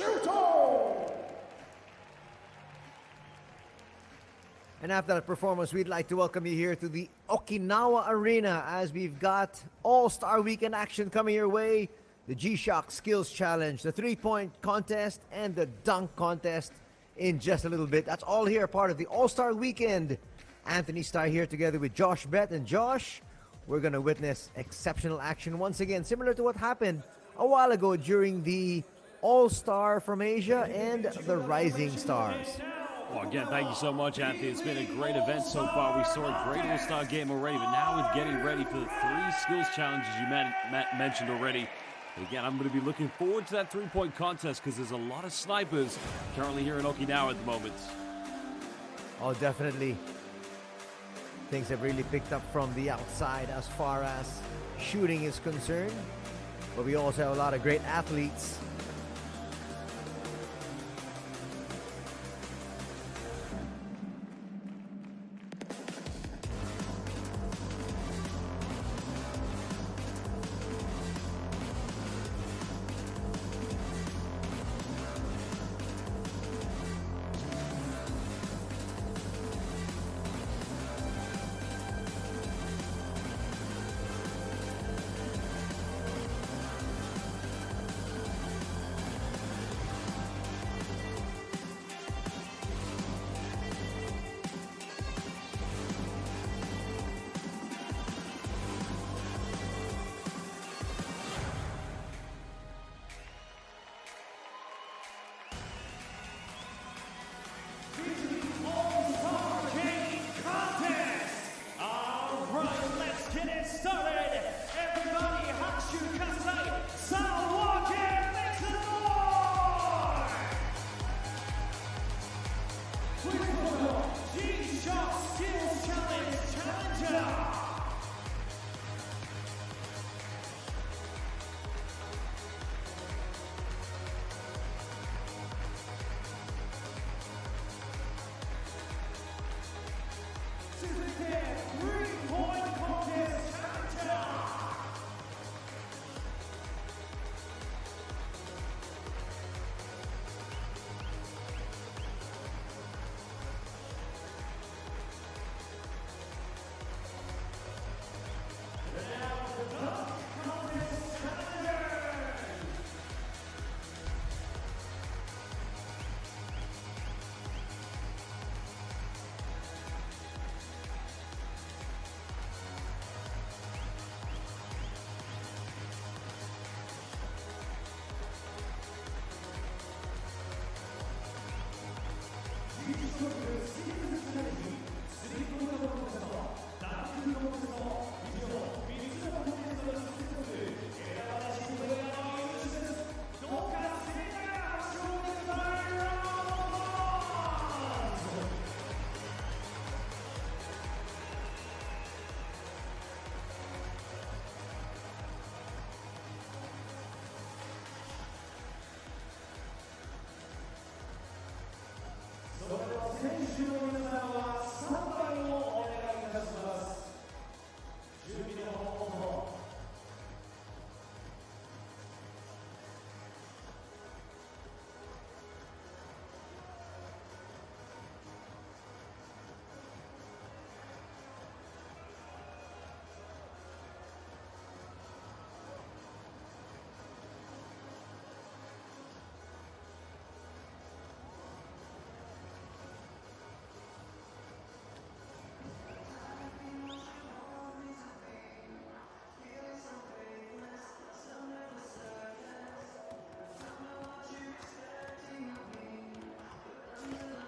shootout. And after that performance, we'd like to welcome you here to the Okinawa Arena as we've got All-Star Weekend action coming your way. The G-Shock Skills Challenge, the three-point contest, and the dunk contest in just a little bit. That's all here, part of the All-Star Weekend. Anthony Starr here together with Josh Bett. And Josh, we're going to witness exceptional action once again, similar to what happened a while ago during the All-Star from Asia and the Rising Stars. Well, again, thank you so much, Anthony. It's been a great event so far. We saw a great All-Star game already, but now with getting ready for the three skills challenges you mentioned already. But again, I'm going to be looking forward to that three-point contest because there's a lot of snipers currently here in Okinawa at the moment. Oh, definitely. Things have really picked up from the outside as far as shooting is concerned. But we also have a lot of great athletes.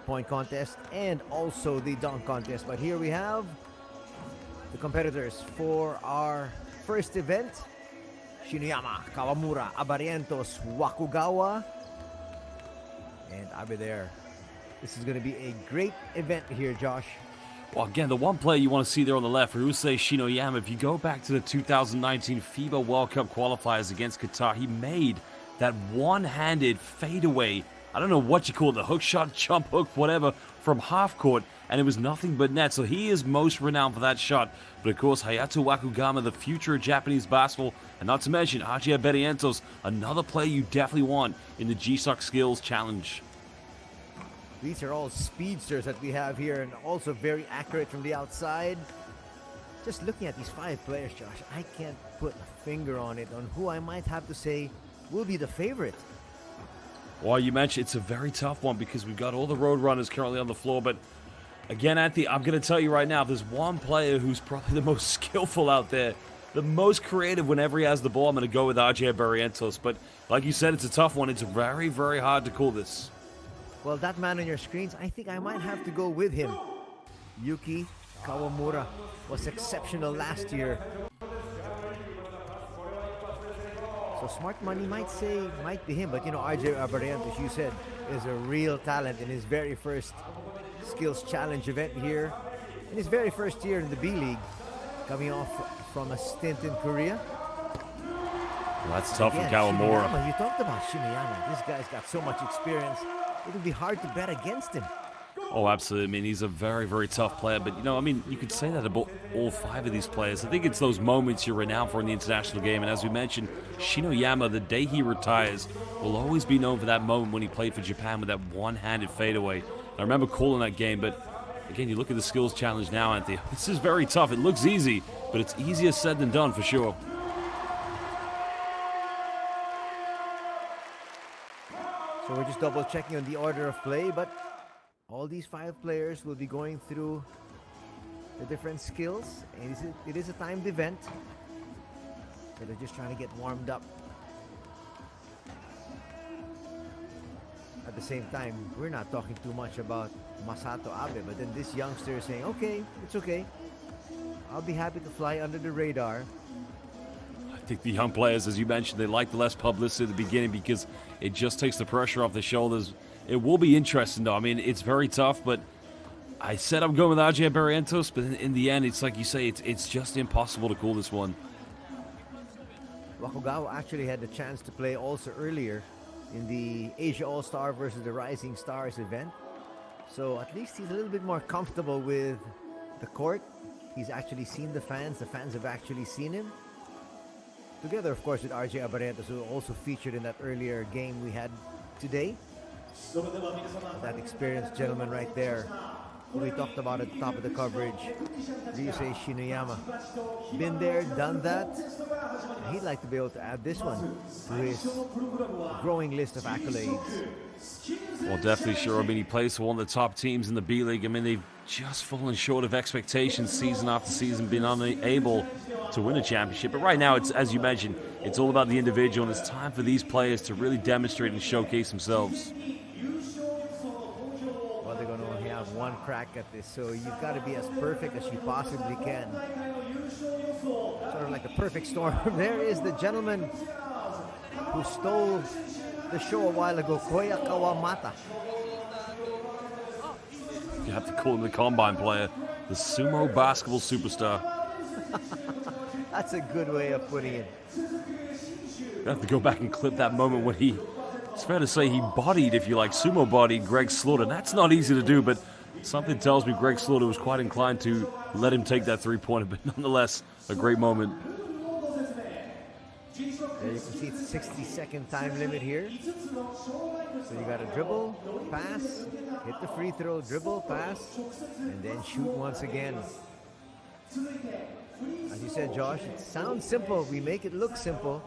Point contest and also the dunk contest. But here we have the competitors for our first event. Shinoyama, Kawamura, Abarientos, Wakugawa, and I'll be there. This is going to be a great event here, Josh. Well, again, the one player you want to see there on the left, Ryusei Shinoyama, if you go back to the 2019 FIBA World Cup qualifiers against Qatar, he made that one-handed fadeaway, I don't know what you call it, the hook shot, jump hook, whatever, from half court. and it was nothing but net. So he is most renowned for that shot. But of course, Hayato Wakugama, the future of Japanese basketball, and not to mention Archie Barrientos, another player you definitely want in the G-Shock Skills Challenge. These are all speedsters that we have here, and also very accurate from the outside. Just looking at these 5 players, Josh, I can't put a finger on it on who I might have to say will be the favorite. Well, you mentioned it's a very tough one because we've got all the road runners currently on the floor. But again, Anthony, I'm going to tell you right now, there's one player who's probably the most skillful out there, the most creative whenever he has the ball. I'm going to go with RJ Barrientos. But like you said, it's a tough one. It's very, very hard to call this. Well, that man on your screens, I think I might have to go with him. Yuki Kawamura was exceptional last year. So smart money might say might be him, but you know, RJ Barrientos, you said, is a real talent in his very first skills challenge event here, in his very first year in the B.League, coming off from a stint in Korea. Well, that's tough for Kawamura. Shineyama, you talked about Shineyama. This guy's got so much experience. It would be hard to bet against him. Oh, absolutely. I mean, he's a very, very tough player. But, you know, I mean, you could say that about all 5 of these players. I think it's those moments you're renowned for in the international game. And as we mentioned, Shinoyama, the day he retires, will always be known for that moment when he played for Japan with that one-handed fadeaway. I remember calling that game, but again, you look at the skills challenge now, Anthony. This is very tough. It looks easy, but it's easier said than done for sure. So we're just double checking on the order of play, but all these 5 players will be going through the different skills. And it is a timed event. So they're just trying to get warmed up. At the same time, we're not talking too much about Masato Abe, but then this youngster is saying, okay, it's okay. I'll be happy to fly under the radar. I think the young players, as you mentioned, they like the less publicity at the beginning because it just takes the pressure off their shoulders. It will be interesting, though. I mean, it's very tough, but I said I'm going with RJ Barrientos, but in the end, it's like you say, it's just impossible to call this one. Wakugawa actually had the chance to play also earlier in the Asia All-Star versus the Rising Stars event. So at least he's a little bit more comfortable with the court. He's actually seen the fans have actually seen him. Together, of course, with RJ Barrientos, who also featured in that earlier game we had today. That experienced gentleman right there, who we talked about at the top of the coverage, Ryusei Shinoyama. Been there, done that. And he'd like to be able to add this one to his growing list of accolades. Well, definitely sure. I mean, he plays for one of the top teams in the B-League. I mean, they've just fallen short of expectations season after season, been unable to win a championship. But right now, it's, as you mentioned, it's all about the individual, and it's time for these players to really demonstrate and showcase themselves. Well, they're going to only have one crack at this, so you've got to be as perfect as you possibly can. Sort of like a perfect storm. There is the gentleman who stole the show a while ago, Koya Kawamata. You have to call him the combine player, the sumo basketball superstar. That's a good way of putting it. You have to go back and clip that moment when it's fair to say he bodied, if you like, sumo bodied Greg Slaughter. That's not easy to do, but something tells me Greg Slaughter was quite inclined to let him take that three-pointer, but nonetheless, a great moment. There you can see it's 60-second time limit here. So you got to dribble, pass, hit the free throw, dribble, pass, and then shoot once again. As you said, Josh, it sounds simple. We make it look simple.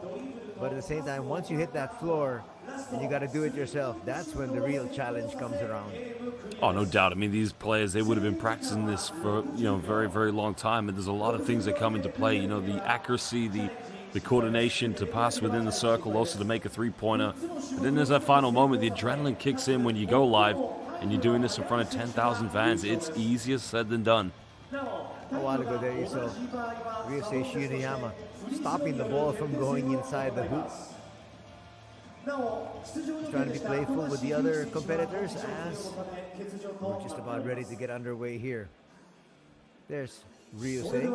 But at the same time, once you hit that floor and you got to do it yourself, that's when the real challenge comes around. Oh, no doubt. I mean, these players, they would have been practicing this for, a very, very long time. And there's a lot of things that come into play. The accuracy, the coordination to pass within the circle, also to make a three-pointer. And then there's that final moment. The adrenaline kicks in when you go live and you're doing this in front of 10,000 fans. It's easier said than done. A while ago there you saw Ryusei Shinoyama stopping the ball from going inside the hoop. He's trying to be playful with the other competitors as we're just about ready to get underway here. There's Ryusei. So we're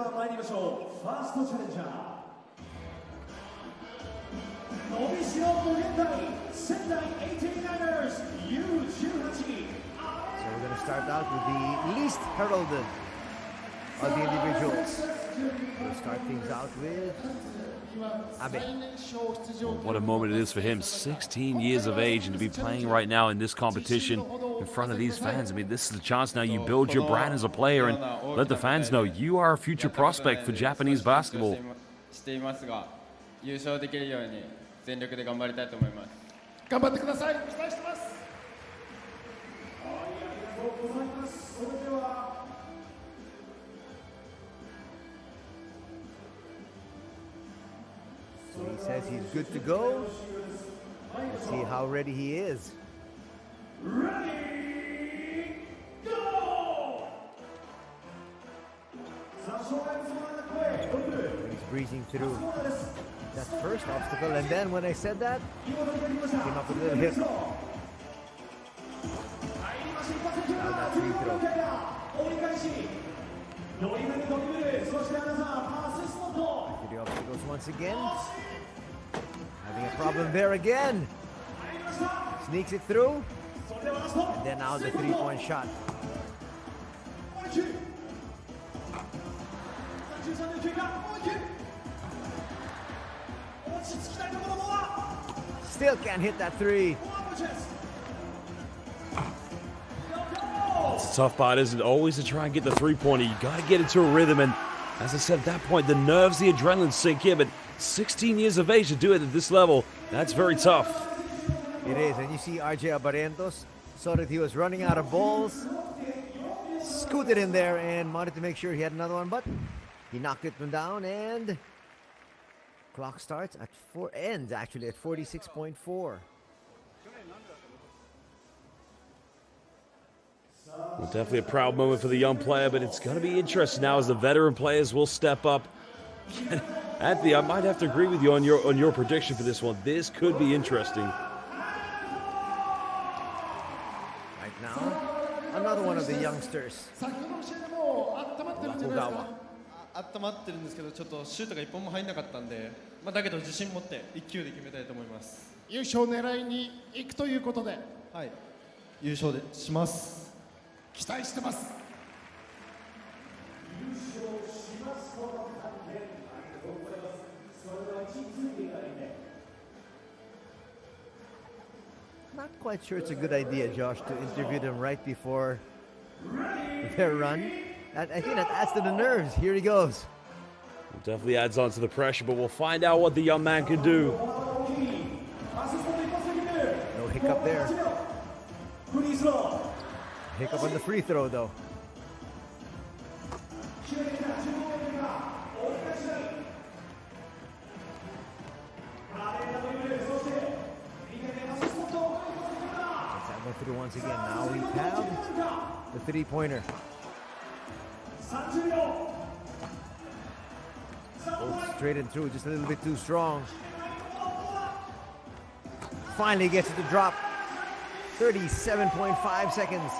going to start out with the least heralded of the individuals. We'll start things out with Abe. What a moment it is for him. 16 years of age, and to be playing right now in this competition in front of these fans. I mean, this is a chance now you build your brand as a player and let the fans know you are a future prospect for Japanese basketball. していますが、優勝できるように全力で頑張りたいと思います。頑張ってください。期待してます。So he says he's good to go. Let's see how ready he is. He's breezing through that first obstacle, and then when I said that, came up with a little hit. Now that free throw. After the obstacles once again. Having a problem there again. Sneaks it through. And then now the three-point shot. Still can't hit that three. It's a tough part, isn't it? Always to try and get the three-pointer. You got to get into a rhythm, and as I said at that point, the nerves, the adrenaline sink in, but 16 years of age to do it at this level, that's very tough. It is, and you see RJ Abarrientos saw that he was running out of balls, scooted in there and wanted to make sure he had another one, but he knocked it down, and clock starts at ends actually at 46.4. Well, definitely a proud moment for the young player, but it's going to be interesting now as the veteran players will step up. Anthony, I might have to agree with you on your prediction for this one. This could be interesting. Right now, another one of the youngsters. Okinawa. 温まってるんですけど、ちょっとシュートが一本も入んなかったんで、だけど自信持って一球で決めたいと思います。優勝狙いに行くということで、はい、優勝でします。期待してます。Not quite sure it's a good idea, Josh, to interview them right before their run. I think that adds to the nerves. Here he goes. It definitely adds on to the pressure, but we'll find out what the young man can do. No hiccup there. Hiccup on the free throw, though. Let's have one through once again. Now we have the three-pointer. Both straight and through, just a little bit too strong. Finally gets it to drop. 37.5 seconds.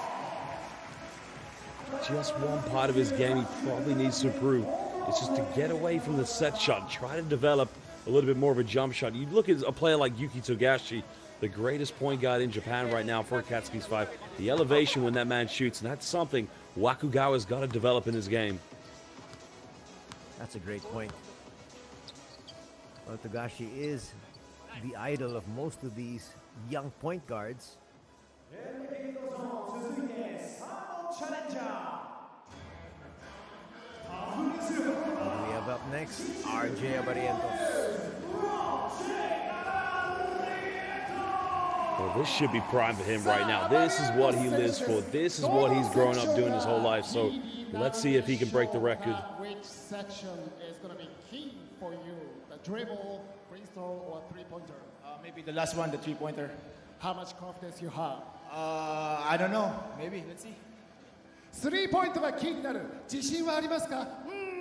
Just one part of his game he probably needs to improve. It's just to get away from the set shot, try to develop a little bit more of a jump shot. You look at a player like Yuki Togashi, the greatest point guard in Japan right now for Akatsuki's 5. The elevation when that man shoots, and that's something Wakugawa's got to develop in his game. That's a great point. Well, Togashi is the idol of most of these young point guards. We have up next RJ Abarrientos. Well, this should be prime for him right now. This is what he lives for. This is what he's grown up doing his whole life. So let's see if he can break the record. Which section is going to be key for you? The dribble, free throw, or three-pointer? Maybe the last one, the three-pointer. How much confidence you have? I don't know. Maybe. Let's see. 3-pointer がキーになる。自信はありますか？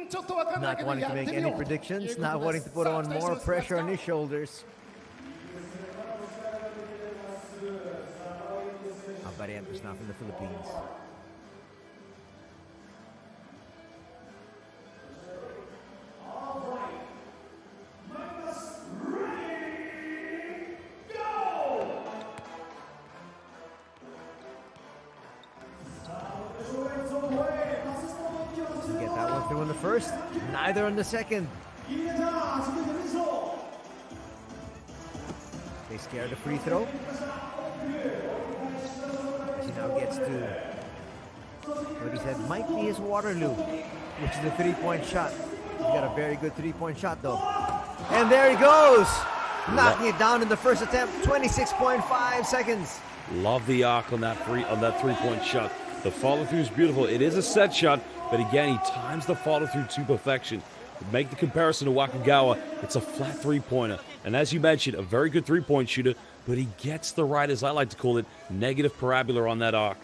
ちょっとわかんない Not けど wanting や to って make みよ any う。 predictions, not wanting to put on more pressure on his shoulders. Abarrientos now from the Philippines. Get that one through in the first, neither on the second. They scare the free throw. He now gets to what he said might be his Waterloo, which is a three-point shot. He's got a very good three-point shot though. And there he goes! Knocking it down in the first attempt, 26.5 seconds. Love the arc on that three-point shot. The follow-through is beautiful. It is a set shot, but again, he times the follow-through to perfection. Make the comparison to Wakagawa, it's a flat three-pointer. And as you mentioned, a very good three-point shooter, but he gets the right, as I like to call it, negative parabola on that arc.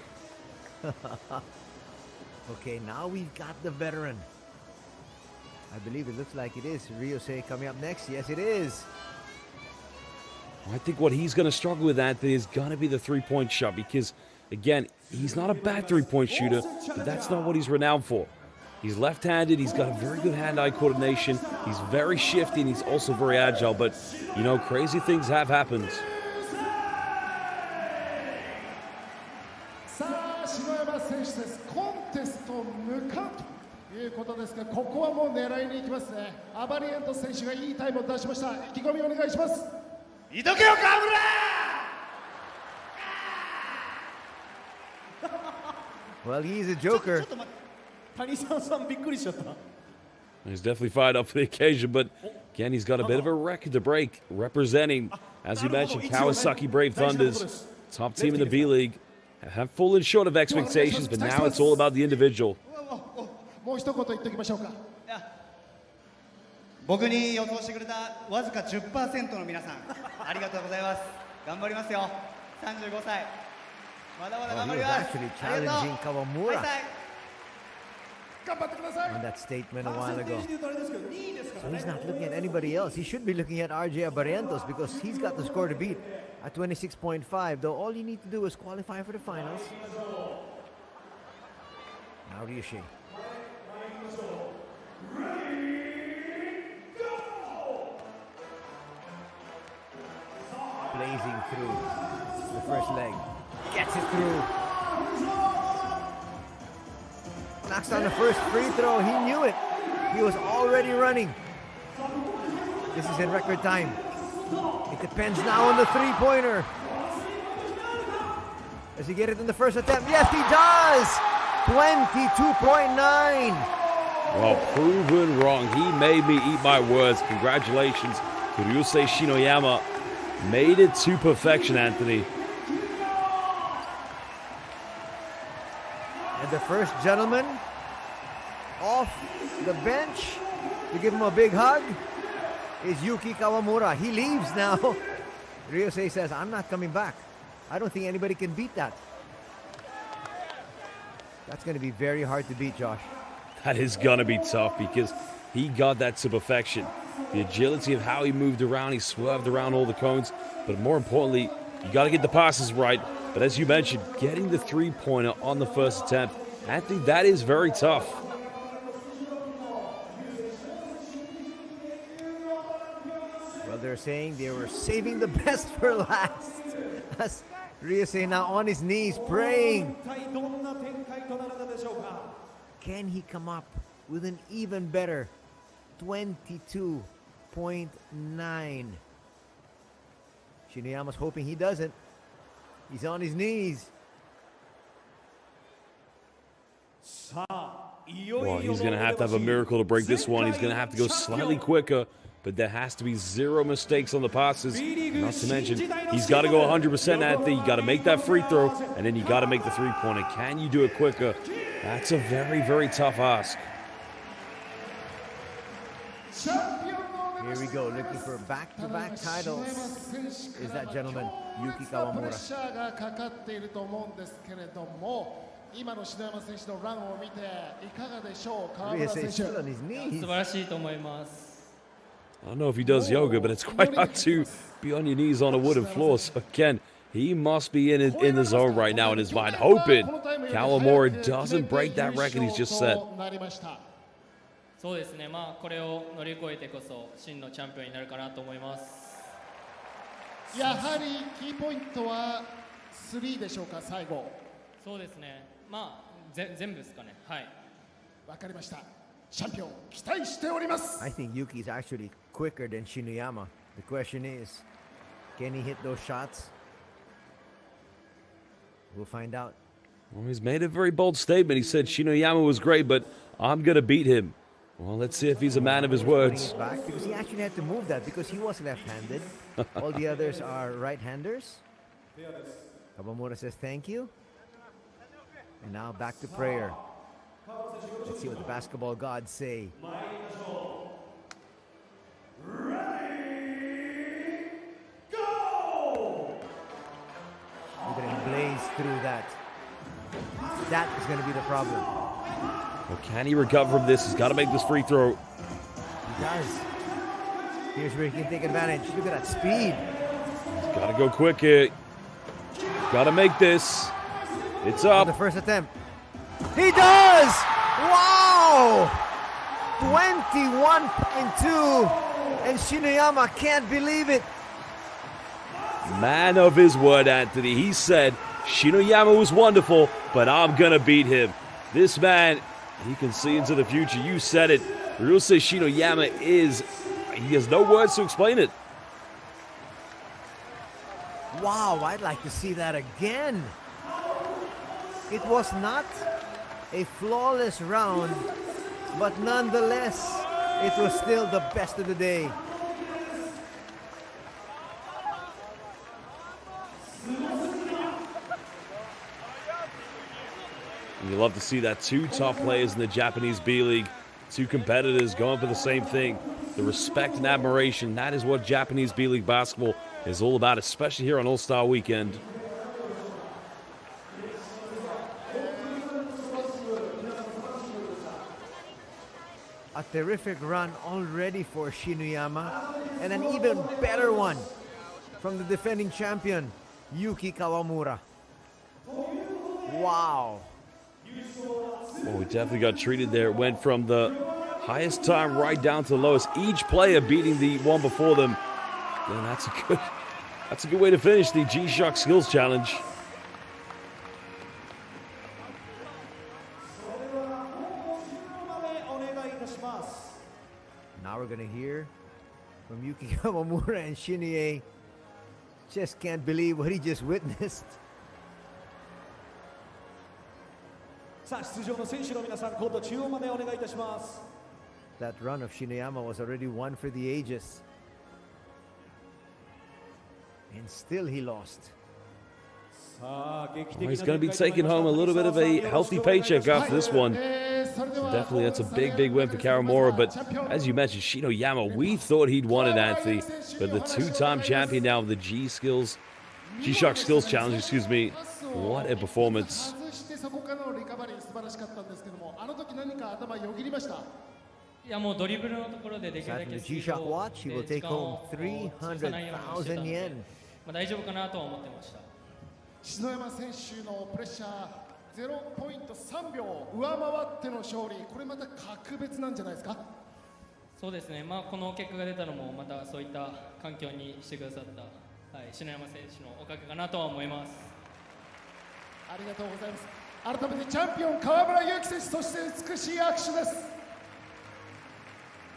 Okay, now we've got the veteran. I believe it looks like it is. Ryusei coming up next. Yes, it is. I think what he's going to struggle with, Anthony, is going to be the three-point shot because, again, he's not a bad three-point shooter, but that's not what he's renowned for. He's left-handed. He's got a very good hand-eye coordination. He's very shifty, and he's also very agile. But, you know, crazy things have happened. ということですが、ここはもう狙いに行きますね。アバリエント選手がいいタイムを出しました。意気込みお願いします。いとけよ、河村！Well, he's a joker. He's definitely fired up for the occasion, but again, he's got a bit of a record to break, representing, as you mentioned, Kawasaki Brave Thunders, top team in the B-League. Have fallen short of expectations, but now it's all about the individual. もう一言言っておきましょうか。僕に予想してくれたわずか 10% の皆さん、ありがとうございます。頑張りますよ。35歳。まだまだ頑張ります。Actually challenging Kawamura on that statement a while ago. So he's not looking at anybody else. He should be looking at RJ Barrientos because he's got the score to beat at 26.5. Though all you need to do is qualify for the finals. Now Ryusei. Blazing through the first leg. Gets it through. Knocks down the first free throw. He knew it. He was already running. This is in record time. It depends now on the three-pointer. Does he get it in the first attempt? Yes, he does! 22.9. Well, proven wrong. He made me eat my words. Congratulations to Ryusei Shinoyama. Made it to perfection, Anthony. And the first gentleman off the bench to give him a big hug is Yuki Kawamura. He leaves now. Ryusei says, I'm not coming back. I don't think anybody can beat that. That's going to be very hard to beat, Josh. That is going to be tough because he got that to perfection. The agility of how he moved around, he swerved around all the cones. But more importantly, you got to get the passes right. But as you mentioned, getting the three-pointer on the first attempt, I think that is very tough. Well, they're saying they were saving the best for last. As Ryusei now on his knees praying. Can he come up with an even better 22.9? Shinoyama's hoping he doesn't. He's on his knees. Well, he's going to have a miracle to break this one. He's going to have to go slightly quicker, but there has to be zero mistakes on the passes. Not to mention, he's got to go 100% at the. You got to make that free throw, and then you got to make the three-pointer. Can you do it quicker? That's a very, very tough ask. Here we go, looking for back-to-back titles. Is that gentleman, Yuki Kawamura. 今の篠山選手のランを見ていかがでしょう、河村選手。素晴らしいと思います。 I don't know if he does yoga, but it's quite hard to be on your knees on a wooden floor. So again, he must be in the zone right now in his mind, hoping Kawamura doesn't break that record he's just set. そうですね。まあこれを乗り越えてこそ真のチャンピオンになるかなと思います。やはりキーポイントは3でしょうか、最後。そうですね。まあ全部ですかね。はい。わかりました。チャンピオン期待しております。 I think Yuki's actually quicker than Shinoyama. The question is, can he hit those shots? We'll find out. Well, he's made a very bold statement. He said Shinoyama was great, but I'm going to beat him. Well, let's see if he's a man of his words. Back because he actually had to move that because he was left-handed. All the others are right-handers. Kawamura says thank you. And now back to prayer. Let's see what the basketball gods say. Look at him blaze through that. That is going to be the problem. Well, can he recover from this? He's got to make this free throw. He does. Here's where he can take advantage. Look at that speed. He's got to go quick here. Got to make this. It's On up. the first attempt. He does! Wow! 21.2. And Shinoyama can't believe it. Man of his word, Anthony. He said Shinoyama was wonderful, but I'm going to beat him. This man, he can see into the future. You said it. Ryusei Shinoyama he has no words to explain it. Wow, I'd like to see that again. It was not a flawless round, but nonetheless, it was still the best of the day. You love to see that. Two top players in the Japanese B.League, two competitors going for the same thing. The respect and admiration, that is what Japanese B.League basketball is all about, especially here on All-Star Weekend. A terrific run already for Shinoyama, and an even better one from the defending champion, Yuki Kawamura. Wow. Well, we definitely got treated there. It went from the highest time right down to the lowest. Each player beating the one before them. And that's a good way to finish the G-Shock Skills Challenge. Now we're gonna hear from Yuki Kawamura, and Shinie just can't believe what he just witnessed. That run of Shinoyama was already one for the ages. And still he lost. Well, he's going to be taking home a little bit of a healthy paycheck after this one. Definitely, that's a big, big win for Kawamura. But as you mentioned, Shinoyama, we thought he'd won it, Anthony. But the two-time champion now of the G-Shock Skills Challenge, excuse me. What a performance. Aside from the G-Shock watch, he will take home 300,000 yen. 大丈夫かなとは思ってました。篠山選手のプレッシャー 0.3 秒上回っての勝利、これまた格別なんじゃないですか。そうですね、この結果が出たのもまたそういった環境にしてくださった、篠山選手のおかげかなとは思います。ありがとうございます。改めてチャンピオン河村勇輝選手、そして美しい握手です。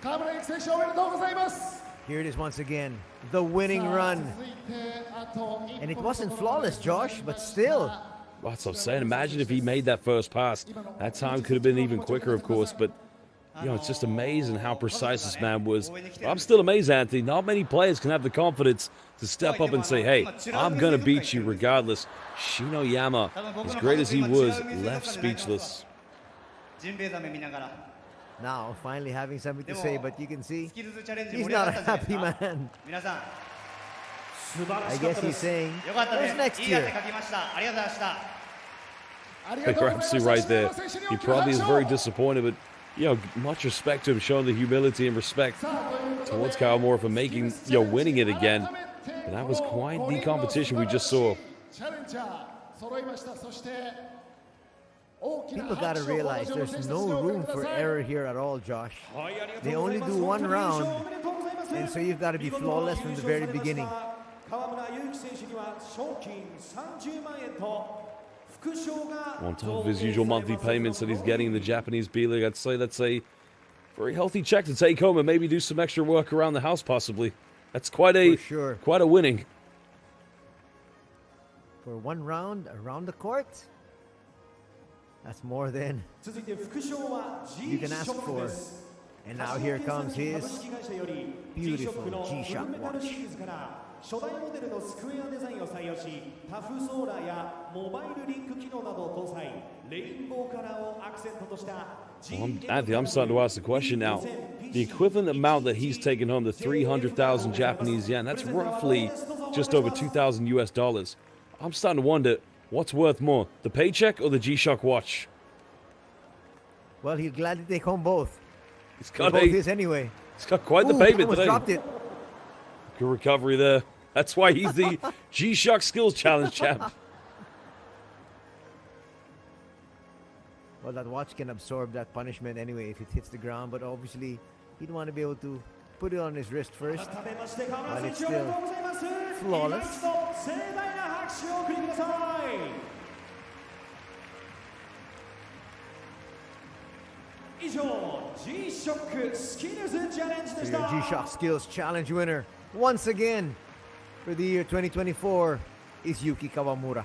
河村勇輝選手、おめでとうございます。 Here it is once again, the winning run. And it wasn't flawless, Josh, but still. Well, that's what I'm saying. Imagine if he made that first pass. That time could have been even quicker, of course. But, you know, it's just amazing how precise this man was. But I'm still amazed, Anthony. Not many players can have the confidence to step up and say, hey, I'm going to beat you regardless. Shinoyama, as great as he was, left speechless. Now, finally having something to say, but you can see, he's not a happy man. I guess he's saying, where's next year? You're absolutely right there. He probably is very disappointed, but, you know, much respect to him, showing the humility and respect towards Kawamura for making, you know, winning it again. And that was quite the competition we just saw. People got to realize there's no room for error here at all, Josh. They only do one round, and so you've got to be flawless from the very beginning. On top of his usual monthly payments that he's getting in the Japanese B-League, I'd say that's a very healthy check to take home and maybe do some extra work around the house possibly. That's quite a winning. For one round around the court, that's more than you can ask for. And now here comes his beautiful G-Shock watch. 初代モデルのスクエアデザインを採用し、タフソーラーやモバイルリンク機能などを搭載、レインボーカラーをアクセントとした Anthony, I'm starting to ask the question now. The equivalent amount that he's taken home, the 300,000 Japanese yen, that's roughly just over 2,000 US dollars. I'm starting to wonder, what's worth more, the paycheck or the G-Shock watch? Well, he'd gladly take home both. He's got both his anyway. He's got quite the payment today. Dropped it. Good recovery there. That's why he's the G-Shock Skills Challenge champ. Well, that watch can absorb that punishment anyway if it hits the ground, but obviously he'd want to be able to put it on his wrist first while it's still flawless. So your G-Shock Skills Challenge winner once again for the year 2024 is Yuki Kawamura.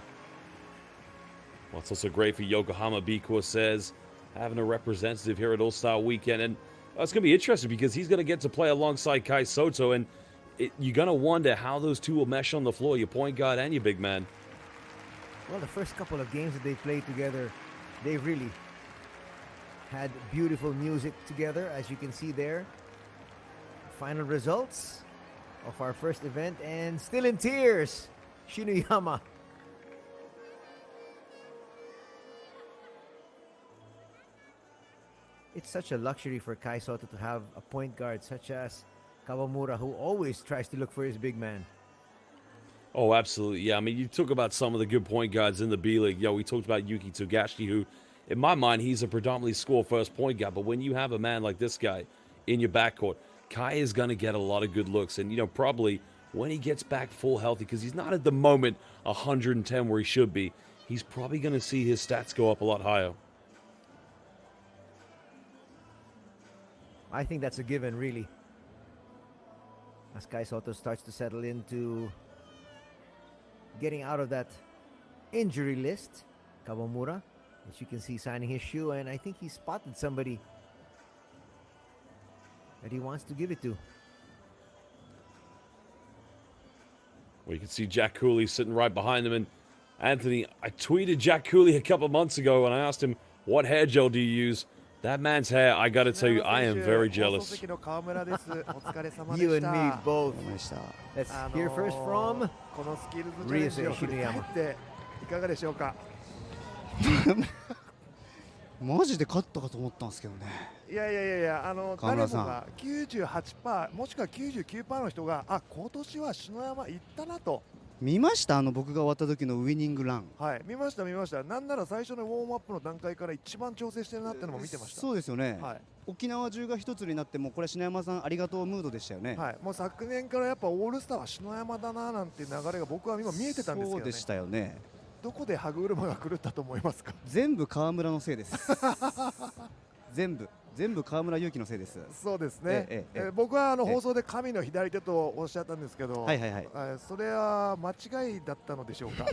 What's also great for Yokohama, B-Course says, having a representative here at All-Star Weekend. And it's going to be interesting because he's going to get to play alongside Kai Soto. And you're going to wonder how those two will mesh on the floor, your point guard and your big man. Well, the first couple of games that they played together, they really had beautiful music together, as you can see there. Final results of our first event, and still in tears, Shinuyama. It's such a luxury for Kai Soto to have a point guard such as Kawamura, who always tries to look for his big man. Oh, absolutely. Yeah, I mean, you talk about some of the good point guards in the B-League. We talked about Yuki Togashi, who, in my mind, he's a predominantly score-first point guard. But when you have a man like this guy in your backcourt, Kai is going to get a lot of good looks. And, probably when he gets back full healthy, because he's not at the moment 110 where he should be, he's probably going to see his stats go up a lot higher. I think that's a given, really. As Kai Soto starts to settle into getting out of that injury list, Kawamura, as you can see, signing his shoe, and I think he spotted somebody that he wants to give it to. Well, you can see Jack Cooley sitting right behind him. And Anthony, I tweeted Jack Cooley a couple months ago and I asked him, what hair gel do you use? That man's hair, I got to tell you, I am very jealous. You and me both. Let's hear first from Ryusei Shinuyama. マジで勝ったかと思ったんですけどね。いやいやいやいや、誰もが 98% もしくは 99% の人が今年は篠山行ったなと。見ました？僕が終わった時のウイニングラン。はい、見ました見ました。なんなら最初のウォームアップの段階から一番調整してるなってのも見てました。そうですよね。はい、沖縄中が一つになってもうこれ篠山さんありがとうムードでしたよね。はい、もう昨年からやっぱオールスターは篠山だななんていう流れが僕は今見えてたんですけどね。そうでしたよね。どこで歯車が狂ったと思いますか？全部川村のせいです。全部川村勇輝のせいです。そうですね。僕は放送で神の左手とおっしゃったんですけど、それは間違いだったのでしょうか？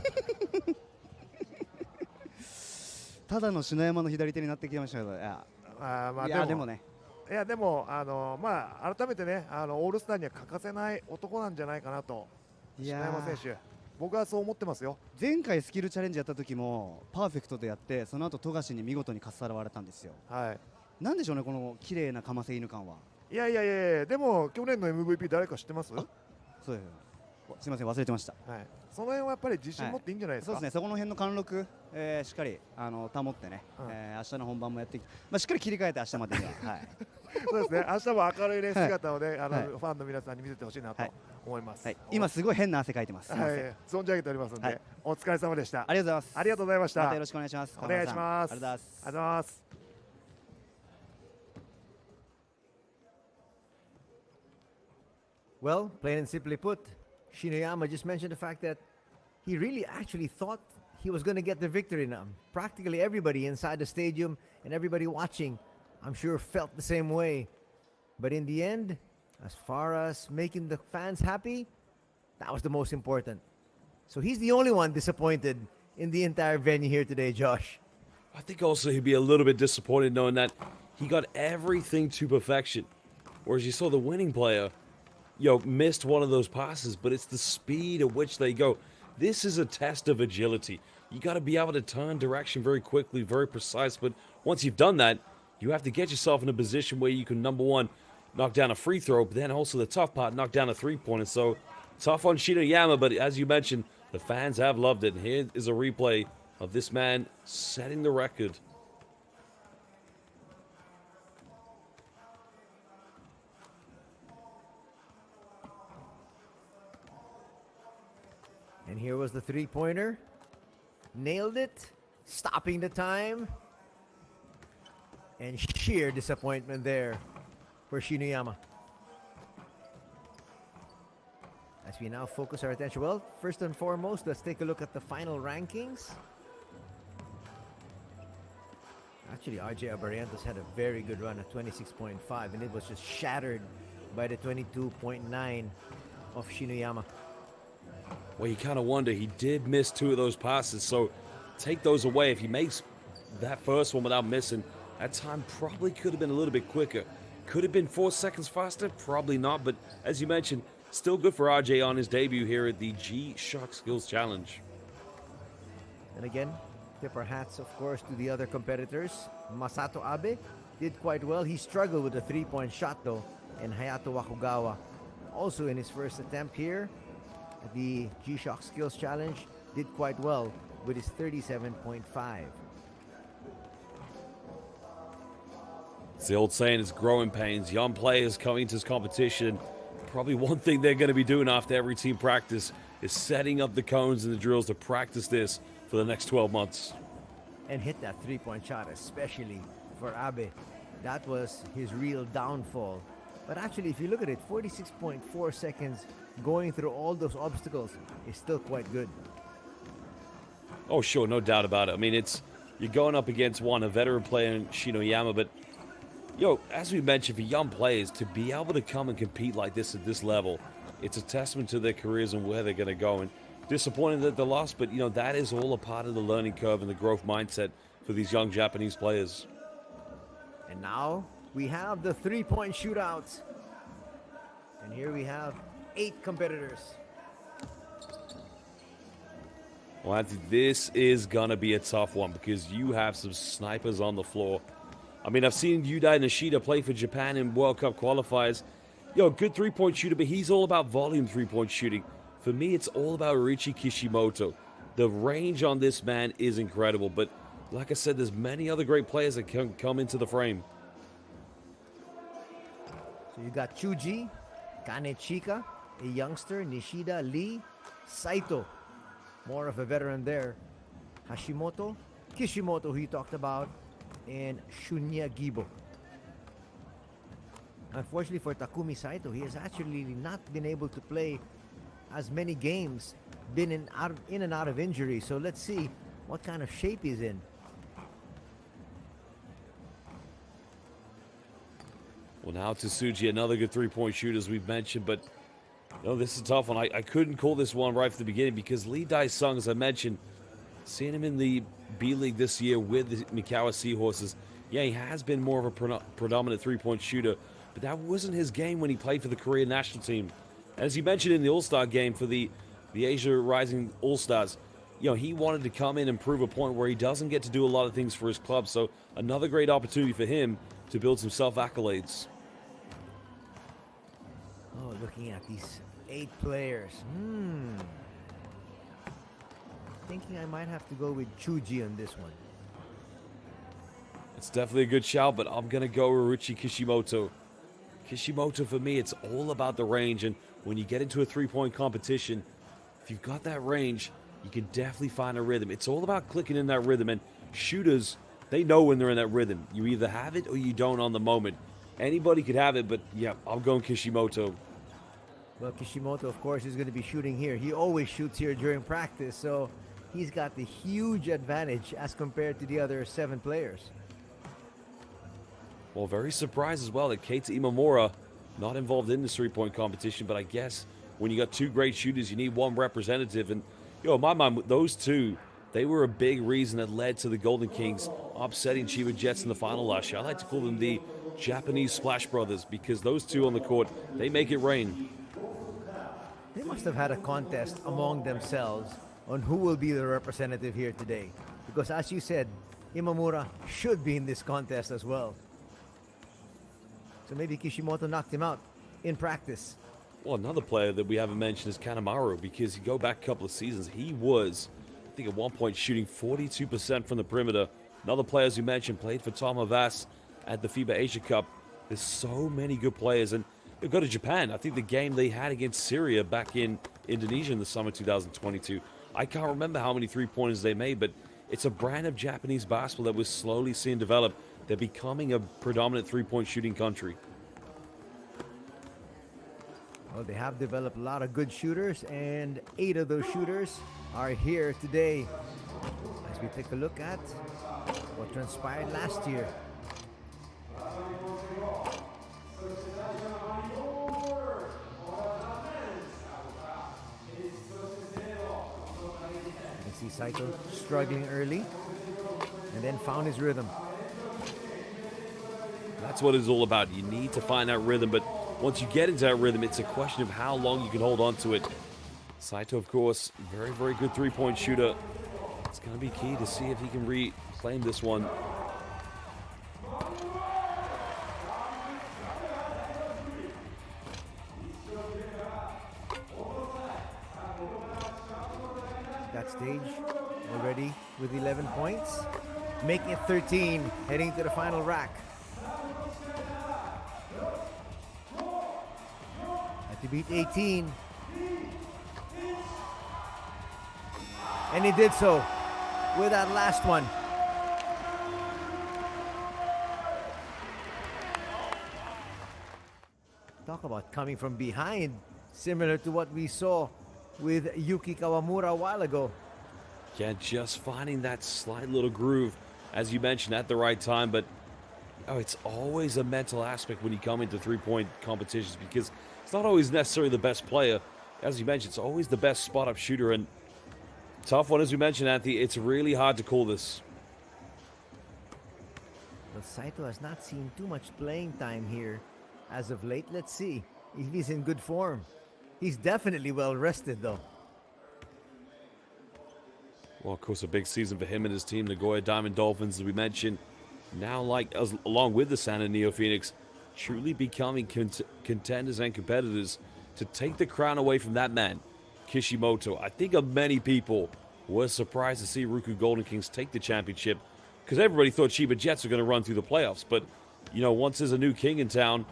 ただの篠山の左手になってきましたけど、いやでもね。いやでもまあ改めてねオールスターには欠かせない男なんじゃないかなと。篠山選手。僕はそう思ってますよ。前回スキルチャレンジやった時もパーフェクトでやってその後富樫に見事にかっさらわれたんですよ。はい。なんでしょうねこの綺麗なかませ犬感は。いやいやいやでも去年の MVP 誰か知ってます？そうです。すみません忘れてました。はい。その辺はやっぱり自信持っていいんじゃないですか。そうですね。そこの辺の貫禄、しっかり保ってね、明日の本番もやってしっかり切り替えて明日までには。はい。そうですね。明日も明るいね姿をねファンの皆さんに見せてほしいなと思います。今すごい変な汗かいてます。はい。存じ上げておりますので、お疲れ様でした。ありがとうございます。ありがとうございました。またよろしくお願いします。お願いします。ありがとうございます。ありがとうございます。Well, plain and simply put, Shinuyama just mentioned the fact that he really actually thought he was going to get the victory now. Practically everybody inside the stadium and everybody watching, I'm sure, felt the same way. But in the end, as far as making the fans happy, that was the most important. So he's the only one disappointed in the entire venue here today, Josh. I think also he'd be a little bit disappointed knowing that he got everything to perfection. Whereas you saw the winning player, missed one of those passes, but it's the speed at which they go. This is a test of agility. You got to be able to turn direction very quickly, very precise. But once you've done that, you have to get yourself in a position where you can, number one, knock down a free throw, but then also the tough part, knock down a three-pointer. So tough on Shinoyama, but as you mentioned, the fans have loved it. And here is a replay of this man setting the record. And here was the three-pointer. Nailed it, stopping the time. And sheer disappointment there for Shinoyama. As we now focus our attention, well, first and foremost, let's take a look at the final rankings. Actually, RJ Abarientos had a very good run at 26.5, and it was just shattered by the 22.9 of Shinoyama. Well, you kind of wonder, he did miss two of those passes, so take those away. If he makes that first one without missing, that time probably could have been a little bit quicker. Could have been 4 seconds faster? Probably not, but as you mentioned, still good for RJ on his debut here at the G-Shock Skills Challenge. And again, tip our hats, of course, to the other competitors. Masato Abe did quite well. He struggled with a three-point shot, though, and Hayato Wakugawa, also in his first attempt here at the G-Shock Skills Challenge, did quite well with his 37.5. It's the old saying, it's growing pains. Young players coming to this competition, probably one thing they're going to be doing after every team practice is setting up the cones and the drills to practice this for the next 12 months. And hit that three-point shot, especially for Abe. That was his real downfall. But actually, if you look at it, 46.4 seconds going through all those obstacles is still quite good. Oh, sure, no doubt about it. I mean, you're going up against a veteran player in Shinoyama, but as we mentioned, for young players to be able to come and compete like this at this level, it's a testament to their careers and where they're going to go. And disappointed that they lost, but that is all a part of the learning curve and the growth mindset for these young Japanese players. And now we have the three-point shootouts. And here we have 8 competitors. Well, Anthony, this is going to be a tough one because you have some snipers on the floor. I mean, I've seen Yudai Nishida play for Japan in World Cup qualifiers. Good three-point shooter, but he's all about volume three-point shooting. For me, it's all about Riichi Kishimoto. The range on this man is incredible, but like I said, there's many other great players that can come into the frame. So you got Chuji, Kanechika, a youngster, Nishida, Lee, Saito, more of a veteran there, Hashimoto, Kishimoto, who you talked about, and Shunya Gibo. Unfortunately for Takumi Saito, he has actually not been able to play as many games, been in and out of injury. So let's see what kind of shape he's in. Well, now Tsuji, another good three-point shooter, as we've mentioned, but this is a tough one. I couldn't call this one right from the beginning because Lee Dae-sung, as I mentioned, seeing him in the B.League this year with the Mikawa Seahorses, he has been more of a predominant three-point shooter, but that wasn't his game when he played for the Korean national team. As you mentioned in the All-Star game for the Asia Rising All-Stars, he wanted to come in and prove a point where he doesn't get to do a lot of things for his club, so another great opportunity for him to build some self-accolades. Oh, looking at these 8 players. Thinking I might have to go with Chuji on this one. It's definitely a good shout, but I'm going to go with Riichi Kishimoto. Kishimoto, for me, it's all about the range, and when you get into a three-point competition, if you've got that range, you can definitely find a rhythm. It's all about clicking in that rhythm, and shooters, they know when they're in that rhythm. You either have it or you don't on the moment. Anybody could have it, but I'm going Kishimoto. Well, Kishimoto, of course, is going to be shooting here. He always shoots here during practice, so he's got the huge advantage as compared to the other 7 players. Well, very surprised as well that Keita Imamura not involved in this three-point competition, but I guess when you got 2 great shooters, you need 1 representative. And, in my mind, those 2, they were a big reason that led to the Golden Kings upsetting Chiba Jets in the final last year. I like to call them the Japanese Splash Brothers because those 2 on the court, they make it rain. They must have had a contest among themselves on who will be the representative here today. Because as you said, Imamura should be in this contest as well. So maybe Kishimoto knocked him out in practice. Well, another player that we haven't mentioned is Kanemaru because you go back a couple of seasons, he was, I think at one point, shooting 42% from the perimeter. Another player, as you mentioned, played for Tom Havas at the FIBA Asia Cup. There's so many good players. And you go to Japan. I think the game they had against Syria back in Indonesia in the summer 2022, I can't remember how many three-pointers they made, but it's a brand of Japanese basketball that we're slowly seeing develop. They're becoming a predominant three-point shooting country. Well, they have developed a lot of good shooters, and 8 of those shooters are here today. As we take a look at what transpired last year. You see Saito struggling early, and then found his rhythm. That's what it's all about. You need to find that rhythm, but once you get into that rhythm, it's a question of how long you can hold on to it. Saito, of course, very, very good three-point shooter. It's going to be key to see if he can reclaim this one. That stage already with 11 points, making it 13, heading to the final rack. Had to beat 18. And he did so with that last one. Talk about coming from behind, similar to what we saw with Yuki Kawamura a while ago. Yeah, just finding that slight little groove, as you mentioned, at the right time. But it's always a mental aspect when you come into three-point competitions because it's not always necessarily the best player. As you mentioned, it's always the best spot-up shooter. And tough one, as we mentioned, Anthony. It's really hard to call this. Well, Saito has not seen too much playing time here as of late. Let's see if he's in good form. He's definitely well rested, though. Well, of course, a big season for him and his team, Nagoya Diamond Dolphins, as we mentioned. Now, along with the San Antonio Phoenix, truly becoming contenders and competitors to take the crown away from that man, Kishimoto. I think many people were surprised to see Ruku Golden Kings take the championship because everybody thought Chiba Jets were going to run through the playoffs. But, once there's a new king in town,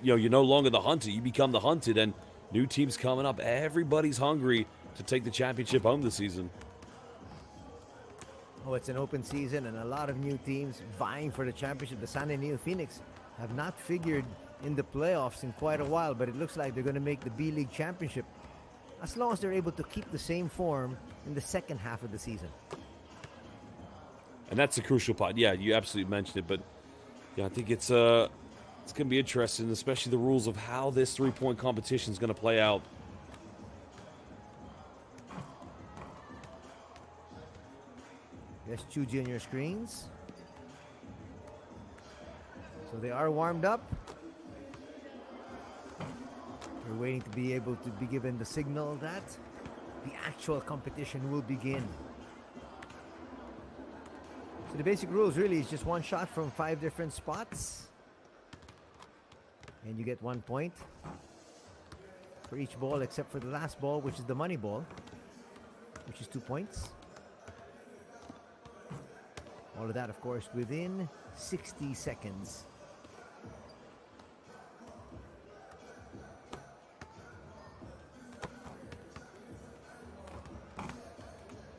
you're no longer the hunter. You become the hunted, and new teams coming up. Everybody's hungry to take the championship home this season. Oh, it's an open season and a lot of new teams vying for the championship. The San Antonio Phoenix have not figured in the playoffs in quite a while, but it looks like they're going to make the B.League championship as long as they're able to keep the same form in the second half of the season. And that's the crucial part. Yeah, you absolutely mentioned it, but I think it's going to be interesting, especially the rules of how this three-point competition is going to play out. Yes, Chuji on your screens. So they are warmed up. We're waiting to be able to be given the signal that the actual competition will begin. So the basic rules really is just one shot from 5 different spots. And you get 1 point for each ball except for the last ball, which is the money ball, which is 2 points. All of that, of course, within 60 seconds.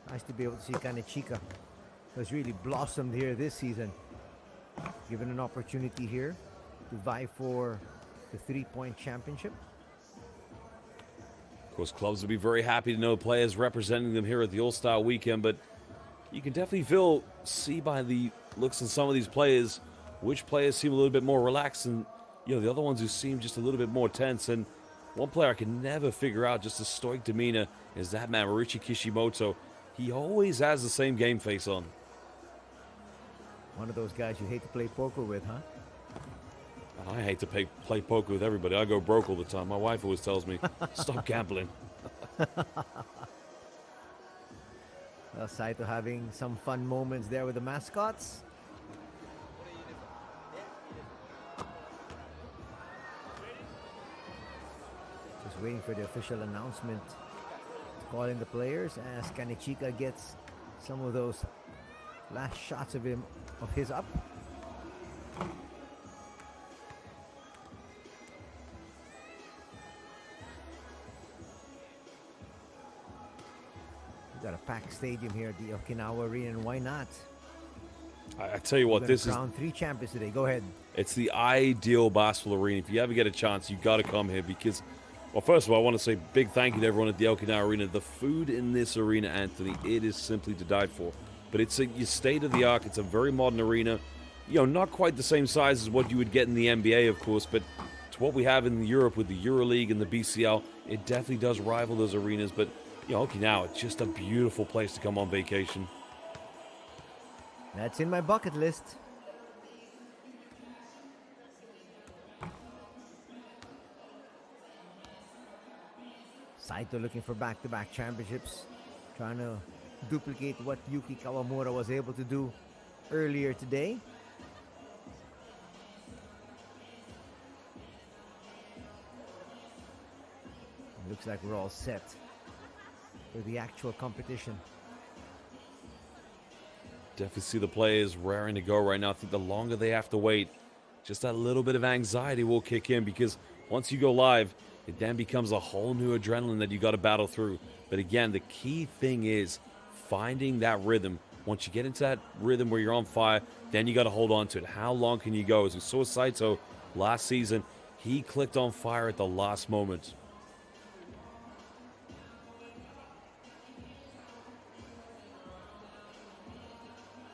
Nice to be able to see Kanechika, who has really blossomed here this season. Given an opportunity here to vie for the three-point championship. course, clubs will be very happy to know players representing them here at the All-Star Weekend, but you can definitely see by the looks of some of these players, which players seem a little bit more relaxed and, the other ones who seem just a little bit more tense. And one player I can never figure out just a stoic demeanor is that man, Maruchi Kishimoto. He always has the same game face on. One of those guys you hate to play poker with, huh? I hate to play poker with everybody. I go broke all the time. My wife always tells me, stop gambling. Well, Saito having some fun moments there with the mascots. Just waiting for the official announcement. Calling the players as Kanichika gets some of those last shots of his up. Got a packed stadium here at the Okinawa Arena, and why not? I tell you what, this is crown 3 champions today. Go ahead. It's the ideal basketball arena. If you ever get a chance, you got to come here because, well, first of all, I want to say big thank you to everyone at the Okinawa Arena. The food in this arena, Anthony, it is simply to die for. But it's a state of the art. It's a very modern arena. Not quite the same size as what you would get in the NBA, of course, but to what we have in Europe with the EuroLeague and the BCL, it definitely does rival those arenas. But Okinawa, it's just a beautiful place to come on vacation. That's in my bucket list. Saito looking for back-to-back championships, trying to duplicate what Yuki Kawamura was able to do earlier today. Looks like we're all set for the actual competition. Definitely see the players raring to go right now. I think the longer they have to wait, just that little bit of anxiety will kick in because once you go live, it then becomes a whole new adrenaline that you got to battle through. But again, the key thing is finding that rhythm. Once you get into that rhythm where you're on fire, then you got to hold on to it. How long can you go? As we saw Saito last season, he clicked on fire at the last moment.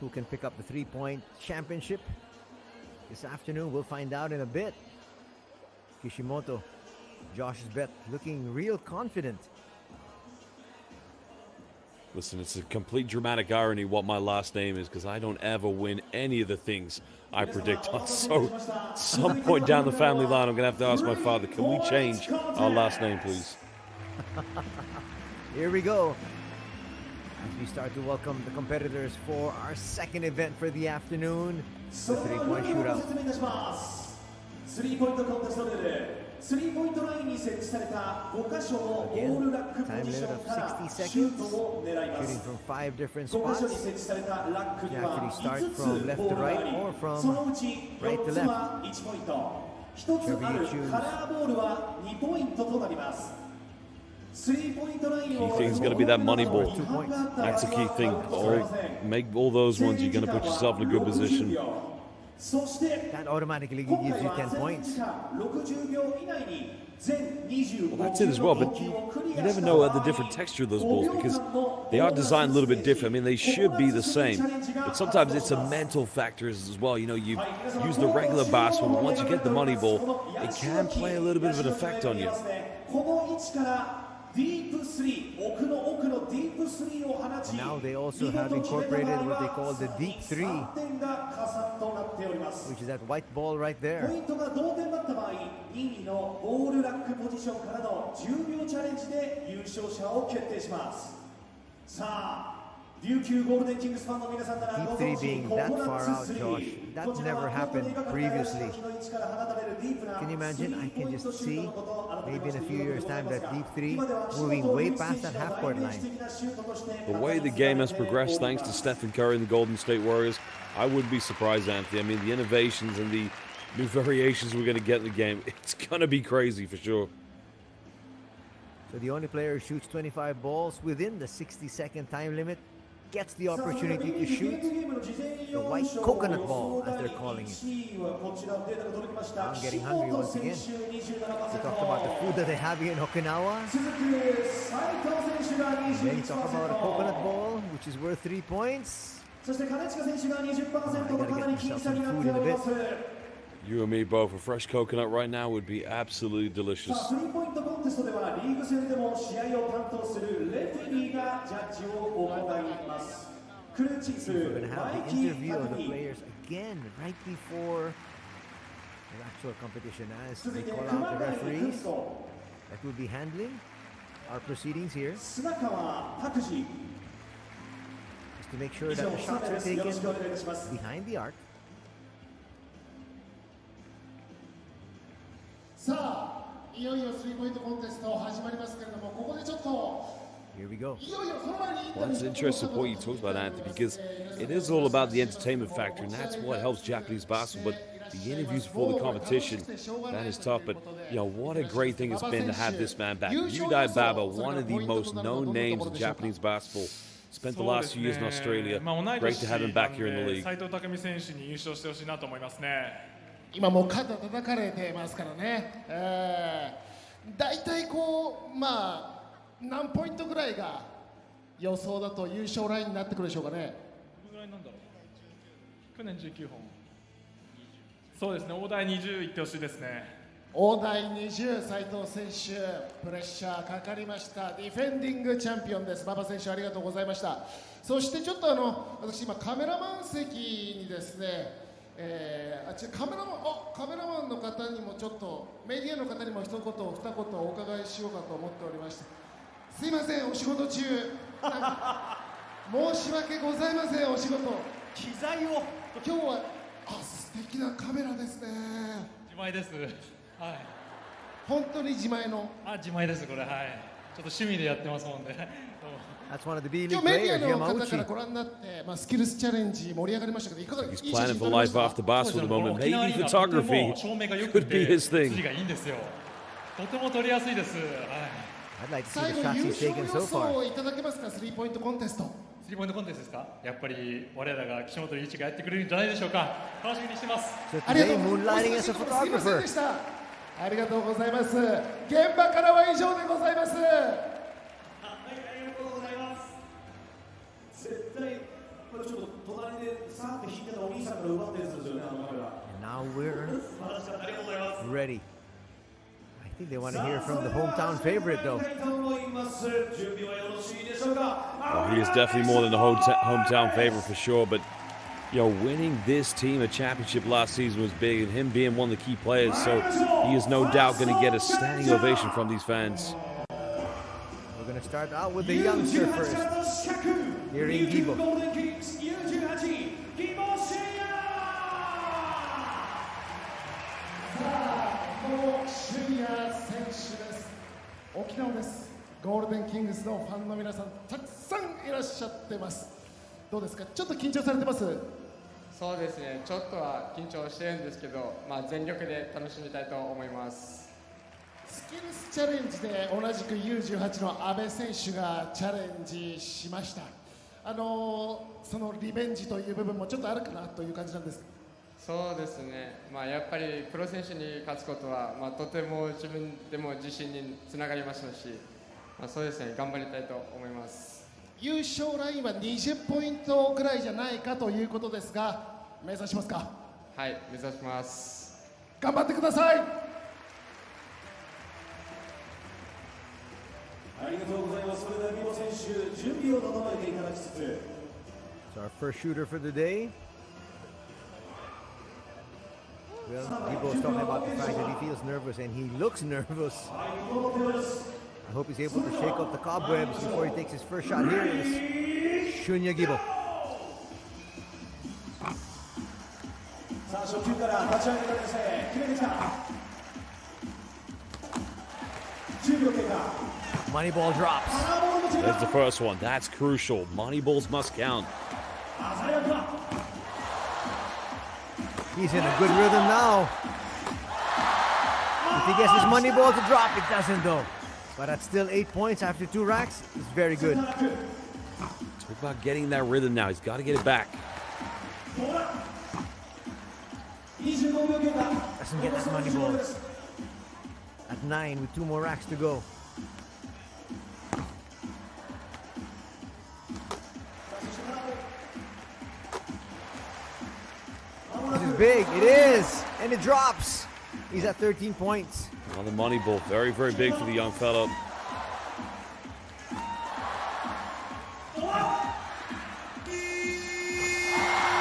Who can pick up the 3-point championship this afternoon? We'll find out in a bit. Kishimoto, Josh's bet, looking real confident. Listen, it's a complete dramatic irony what my last name is because I don't ever win any of the things I predict on. So at some point down the family line, I'm going to have to ask my father, can we change our last name, please? Here we go. As we start to welcome the competitors for our second event for the afternoon, the 3-point shootout. 3-point contestルール 3-point ラインに設置された5箇所のオールラックポジションからシュートを狙います Shooting from 5 different 5箇所 spots. に設置されたラックに You は actually start 5 つ from left ボ to ールがあ right り or from そのうち right 4 to つ left. は1ポイント1つあるカラーボールは2ポイントとなります 3-point ライン Key thing is going to be that money ball. That's a key thing. Make all those ones, you're going to put yourself in a good position. That automatically gives you 10 points. Well, that's it as well, but you never know the different texture of those balls because they are designed a little bit different. I mean, they should be the same, but sometimes it's a mental factor as well. You use the regular basketball, but once you get the money ball, it can play a little bit of an effect on you. Now they also have incorporated what they call the deep 3, which is that white ball right there. Deep 3 being that far out, Josh, that never happened previously. Can you imagine? I can just see, maybe in a few years' time, that Deep 3 moving way past that half-court line. The way the game has progressed, thanks to Stephen Curry and the Golden State Warriors, I wouldn't be surprised, Anthony. I mean, the innovations and the new variations we're going to get in the game, it's going to be crazy for sure. So the only player who shoots 25 balls within the 60-second time limit gets the opportunity to shoot the white coconut ball, as they're calling it. I'm getting hungry once again. We talked about the food that they have here in Okinawa. And then you talk about a coconut ball, which is worth 3 points. I gotta get myself some food in a bit. You and me both. A fresh coconut right now would be absolutely delicious. So we're going to have the interview of the players again right before the actual competition, as they call out the referees that will be handling our proceedings here, just to make sure that the shots are taken behind the arc. Here we go. Well, it's an interesting point you talked about, Anthony, because it is all about the entertainment factor, and that's what helps Japanese basketball. But the interviews before the competition, that is tough. But, you know, what a great thing it's been to have this man back. Yudai Baba, one of the most known names in Japanese basketball. Spent the last few years in Australia. Great to have him back here in the league. 今もう肩叩かれてますからね、大体こうまあ何ポイントぐらいが予想だと優勝ラインになってくるでしょうかね。どれぐらいなんだろう。去年19本。そうですね。大台20いってほしいですね。大台20、斉藤選手プレッシャーかかりました。ディフェンディングチャンピオンです。馬場選手ありがとうございました。そしてちょっと私今カメラマン席にですね。カメラマンの方にもちょっとメディアの方にも一言二言お伺いしようかと思っておりまして、すいませんお仕事中申し訳ございませんお仕事機材を今日は素敵なカメラですね。自前です。はい。本当に自前の。自前ですこれはい。ちょっと趣味でやってますもんね。That's one of the B.League 今日メディア players, の方から Yamauchi. ご覧になって、スキルスチャレンジ盛り上がりましたけど、いかがですか？ He's planning for life after basketball at the moment. Maybe photography could be his thing. がいいんですよ。とても撮りやすいです。はい。I'd like to see 最 the 後 shots 優 he's 勝 taken 予 so 想 far. をいただけますか？スリーポイントコンテスト。スリーポイントコンテストですか？やっぱり我らが岸本リーチがやってくれるんじゃないでしょうか。楽しみにしてます。So ありがと today, う。 moonlighting as a すいません photographer. でした。ありがとうございます。現場からは以上でございます。And now we're ready. I think they want to hear from the hometown favorite, though. Well, he is definitely more than the hometown favorite for sure, but you know, winning this team a championship last season was big, and him being one of the key players, so he is no doubt going to get a standing ovation from these fans. We're going to start out with the youngster first. Here in Gibo. 沖縄です。ゴールデンキングスのファンの皆さんたくさんいらっしゃってます。どうですか？ちょっと緊張されてます？そうですね。ちょっとは緊張してるんですけど、全力で楽しみたいと思います。スキルスチャレンジで同じく U18 の阿部選手がチャレンジしました。そのリベンジという部分もちょっとあるかなという感じなんです。そうですね。やっぱりプロ選手に勝つことは、とても自分でも自信につながりましたし、そうですね。頑張りたいと思います。優勝ラインは20ポイントぐらいじゃないかということですが、目指しますか？はい、目指します。頑張ってください。ありがとうございます。それでは美保選手、準備を整えていただきつつ。So our first shooter for the day. Well, Gibo's talking about the fact that he feels nervous, and he looks nervous. I hope he's able to shake off the cobwebs before he takes his first shot. Here is Shunya Gibo. さあ初球から立ち上げたですね。決めてきた。10秒経過。Money ball drops. There's the first one. That's crucial. Money balls must count. He's in a good rhythm now. If he gets his money ball to drop, it doesn't though. But that's still 8 points after 2 racks. It's very good. Talk about getting that rhythm now. He's got to get it back. Doesn't get that money ball. At 9 with 2 more racks to go. This is big. It is. And it drops. He's at 13 points. Another money ball. Very, very big for the young fella.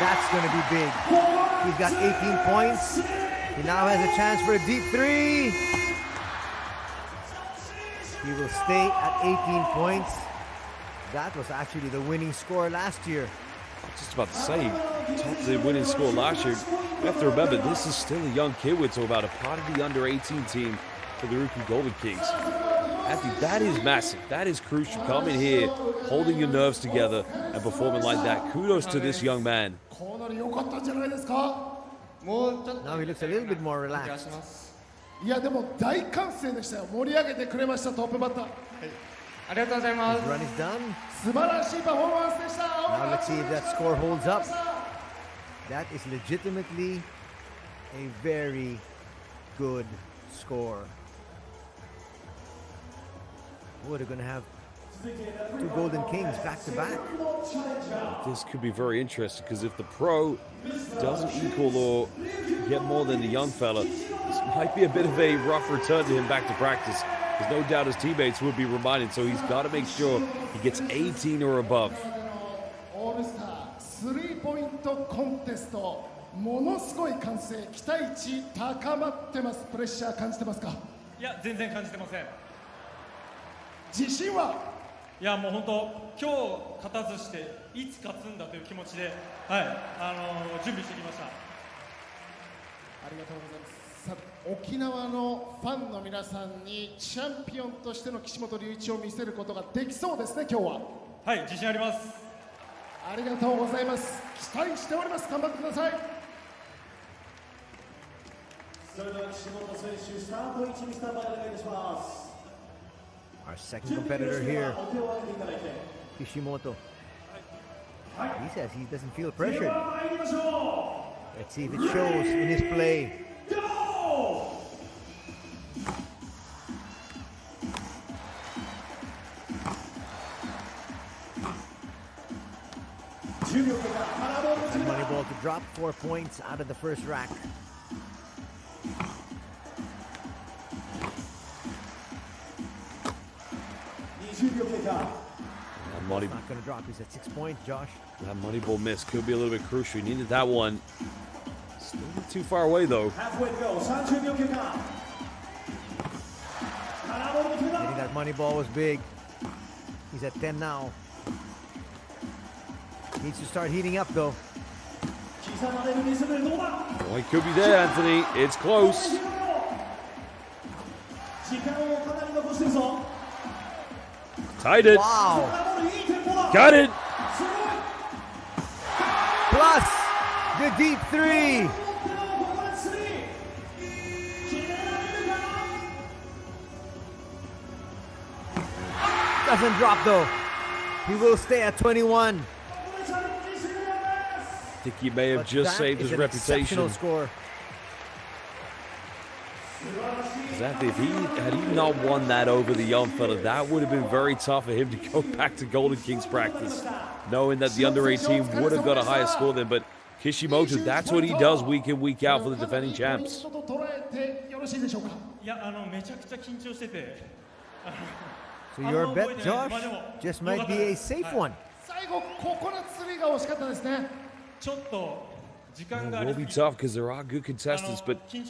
That's going to be big. He's got 18 points. He now has a chance for a deep 3. He will stay at 18 points. That was actually the winning score last year. Just about to say, topped the winning score last year. You have to remember, this is still a young kid we're talking about, a part of the under-18 team for the Rookie Golden Kings. Anthony, that is massive. That is crucial. Coming here, holding your nerves together, and performing like that. Kudos to this young man. Now he looks a little bit more relaxed. いやでも大歓声でしたよ。盛り上げてくれましたトップバッター。ありがとうございます。 His run is done. 素晴らしいパフォーマンスでした。 Now let's see if that score holds up. That is legitimately a very good score. Boy, they're going to have 2 Golden Kings back to back. This could be very interesting because if the pro doesn't equal or get more than the young fella, this might be a bit of a rough return to him back to practice. There's no doubt his teammates would be reminded, so he's got to make sure he gets 18 or above. オールスタースリーポイントコンテスト、ものすごい歓声、期待値高まってます。プレッシャー感じてますか？いや、全然感じてません。自信は？いや、もう本当、今日勝たずしていつ勝つんだという気持ちで、はい、準備してきました。ありがとうございます。さあ、沖縄のファンの皆さんにチャンピオンとしての岸本隆一を見せることができそうですね、今日は。はい、自信あります。ありがとうございます。期待しております。頑張ってください。それでは岸本選手、スタート位置にスタンバイお願いします。 Our second competitor here, Kishimoto. He says he doesn't feel pressured. Let's see if it shows in his play. Money ball to drop 4 points out of the first rack. Money not going to drop. He's at 6 points, Josh. That money ball miss could be a little bit crucial. He needed that one. Still not too far away though. Hitting that money ball was big. He's at 10 now. Needs to start heating up though. Oh, he could be there, Anthony. It's close. Tied it. Wow. Got it. Plus the deep 3. Doesn't drop though. He will stay at 21. I think he may have just saved his reputation. Score. Exactly. If had he not won that over the young fella, that would have been very tough for him to go back to Golden Kings practice, knowing that the under-18 would have got a higher score then. But Kishimoto, that's what he does week in, week out for the defending champs. So your bet, Josh, just might be a safe one. It will be tough because there are good contestants, but the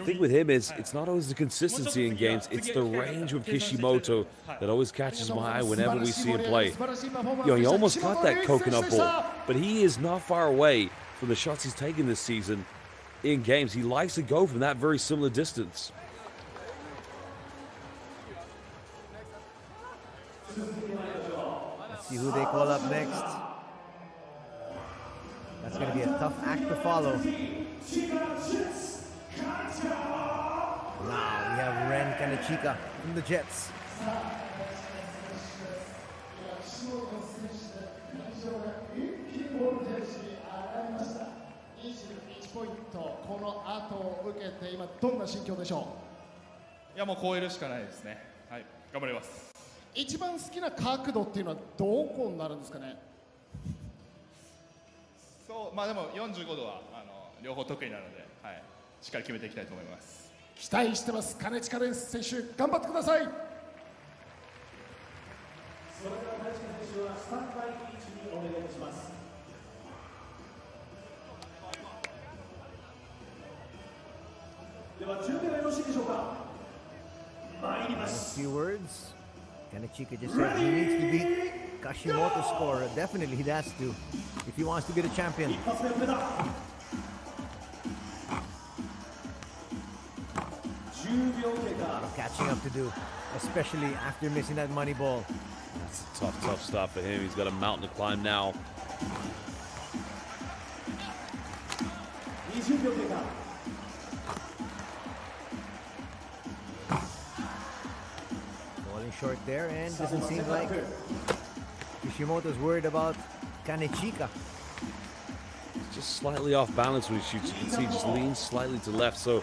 thing with him is it's not always the consistency in games, it's the range with Kishimoto that always catches my eye whenever we see him play. He almost got that coconut ball, but he is not far away from the shots he's taken this season in games. He likes to go from that very similar distance. Let's see who they call up next. That's going to be a tough act to follow. Now we have Ren Kanechika from the Jets. 場が一気にボルテージ上がりました。21ポイント、この後を受けて今どんな心境でしょう。いやもう超えるしかないですね。はい、頑張ります。一番好きな角度っていうのはどこになるんですかね。そう、まあでも45度は両方得意なので、はい、しっかり決めていきたいと思います。期待してます。金近蓮選手、頑張ってください。それでは金近選手はスタンバイ位置にお願いします。では準備はよろしいでしょうか。参ります。 A few words. Kanechika just said he needs to beat Kashimoto's score. Definitely he has to if he wants to be the champion. A lot of catching up to do, especially after missing that money ball. That's a tough stop for him. He's got a mountain to climb now. Falling short there, and doesn't seem like Kishimoto's worried about Kanechika. Just slightly off balance when he shoots. You can see he just leans slightly to left. So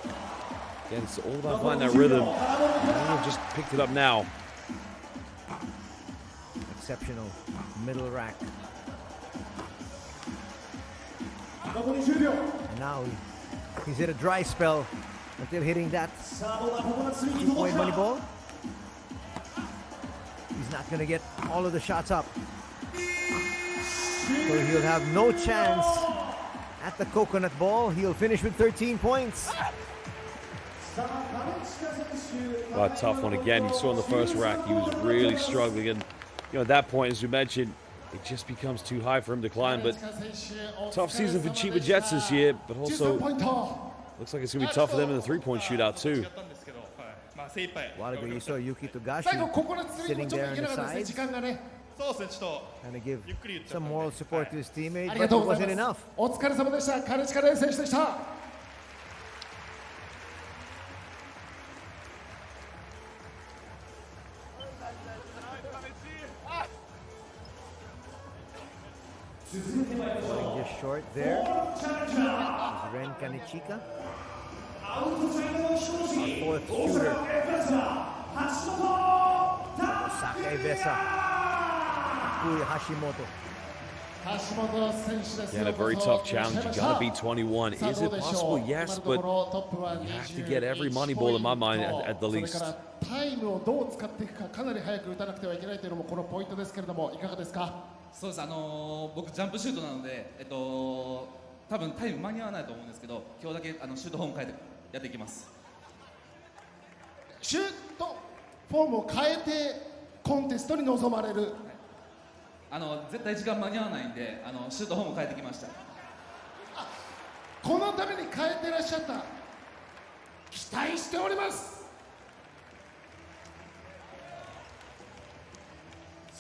again, it's all about finding that rhythm. And just picked it up now. Exceptional middle rack. And now he's hit a dry spell until hitting that 2-point money ball. He's not going to get all of the shots up. So he'll have no chance at the coconut ball. He'll finish with 13 points. Well, a tough one again. You saw in the first rack he was really struggling, and at that point, as you mentioned, it just becomes too high for him to climb. But tough season for Chiba Jets this year, but also looks like it's going to be tough for them in the three-point shootout too. A while ago you saw Yuki Togashi sitting there on the sides, trying to give some moral support to his teammate, but it wasn't enough. お疲れ様でした。金近蓮選手でした。Just short there. Ren Kanechika. Our fourth shooter. Sakai Vesa. Takuya Hashimoto. Again, a very tough challenge. You gotta beat 21. Is it possible? Yes, but you have to get every money ball in my mind at the least. タイムをどう使っていくか、かなり早く打たなくてはいけないというのもこのポイントですけれども、いかがですか。そうです。僕ジャンプシュートなので、多分タイム間に合わないと思うんですけど、今日だけシュートフォーム変えてやっていきます。シュートフォームを変えてコンテストに臨まれる。絶対時間間に合わないんで、シュートフォーム変えてきました。このために変えてらっしゃった。期待しております。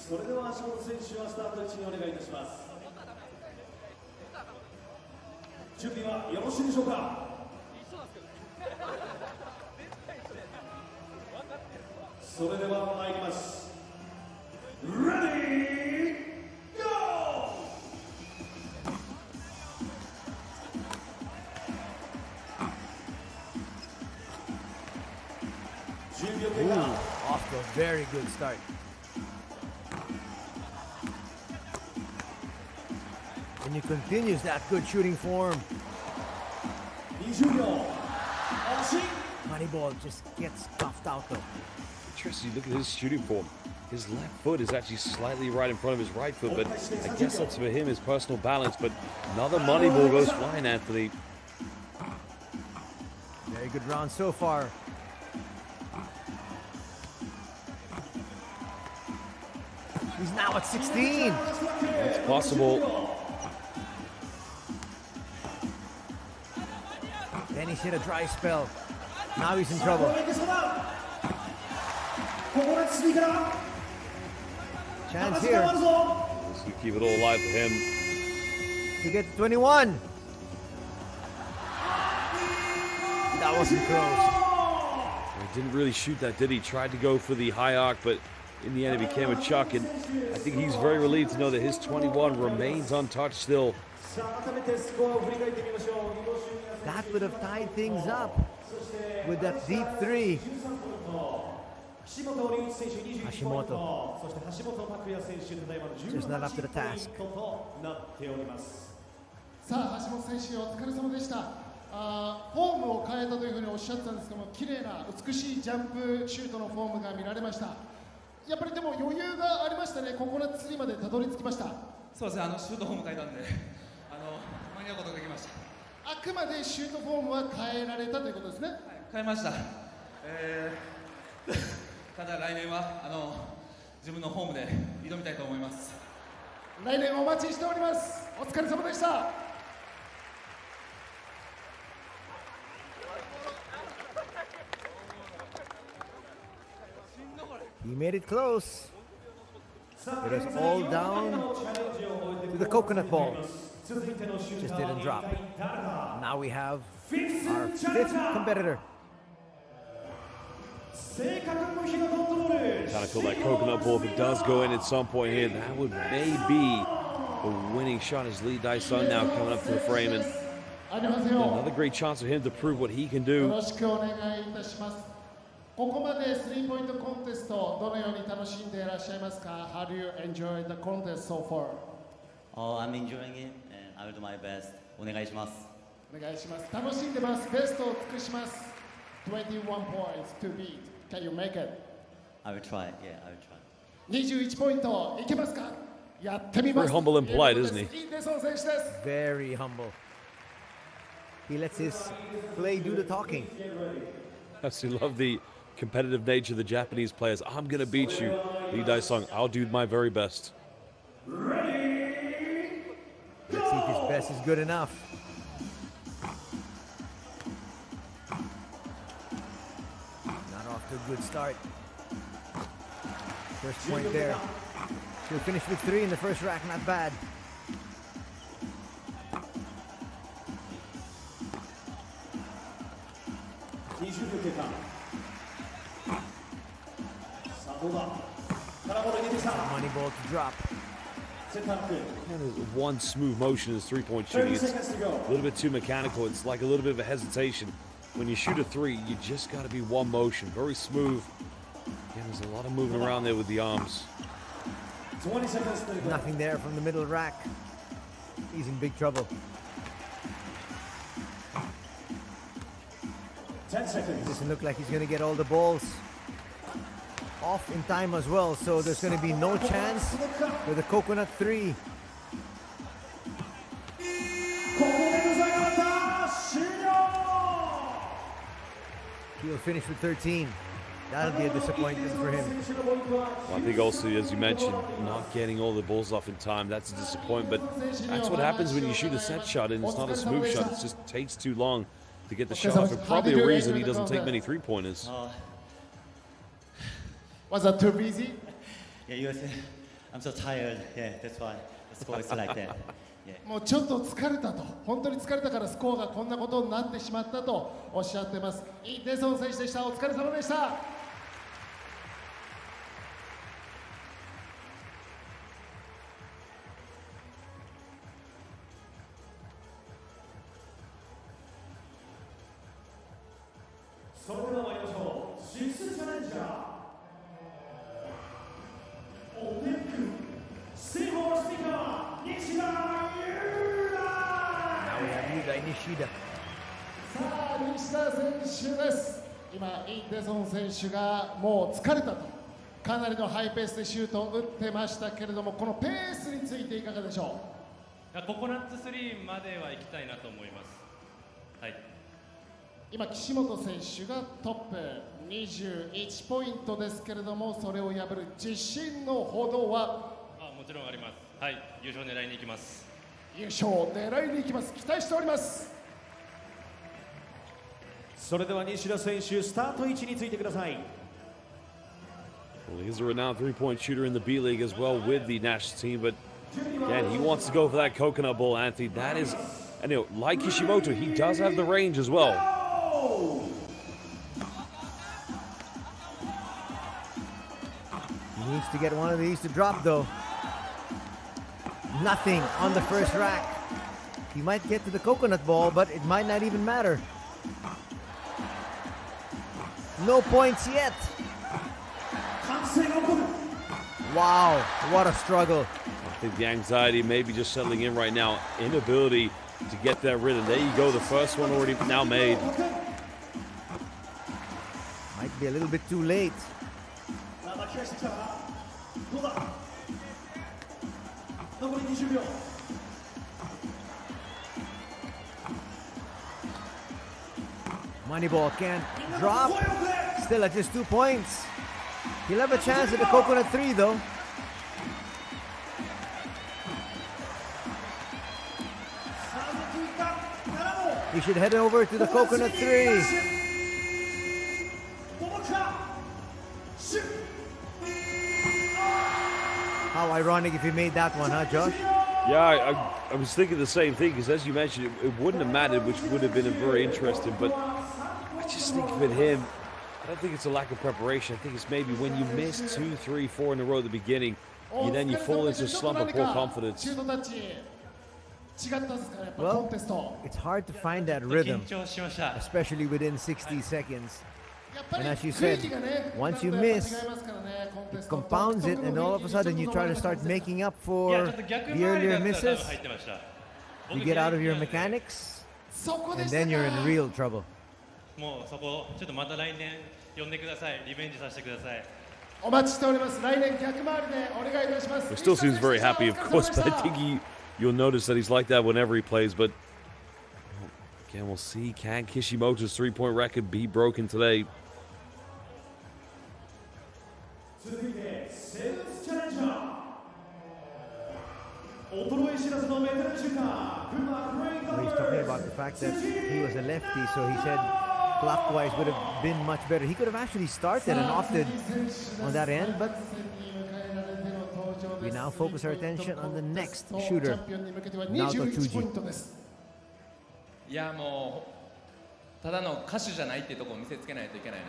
それでは橋本選手はスタート位置にお願いいたします。準備はよろしいでしょうか。それでは参ります。Ready, go! Ooh, off to a very good start. And he continues that good shooting form. Moneyball just gets stuffed out though. Interesting, look at his shooting form. His left foot is actually slightly right in front of his right foot, but I guess that's for him, his personal balance. But another money ball goes flying, Anthony. Very good round so far. He's now at 16. It's possible. Then he's hit a dry spell. Now he's in trouble. Chance here. So keep it all alive for him. To get to 21. That wasn't close. He didn't really shoot that, did he? Tried to go for the high arc, but in the end it became a chuck, and I think he's very relieved to know that his 21 remains untouched still. That would have tied things up with that deep three. Hashimoto just not up to the task. さあ橋本選手お疲れ様でした。フォームを変えたというふうにおっしゃってたんですけども、綺麗な美しいジャンプシュートのフォームが見られました。やっぱりでも余裕がありましたね。ココナッツ3までたどり着きました。そうですね、シュートフォーム変えたんで間に合うことができました。あくまでシュートフォームは変えられたということですね。変えました。ただ来年は自分のホームで挑みたいと思います。来年お待ちしております。お疲れ様でした。He made it close. It was all down to the coconut ball. Just didn't drop. Now we have our fifth competitor. Kind of feel that coconut ball, if it does go in at some point here, that would maybe a winning shot as Lee Dae-sung now coming up to the frame, and another great chance for him to prove what he can do. ここまでスリーポイントコンテストどのように楽しんでいらっしゃいますか？ How do you enjoy the contest so far? I'm enjoying it and I will do my best. お願いします。お願いします。楽しんでます。ベストを尽くします。21 points to beat. Can you make it? I will try. Yeah, I will try. 21ポイントいけますか？やってみます。 Very humble and polite, isn't he? イ・デソン選手です。Very humble. He lets his play do the talking. I absolutely love the competitive nature of the Japanese players. I'm going to beat you. Lee Dae-sung, I'll do my very best. Let's see if his best is good enough. Not off to a good start. First point there. He'll finish with 3 in the first rack, not bad. Money ball to drop. One smooth motion is three-point shooting. It's a little bit too mechanical. It's like a little bit of a hesitation. When you shoot a 3, you just got to be one motion. Very smooth. Again, there's a lot of moving around there with the arms. Nothing there from the middle rack. He's in big trouble. 10 seconds. Doesn't look like he's going to get all the balls off in time as well, so there's going to be no chance for the coconut 3. He'll finish with 13. That'll be a disappointment for him. Well, I think also, as you mentioned, not getting all the balls off in time, that's a disappointment. But that's what happens when you shoot a set shot and it's not a smooth shot. It just takes too long to get the shot off, and probably a reason he doesn't take many three-pointers. Was that too busy? Yeah, I'm so tired. Yeah, that's why the score is like that. Yeah. もうちょっと疲れたと、本当に疲れたからスコアがこんなことになってしまったとおっしゃってます。イ・デソン選手でした。お疲れ様でした。それでは参りましょう。シックスチャレンジャー。オリンピックシホースピーカー西田優太。Now we have Yuda Nishida. さあ西田選手です。今イ・デソン選手がもう疲れたと、かなりのハイペースでシュートを打ってましたけれども、このペースについていかがでしょう？ココナッツ3までは行きたいなと思います。はい。今岸本選手がトップ21ポイントですけれども、それを破る自信のほどは？もちろんあります。はい、優勝狙いに行きます。優勝を狙いに行きます。期待しております。それでは西田選手、スタート位置についてください。Well, he's a renowned three-point shooter in the B.League as well with the national team, but again, he wants to go for that coconut ball, Anthony. That is, and you know, like Kishimoto, he does have the range as well. Needs to get one of these to drop though. Nothing on the first rack. He might get to the coconut ball, but it might not even matter. No points yet. Wow, what a struggle. I think the anxiety may be just settling in right now. Inability to get that rhythm. There you go, the first one already now made. Might be a little bit too late. Moneyball can't drop. Still at just 2 points. He'll have a chance at the coconut 3 though. He should head over to the coconut 3. How ironic if he made that one, huh, Josh? Yeah, I was thinking the same thing, because as you mentioned, it wouldn't have mattered, which would have been very interesting, but I just think with him, I don't think it's a lack of preparation. I think it's maybe when you miss 2, 3, 4 in a row at the beginning, you fall into a slump of poor confidence. Well, it's hard to find that rhythm, especially within 60 seconds. And as you said, once you miss, it compounds it, and all of a sudden you try to start making up for the earlier misses. You get out of your mechanics, and then you're in real trouble. He still seems very happy, of course, but I think you'll notice that he's like that whenever he plays. But again, we'll see. Can Kishimoto's three-point record be broken today? Well, he's talking about the fact that he was a lefty, so he said clockwise would have been much better. He could have actually started and opted on that end, but we now focus our attention on the next shooter, Naoto Chuji. いやもうただの歌手じゃないっていうところを見せつけないといけないな。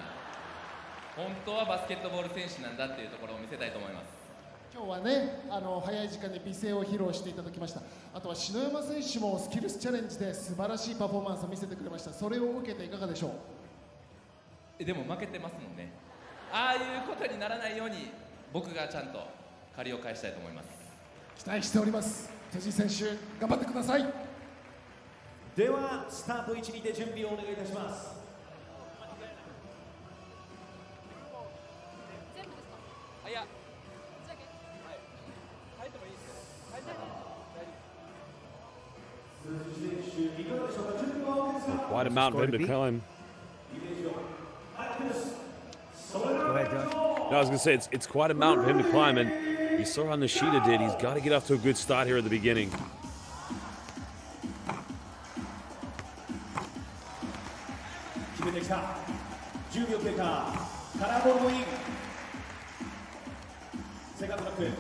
本当はバスケットボール選手なんだっていうところを見せたいと思います。今日はね、早い時間に美声を披露していただきました。あとは篠山選手もスキルスチャレンジで素晴らしいパフォーマンスを見せてくれました。それを受けていかがでしょう。でも負けてますもんね。ああいうことにならないように僕がちゃんと借りを返したいと思います。期待しております。辻選手頑張ってください。ではスタート位置にて準備をお願いいたします。Quite a mountain for him to climb. Go ahead, Josh. No, I was going to say, it's quite a mountain for him to climb, and you saw how Nishida did. He's got to get off to a good start here at the beginning.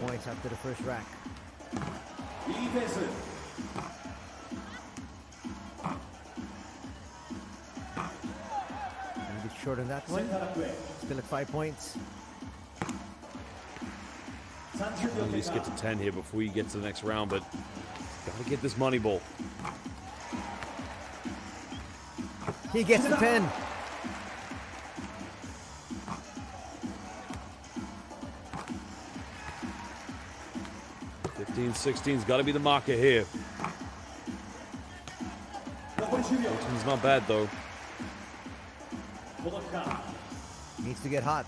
Points after the first rack. A bit short on that one. Still at 5 points. At least get to 10 here before you get to the next round, but got to get this money ball. He gets to 10. $15-16's got to be the marker here. 14's not bad though. Needs to get hot.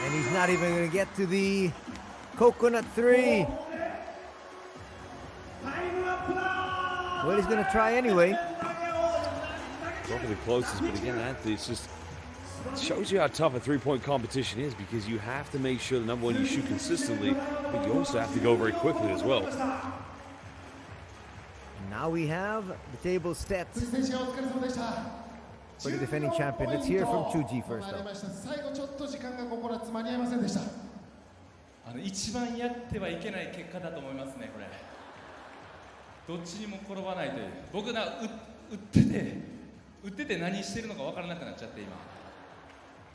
And he's not even going to get to the coconut 3. Well, he's going to try anyway. Probably the closest, but again, Anthony, it's just shows you how tough a three-point competition is, because you have to make sure that, number one, you shoot consistently, but you also have to go very quickly as well. Now we have the table set for the defending champion. Let's hear from Chuji first though. 一番やってはいけない結果だと思いますね、これ。どっちにも転ばないという。僕が打ってて打ってて何してるのか分からなくなっちゃって今。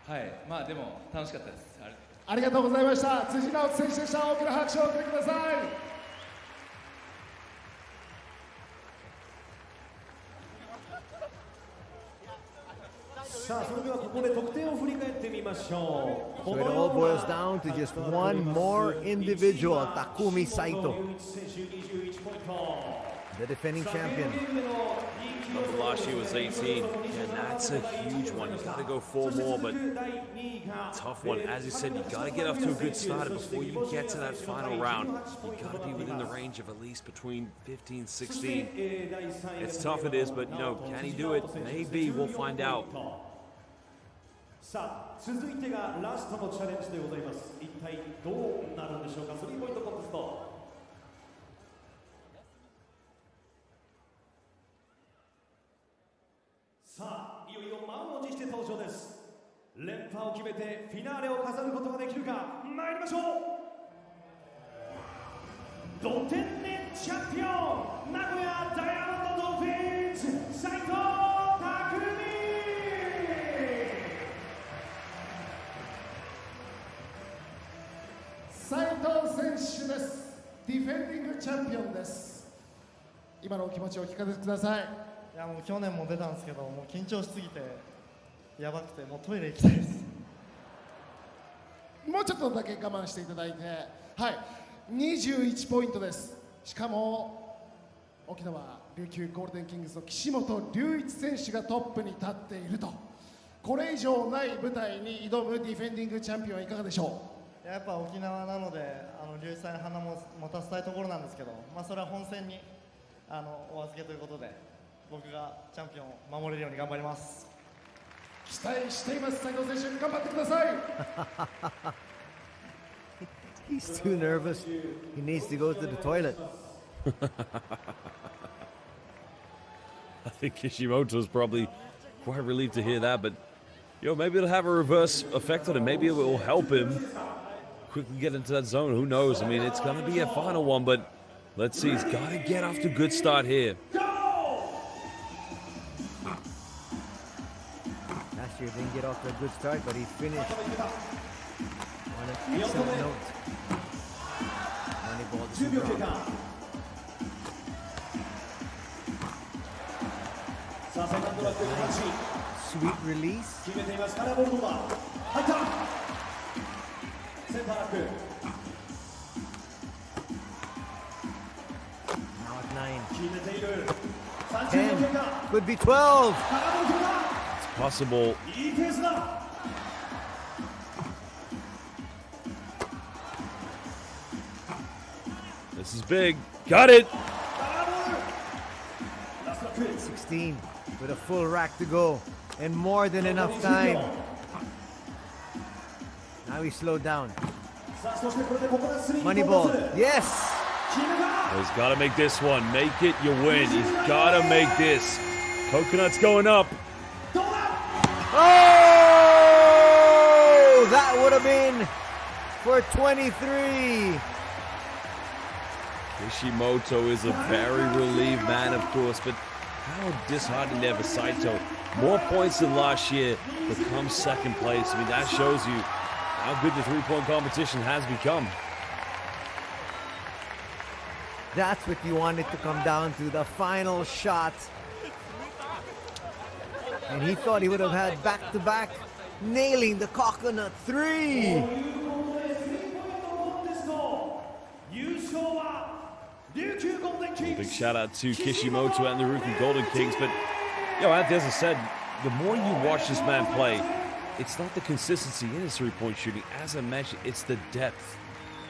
はい、まあでも楽しかったです。ありがとうございました。辻直人選手でした。大きな拍手をお送りください。さあそれではここで得点を振り返ってみましょう。 So it all boils down to just one more individual, Takumi Saito, the defending champion. Remember last year was 18. Yeah, that's a huge one. You got to go 4 more, but tough one. As you said, you got to get off to a good start before you get to that final round. You got to be within the range of at least between 15, 16. It's tough, it is, but you know, can he do it? Maybe. We'll find out. さあ続いてがラストのチャレンジでございます。一体どうなるんでしょうか。スリーポイントコンテスト。さあいよいよ満を持して登場です。連覇を決めてフィナーレを飾ることができるか。参りましょう。同点ネチャンピオン名古屋ダイヤモンドドルフィンズ斉藤匠。斉藤選手です。ディフェンディングチャンピオンです。今のお気持ちをお聞かせください。いやもう去年も出たんですけど、もう緊張しすぎてやばくて、もうトイレ行きたいです。もうちょっとだけ我慢していただいて、はい、21ポイントです。しかも沖縄琉球ゴールデンキングスの岸本隆一選手がトップに立っていると。これ以上ない舞台に挑むディフェンディングチャンピオンはいかがでしょう。やっぱ沖縄なので、隆一さんに花も持たせたいところなんですけど、まあ、それは本戦にお預けということで、僕がチャンピオンを守れるように頑張ります。期待しています。斉藤選手、頑張ってください。He's too nervous. He needs to go to the toilet. I think Kishimoto's probably quite relieved to hear that, but maybe it'll have a reverse effect on him. Maybe it will help him quickly get into that zone. Who knows? I mean, it's going to be a final one, but let's see. He's got to get off to a good start here. Last year didn't get off to a good start, but he finished on an excellent note. Moneyball to drop. Sweet release. Now at 9. 10. Could be 12. It's possible. This is big. Got it. 16 with a full rack to go and more than enough time. Now he slowed down. Moneyball. Yes. He's got to make this one. Make it, you win. He's got to make this. Coconut's going up. Oh! That would have been for 23. Kishimoto is a very relieved man, of course, but how disheartening there for Saito. More points than last year, but comes second place. I mean, that shows you how good the three-point competition has become. That's what you wanted to come down to, the final shot. And he thought he would have had back-to-back, nailing the coconut 3. Big shout out to Kishimoto and the Ryukyu Golden Kings. But, Anthony, as I said, the more you watch this man play, it's not the consistency in his three-point shooting. As I mentioned, it's the depth.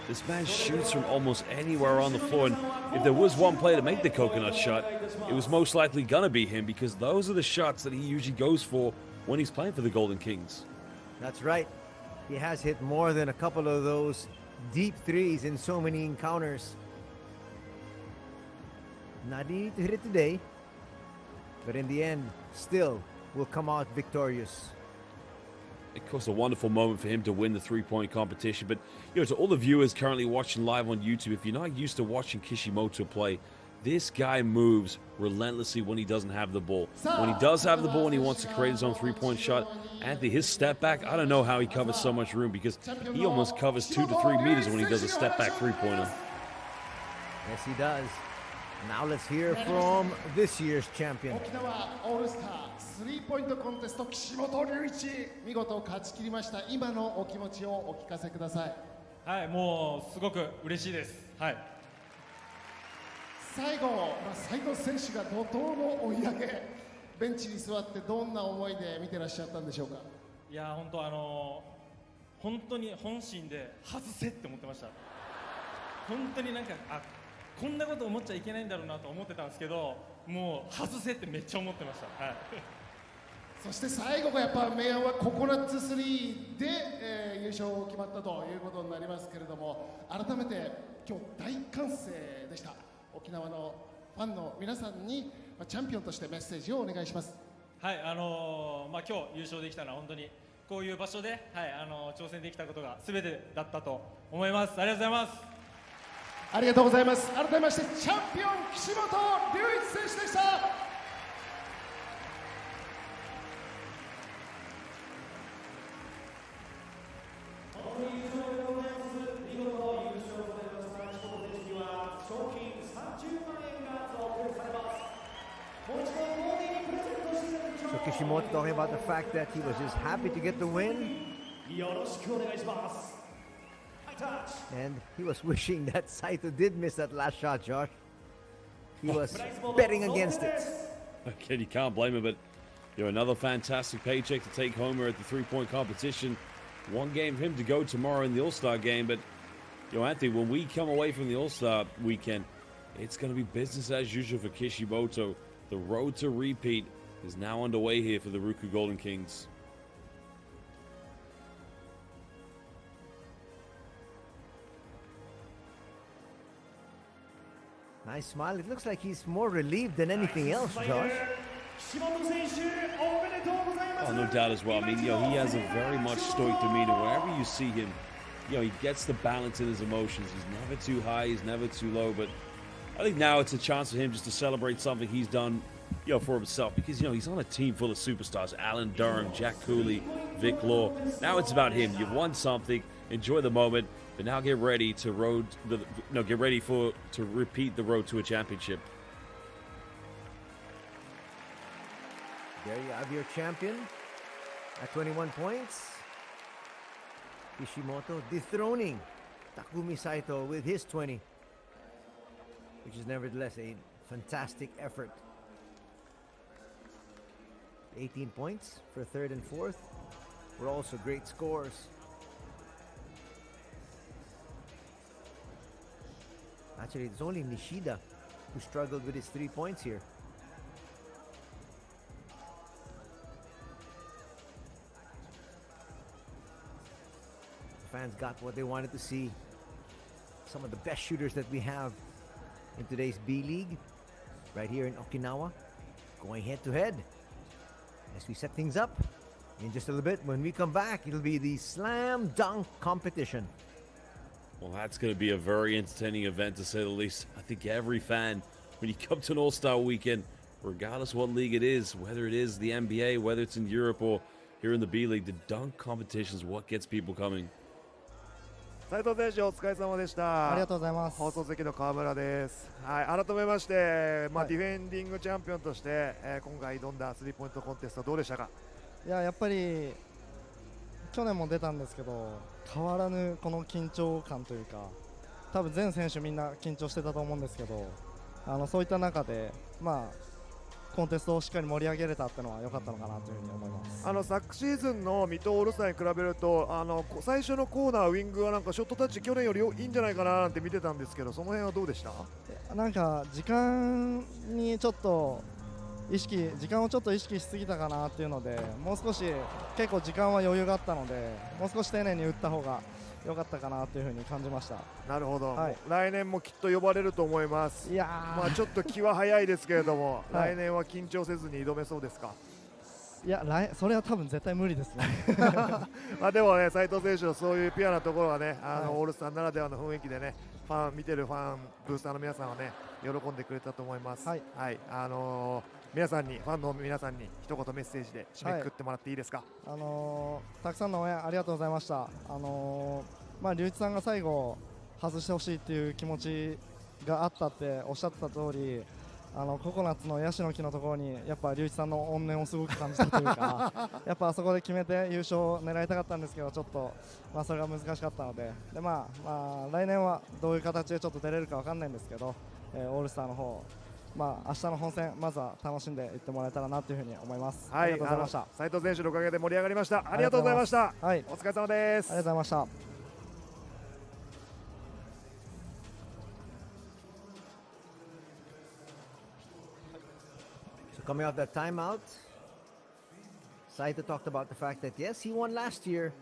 This man shoots from almost anywhere on the floor. And if there was one player to make the coconut shot, it was most likely going to be him, because those are the shots that he usually goes for when he's playing for the Golden Kings. That's right. He has hit more than a couple of those deep threes in so many encounters. Not easy to hit it today, but in the end, still will come out victorious. Of course, a wonderful moment for him to win the three-point competition. But, to all the viewers currently watching live on YouTube, if you're not used to watching Kishimoto play, This guy moves relentlessly when he doesn't have the ball. When he does have the ball and he wants to create his own three-point shot, Anthony, his step back, I don't know how he covers so much room because he almost covers 2 to 3 meters when he does a step back three-pointer. Yes, he does. Now let's hear from this year's champion. 沖縄オールスタースリーポイントコンテスト岸本隆一見事勝ち切りました。今のお気持ちをお聞かせください。はい、もうすごく嬉しいです。はい。最後、斉藤選手が怒涛の追い上げ、ベンチに座ってどんな思いで見てらっしゃったんでしょうか。いや本当に本心で外せって思ってました。本当になんかこんなこと思っちゃいけないんだろうなと思ってたんですけど、もう外せってめっちゃ思ってました。はい。そして最後がやっぱ明暗はココナッツ3で、優勝決まったということになりますけれども、改めて今日大歓声でした。沖縄のファンの皆さんにチャンピオンとしてメッセージをお願いします。はい、今日優勝できたのは本当にこういう場所で、挑戦できたことが全てだったと思います。ありがとうございます。ありがとうございます。改めましてチャンピオン岸本隆一選手でした。So Kishimoto talking about the fact that he was just happy to get the win. And he was wishing that Saito did miss that last shot, Josh. He was betting against it. Okay, you can't blame him, but another fantastic paycheck to take home here at the three-point competition. One game for him to go tomorrow in the All-Star game, but Anthony, when we come away from the All-Star weekend, it's going to be business as usual for Kishimoto. The road to repeat is now underway here for the Ruku Golden Kings. Nice smile. It looks like he's more relieved than anything else, Josh. Oh, no doubt as well. I mean, he has a very much stoic demeanor. Wherever you see him, he gets the balance in his emotions. He's never too high, he's never too low. But I think now it's a chance for him just to celebrate something he's done, for himself. Because, he's on a team full of superstars. Alan Durham, Jack Cooley, Vic Law. Now it's about him. You've won something. Enjoy the moment. But now get ready to repeat the road to a championship. There you have your champion at 21 points. Kishimoto dethroning Takumi Saito with his 20, which is nevertheless a fantastic effort. 18 points for third and fourth were also great scores. Actually, it's only Nishida who struggled with his 3 points here. The fans got what they wanted to see. Some of the best shooters that we have in today's B.League, right here in Okinawa, going head-to-head. As we set things up, in just a little bit, when we come back, it'll be the slam dunk competition. Well, that's going to be a very entertaining event, to say the least. I think every fan, when you come to an All-Star weekend, regardless what league it is, whether it is the NBA, whether it's in Europe or here in the B-League, the dunk competition is what gets people coming. 斉藤選手お疲れ様でした。ありがとうございます。放送席の川村です。はい、改めまして、ディフェンディングチャンピオンとして、今回挑んだスリーポイントコンテストどうでしたか？やっぱり去年も出たんですけど、変わらぬこの緊張感というか、多分全選手みんな緊張してたと思うんですけど、そういった中でコンテストをしっかり盛り上げれたっていうのは良かったのかなというふうに思います。昨シーズンの水戸オールスターに比べると最初のコーナーウィングはなんかショットタッチ去年よりいいんじゃないかななんて見てたんですけど、その辺はどうでした？なんか時間にちょっと時間をちょっと意識しすぎたかなっていうので、もう少し結構時間は余裕があったので、もう少し丁寧に打った方が良かったかなというふうに感じました。なるほど、はい、来年もきっと呼ばれると思います。いやちょっと気は早いですけれども、来年は緊張せずに挑めそうですか？いや、それは多分絶対無理ですね。まあでもね、斉藤選手のそういうピュアなところはね、はいオールスターならではの雰囲気でね、見てるファン、ブースターの皆さんはね、喜んでくれたと思います。はい、皆さんに、ファンの皆さんに一言メッセージで締めくくってもらっていいですか。たくさんの応援ありがとうございました。龍一さんが最後外してほしいっていう気持ちがあったっておっしゃってた通り、ココナッツのヤシの木のところにやっぱ龍一さんの怨念をすごく感じたというかやっぱあそこで決めて優勝を狙いたかったんですけど、ちょっと、それが難しかったので、来年はどういう形でちょっと出れるか分かんないんですけど、オールスターの方、明日の本戦まずは楽しんでいってもらえたらなというふうに思います。はい、ありがとうございました。斉藤選手のおかげで盛り上がりました。ありがとうございました。はい、お疲れ様です。ありがとうございました。Coming off that timeout, Saito talked about the fact that yes, he won last year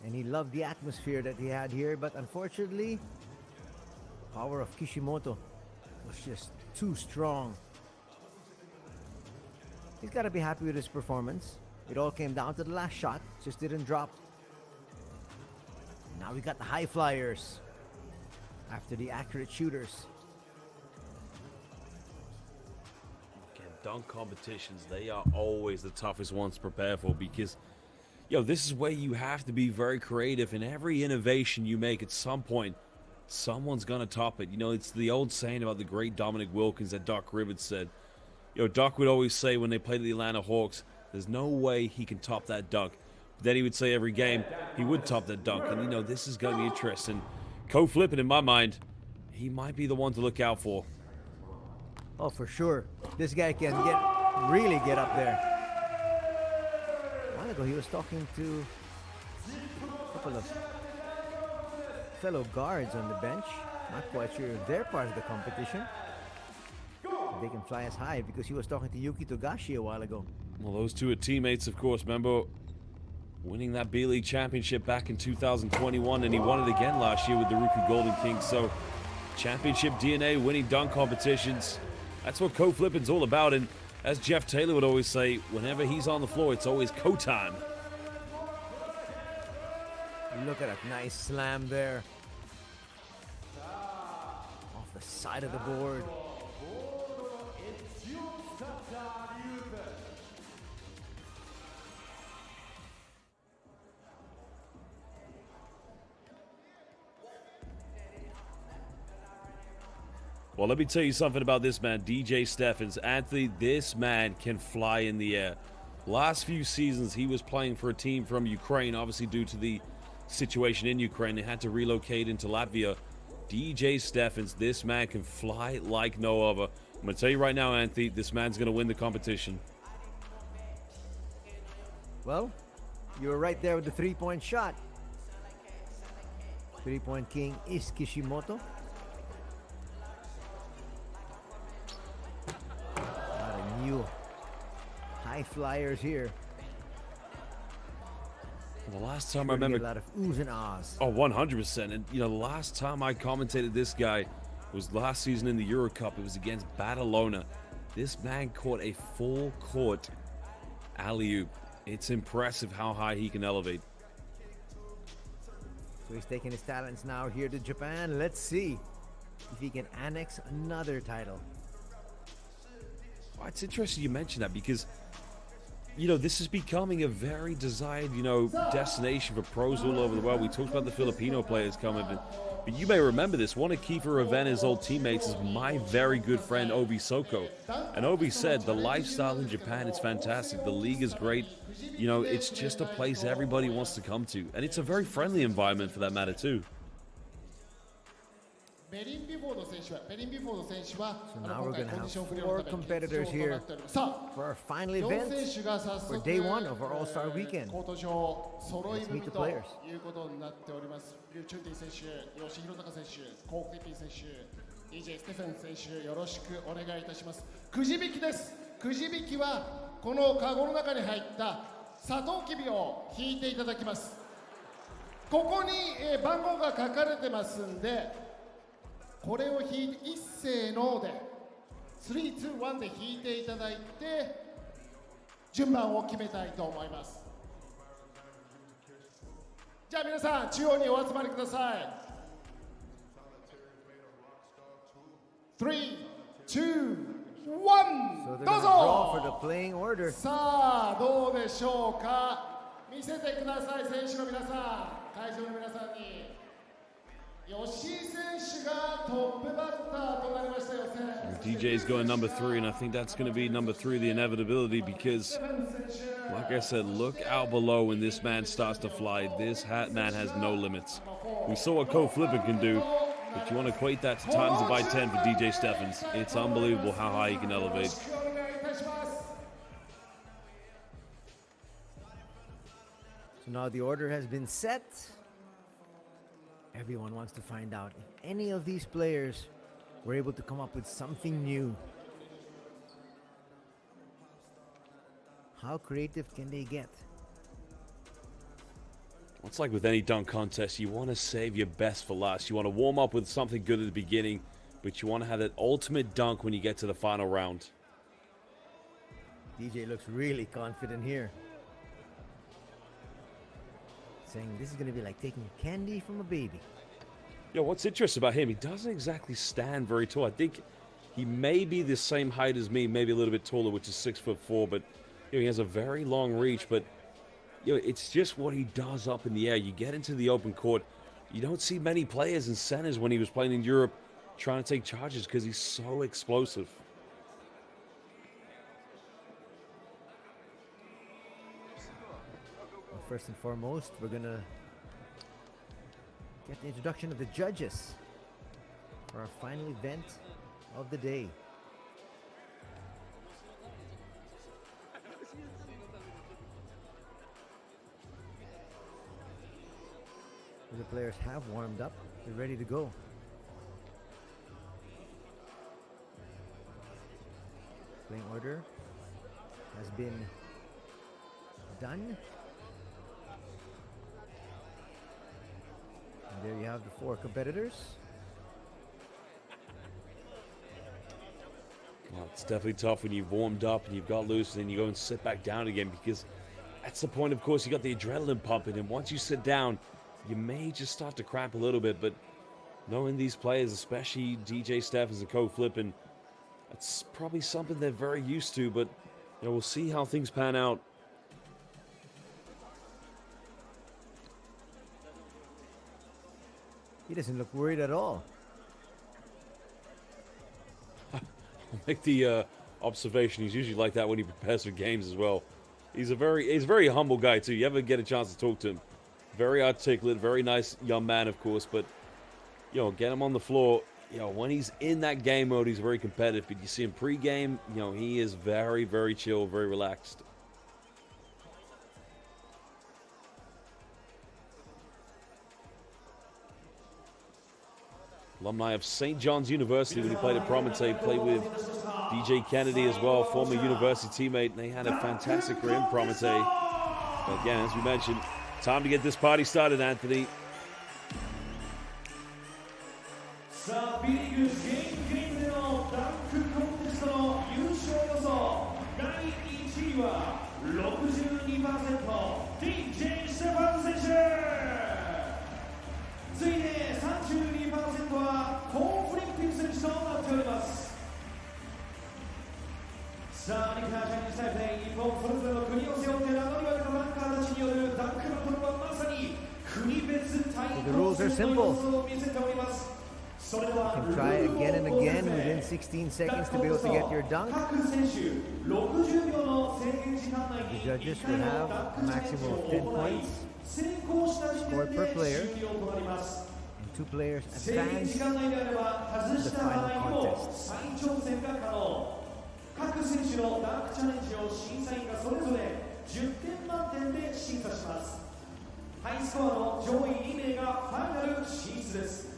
and he loved the atmosphere that he had here, but unfortunately, the power of Kishimoto was just too strong. He's got to be happy with his performance. It all came down to the last shot, just didn't drop. Now we got the high flyers after the accurate shooters. Dunk competitions, they are always the toughest ones to prepare for because, this is where you have to be very creative. In every innovation you make, at some point, someone's going to top it. It's the old saying about the great Dominic Wilkins that Doc Rivers said. Doc would always say when they played the Atlanta Hawks, there's no way he can top that dunk. But then he would say every game he would top that dunk. And, this is going to be interesting. Co-flipping, in my mind, he might be the one to look out for. Oh, for sure. This guy can really get up there. A while ago, he was talking to a couple of fellow guards on the bench. Not quite sure if they're part of the competition. They can fly as high because he was talking to Yuki Togashi a while ago. Well, those two are teammates, of course. Remember winning that B.League championship back in 2021, and he won it again last year with the Ruku Golden Kings. So, championship DNA, winning dunk competitions. That's what co-flipping's all about, and as Jeff Taylor would always say, whenever he's on the floor, it's always co-time. Look at a nice slam there. Off the side of the board. Well, let me tell you something about this man, DJ Steffens. Anthony, this man can fly in the air. Last few seasons, he was playing for a team from Ukraine, obviously due to the situation in Ukraine. They had to relocate into Latvia. DJ Steffens, this man can fly like no other. I'm going to tell you right now, Anthony, this man's going to win the competition. Well, you were right there with the three-point shot. Three-point king is Kishimoto. High flyers here. The last time I remember, a lot of oohs and ahs. Oh, 100%. And the last time I commentated this guy was last season in the Euro Cup. It was against Badalona. This man caught a full court alley-oop. It's impressive how high he can elevate. So he's taking his talents now here to Japan. Let's see if he can annex another title. Well, it's interesting you mention that because, this is becoming a very desired, destination for pros all over the world. We talked about the Filipino players coming, but you may remember this. One of Kiefer Ravenna's old teammates is my very good friend, Obi Soko. And Obi said the lifestyle in Japan is fantastic. The league is great. It's just a place everybody wants to come to. And it's a very friendly environment for that matter, too. So now we're going to have 4 competitors here for our final event for day 1 of our All-Star Weekend. Let's meet the players. DJ ステフェン選手よろしくお願いいたします。くじ引きです。くじ引きはこのカゴの中に入ったサトウキビを引いていただきます。ここに番号が書かれてますんで、これを引いて一斉ので3、2、1で引いていただいて、順番を決めたいと思います。じゃあ皆さん、中央にお集まりください。3、2、1、どうぞ。さあ、どうでしょうか。見せてください、選手の皆さん、会場の皆さんに。吉井選手がトップバッターとなりましたよ。DJ's going number 3, and I think that's going to be number 3, the inevitability, because, like I said, look out below when this man starts to fly. This man has no limits. We saw what Cole Flippin can do, but you want to equate that to times it by 10 for DJ Stephens. It's unbelievable how high he can elevate. So now the order has been set. Everyone wants to find out if any of these players were able to come up with something new. How creative can they get? It's like with any dunk contest, you want to save your best for last. You want to warm up with something good at the beginning, but you want to have that ultimate dunk when you get to the final round. DJ looks really confident here. Saying this is going to be like taking candy from a baby. Yeah, what's interesting about him, he doesn't exactly stand very tall. I think he may be the same height as me, maybe a little bit taller, which is 6'4", but he has a very long reach. But it's just what he does up in the air. You get into the open court, you don't see many players and centers when he was playing in Europe trying to take charges because he's so explosive. First and foremost, we're gonna get the introduction of the judges for our final event of the day. The players have warmed up, they're ready to go. Playing order has been done. There you have the 4 competitors. Well, it's definitely tough when you've warmed up and you've got loose and then you go and sit back down again, because that's the point, of course. You got the adrenaline pumping, and once you sit down, you may just start to cramp a little bit. But knowing these players, especially DJ Stephens and Cole Flippin, that's probably something they're very used to. But we'll see how things pan out. He doesn't look worried at all. I'll make the observation. He's usually like that when he prepares for games as well. He's a very humble guy too. You ever get a chance to talk to him? Very articulate, very nice young man, of course. But get him on the floor. When he's in that game mode, he's very competitive. But you see him pre-game, he is very, very chill, very relaxed. Alumni of St. John's University when he played at Promonte, played with DJ Kennedy as well, former university teammate, and they had a fantastic career in Promonte. But again, as we mentioned, time to get this party started, Anthony. B.League 現役リーグでのダンクコンテストの優勝予想第1位は 62% DJ ステファン選手、次いで 32% はコー・フリッピン選手となっております。さあ、リカーチャレンジ大会、日本それぞれの国を背負って名乗りを上げたダンカーたちによるダンクバトルはまさに国別対抗戦の様子を見せております。You can try again and again within 16 seconds to be able to get your dunk. The judges will have a maximum of 10 points scored per player, and 2 players advance to the final contest. 各選手のダンクチャレンジを審査員がそれぞれ10点満点で審査します。ハイスコアの上位2名がファイナル進出です。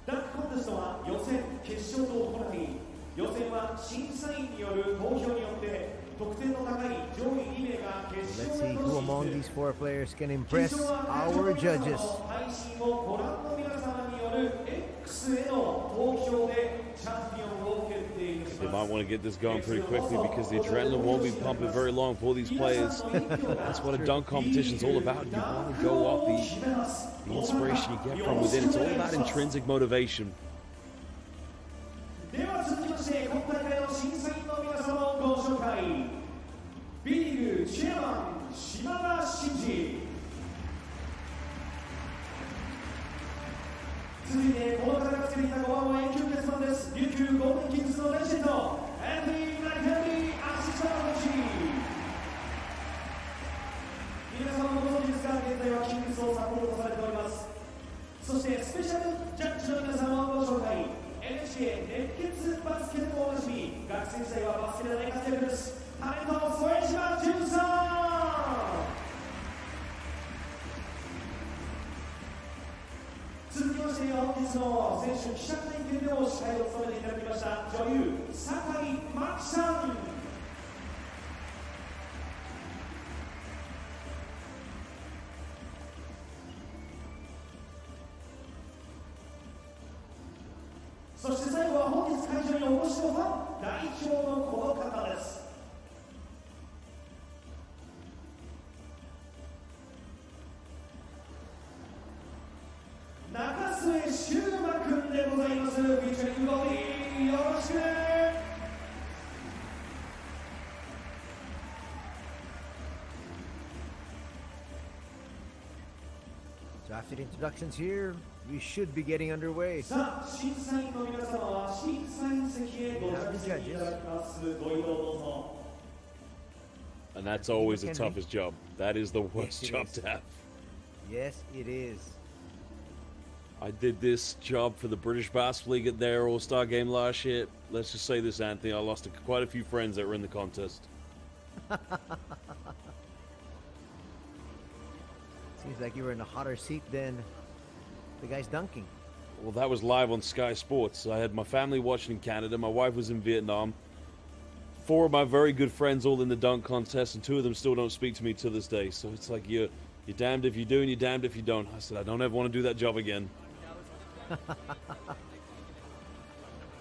ダンクコンテストは予選、決勝と行い、予選は審査員による投票によって得点の高い上位2名が決勝へ Let's see who among these 4 players can impress our judges. 配信をご覧の皆様による X への投票で They might want to get this going pretty quickly because the adrenaline won't be pumping very long for these players. That's what a dunk competition is all about. You want to go off the inspiration you get from within. It's all about intrinsic motivation. では続きまして今大会の審査員の皆様をご紹介 B リーグチェアマン島田真二続いてこの方がつけていた5番は永久欠番です琉球ゴールデンキングスのレジェンドアントニー・マリヘンリーアシスタントコーチ皆様もご存知ですが現在はキングスをサポートされておりますそしてスペシャルジャッジの皆様をご紹介NHK 熱血バスケットおなじみ学生時代はバスケで活躍ですタレント副島淳さん続きまして本日の選手記者会見でも司会を務めていただきました女優酒井真紀さんそして最後は本日会場にお越しのファン代表のこの方です中末修馬くんでございますフィーチャリングボディよろしくSo after the introductions here, we should be getting underway. さあ審査員の皆様は審査員席へご着席いただきますご移動どうぞ And that's always the toughest job. That is the worst job to have. Yes, it is. I did this job for the British Basketball League at their All-Star game last year. Let's just say this, Anthony. I lost quite a few friends that were in the contest. Seems like you were in a hotter seat than the guys dunking. Well, that was live on Sky Sports. I had my family watching in Canada. My wife was in Vietnam. 4 of my very good friends all in the dunk contest, and 2 of them still don't speak to me to this day. So it's like you're damned if you do and you're damned if you don't. I said, I don't ever want to do that job again.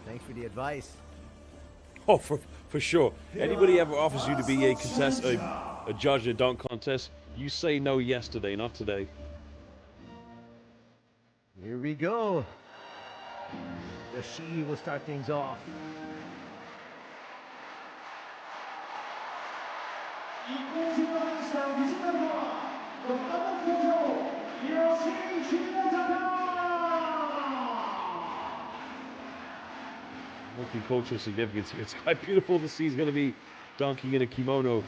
Thanks for the advice. Oh, for sure. Anybody ever offers you to be a judge in a dunk contest, you say no yesterday, not today. Here we go. The She will start things off. 一行中の選手はビジタルはドクター東京吉井ジャパン Multicultural significance. It's quite beautiful to see he's going to be dunking in a kimono.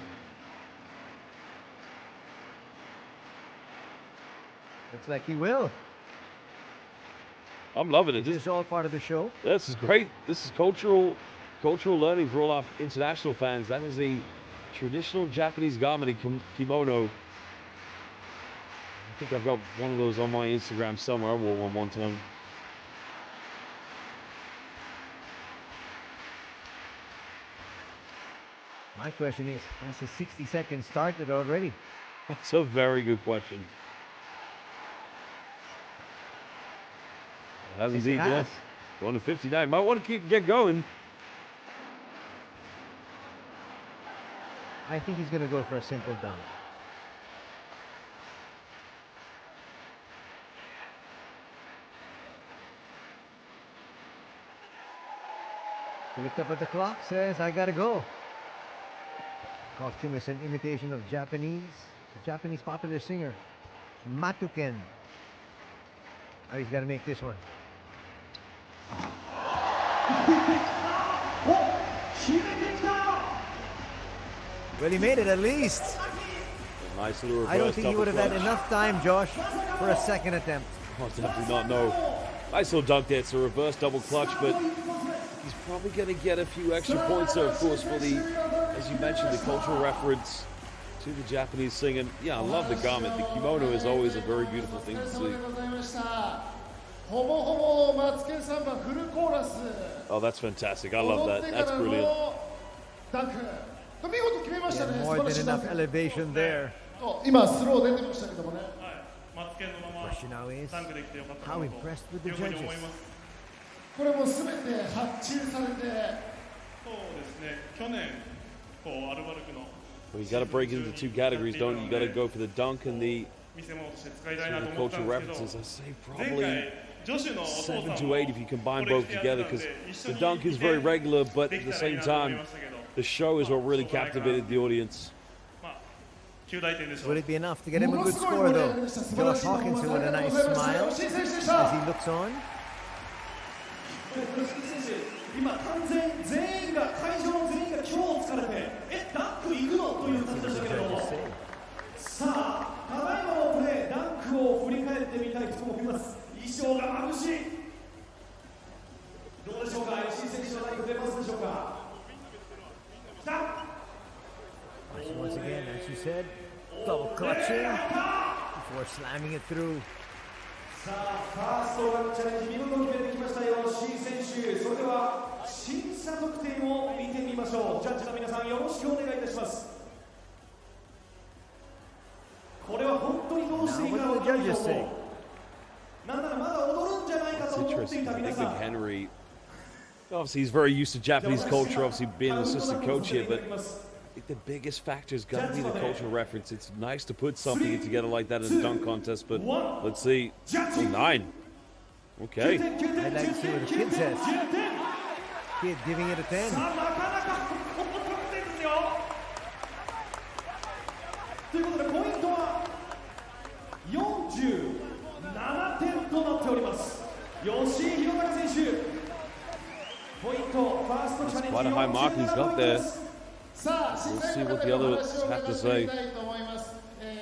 Looks like he will. I'm loving it. This is all part of the show. This is great. This is cultural learning for all our international fans. That is a traditional Japanese garment, kimono. I think I've got one of those on my Instagram somewhere. I wore one time. My question is, has the 60 seconds started already? That's a very good question. It hasn't even yet. Going to 59. Might want to get going. I think he's going to go for a simple dunk. He looked up at the clock, says, I gotta go. Costume is an imitation of the Japanese popular singer, Matuken. Oh, he's gotta make this one. Well, he made it at least. A nice little reverse. I don't think he would have had clutch. enough time, Josh, for a second attempt. I definitely not know. Nice little dunk there. It's a reverse double clutch, but he's probably going to get a few extra points there, of course, for the, as you mentioned, the cultural reference to the Japanese singing. Yeah, I love the garment. The kimono is always a very beautiful thing to see. Oh, that's fantastic. I love that. That's brilliant. More than enough elevation there. Question now is, how impressed with the judges? これもすべて発注されて、そうですね、去年こうアルバルクの Well, you got to break it into two categories, don't you? You got to go for the dunk and the 見せ物として使いたいなと the 思った cultural んです references. け I ど、 say 前 probably 回女子のお父さん 7 も to 8 if you combine both together, because the dunk is very regular, but at the same time, the show is what really captivated the audience. Will it be enough to get him a good score, though? Josh Hawkinson with a nice smile as he looks on. 今完全全員が会場の全員が今日疲れてダンク行くのという感じでしたけれども、さあただいまのプレーダンクを振り返ってみたいと思います。衣装が眩しい。どうでしょうか、吉井選手のダンク出ますでしょうか。来た。Once again, as you said, double clutching before slamming it through. さあファーストランチャレンジ見事決めてきましたよ、吉井選手。それでは審査得点を見てみましょう。ジャッジの皆さんよろしくお願いいたします。これは本当にどうしていいか分からないと思う。なんならまだ踊るんじゃないかと思っていた皆さん。 Henry, obviously he's very used to Japanese culture, obviously being an assistant coach here, but I think the biggest factor has got to be the cultural reference. It's nice to put something together like that in a dunk contest, but let's see. Oh, 9. Okay. I'd like to see what the kid says. Kid giving it a 10. ということでポイントは47点となっております。吉井裕隆選手、ポイントファーストチャレンジ Quite a high mark he's got there. さあ、審 We'll 査員 see の what 方 the にお others 話を have to 伺ってみ say. たいと思います。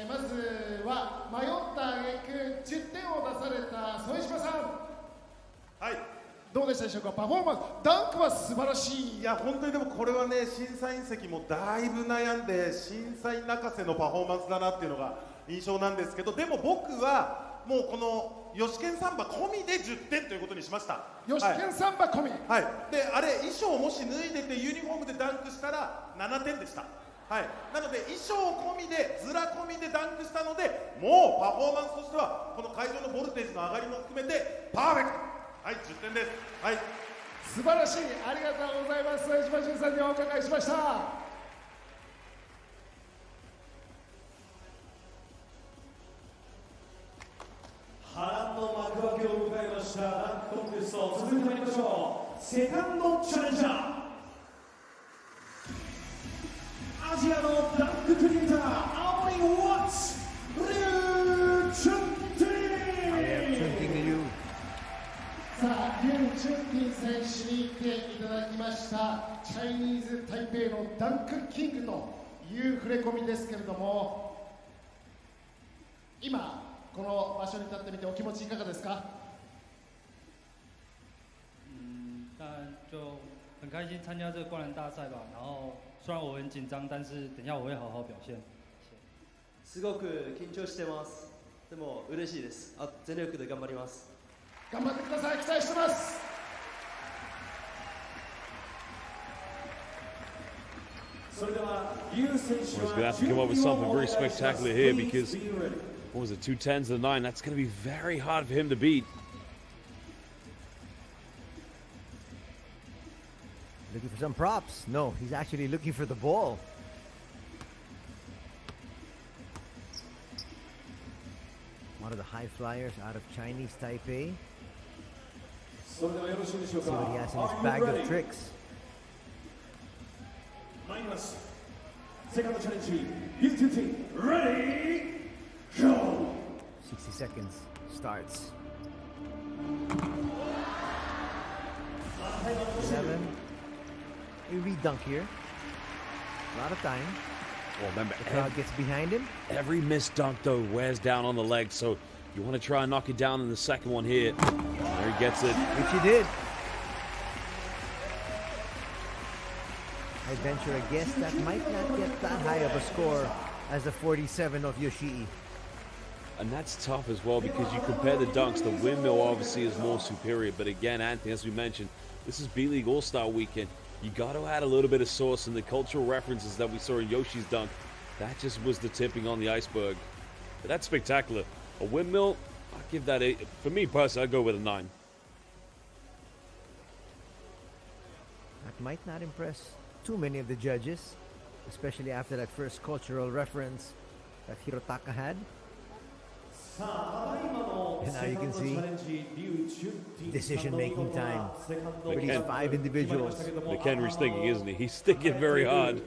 まずは迷った挙句10点を出された副島さん。はい。どうでしたでしょうか、パフォーマンス、ダンクは素晴らしい。いや、本当にでもこれはね、審査員席もだいぶ悩んで、審査員泣かせのパフォーマンスだなっていうのが印象なんですけど、でも僕はもうこの吉健サンバ込みで10点ということにしました。吉健サンバ込み。はい。で、あれ衣装をもし脱いでてユニフォームでダンクしたら7点でした。はい。なので衣装込みでズラ込みでダンクしたので、もうパフォーマンスとしてはこの会場のボルテージの上がりも含めてパーフェクト。はい、10点です。はい。素晴らしい、ありがとうございます。副島淳さんにお伺いしました。波乱の幕開けを迎えましたダンクコンテスト、続いてまいりましょう。セカンドチャレンジャー、アジアのダンククリエイター、青森ワッツリュウ・チュンティン。さあ、リュウ・チュンティン選手に来ていただきました。チャイニーズ台北のダンクキングという触れ込みですけれども、今この場所に立ってみてお気持ちいかがですか？当然就很开心参加这个灌篮大赛吧。然后虽然我很紧张，但是等一下我会好好表现。すごく緊張してます。でも嬉しいです。全力で頑張ります。頑張ってください。期待してます。Well, he's going to have to come up with something very spectacular here, because what was it, 2 10s to 9? That's going to be very hard for him to beat. Looking for some props. No, he's actually looking for the ball. One of the high flyers out of Chinese Taipei. See what he has in his bag of tricks. Second challenge, ready, go. 60 seconds starts. 7. A re-dunk here. A lot of time. Well, remember, the crowd gets behind him. Every missed dunk, though, wears down on the leg, so you want to try and knock it down in the second one here. There he gets it. Which he did. I venture a guess that might not get that high of a score as the 47 of Yoshii. And that's tough as well, because you compare the dunks, the windmill obviously is more superior. But again, Anthony, as we mentioned, this is B.League All-Star Weekend. You got to add a little bit of sauce, and the cultural references that we saw in Yoshi's dunk, that just was the tipping on the iceberg. But that's spectacular. A windmill, I'd give that a, for me personally, I'd go with a 9. might not impress too many of the judges, especially after that first cultural reference that Hirotaka had. And now you can see decision-making time for these 5 individuals. McHenry's thinking, isn't he? He's thinking very hard.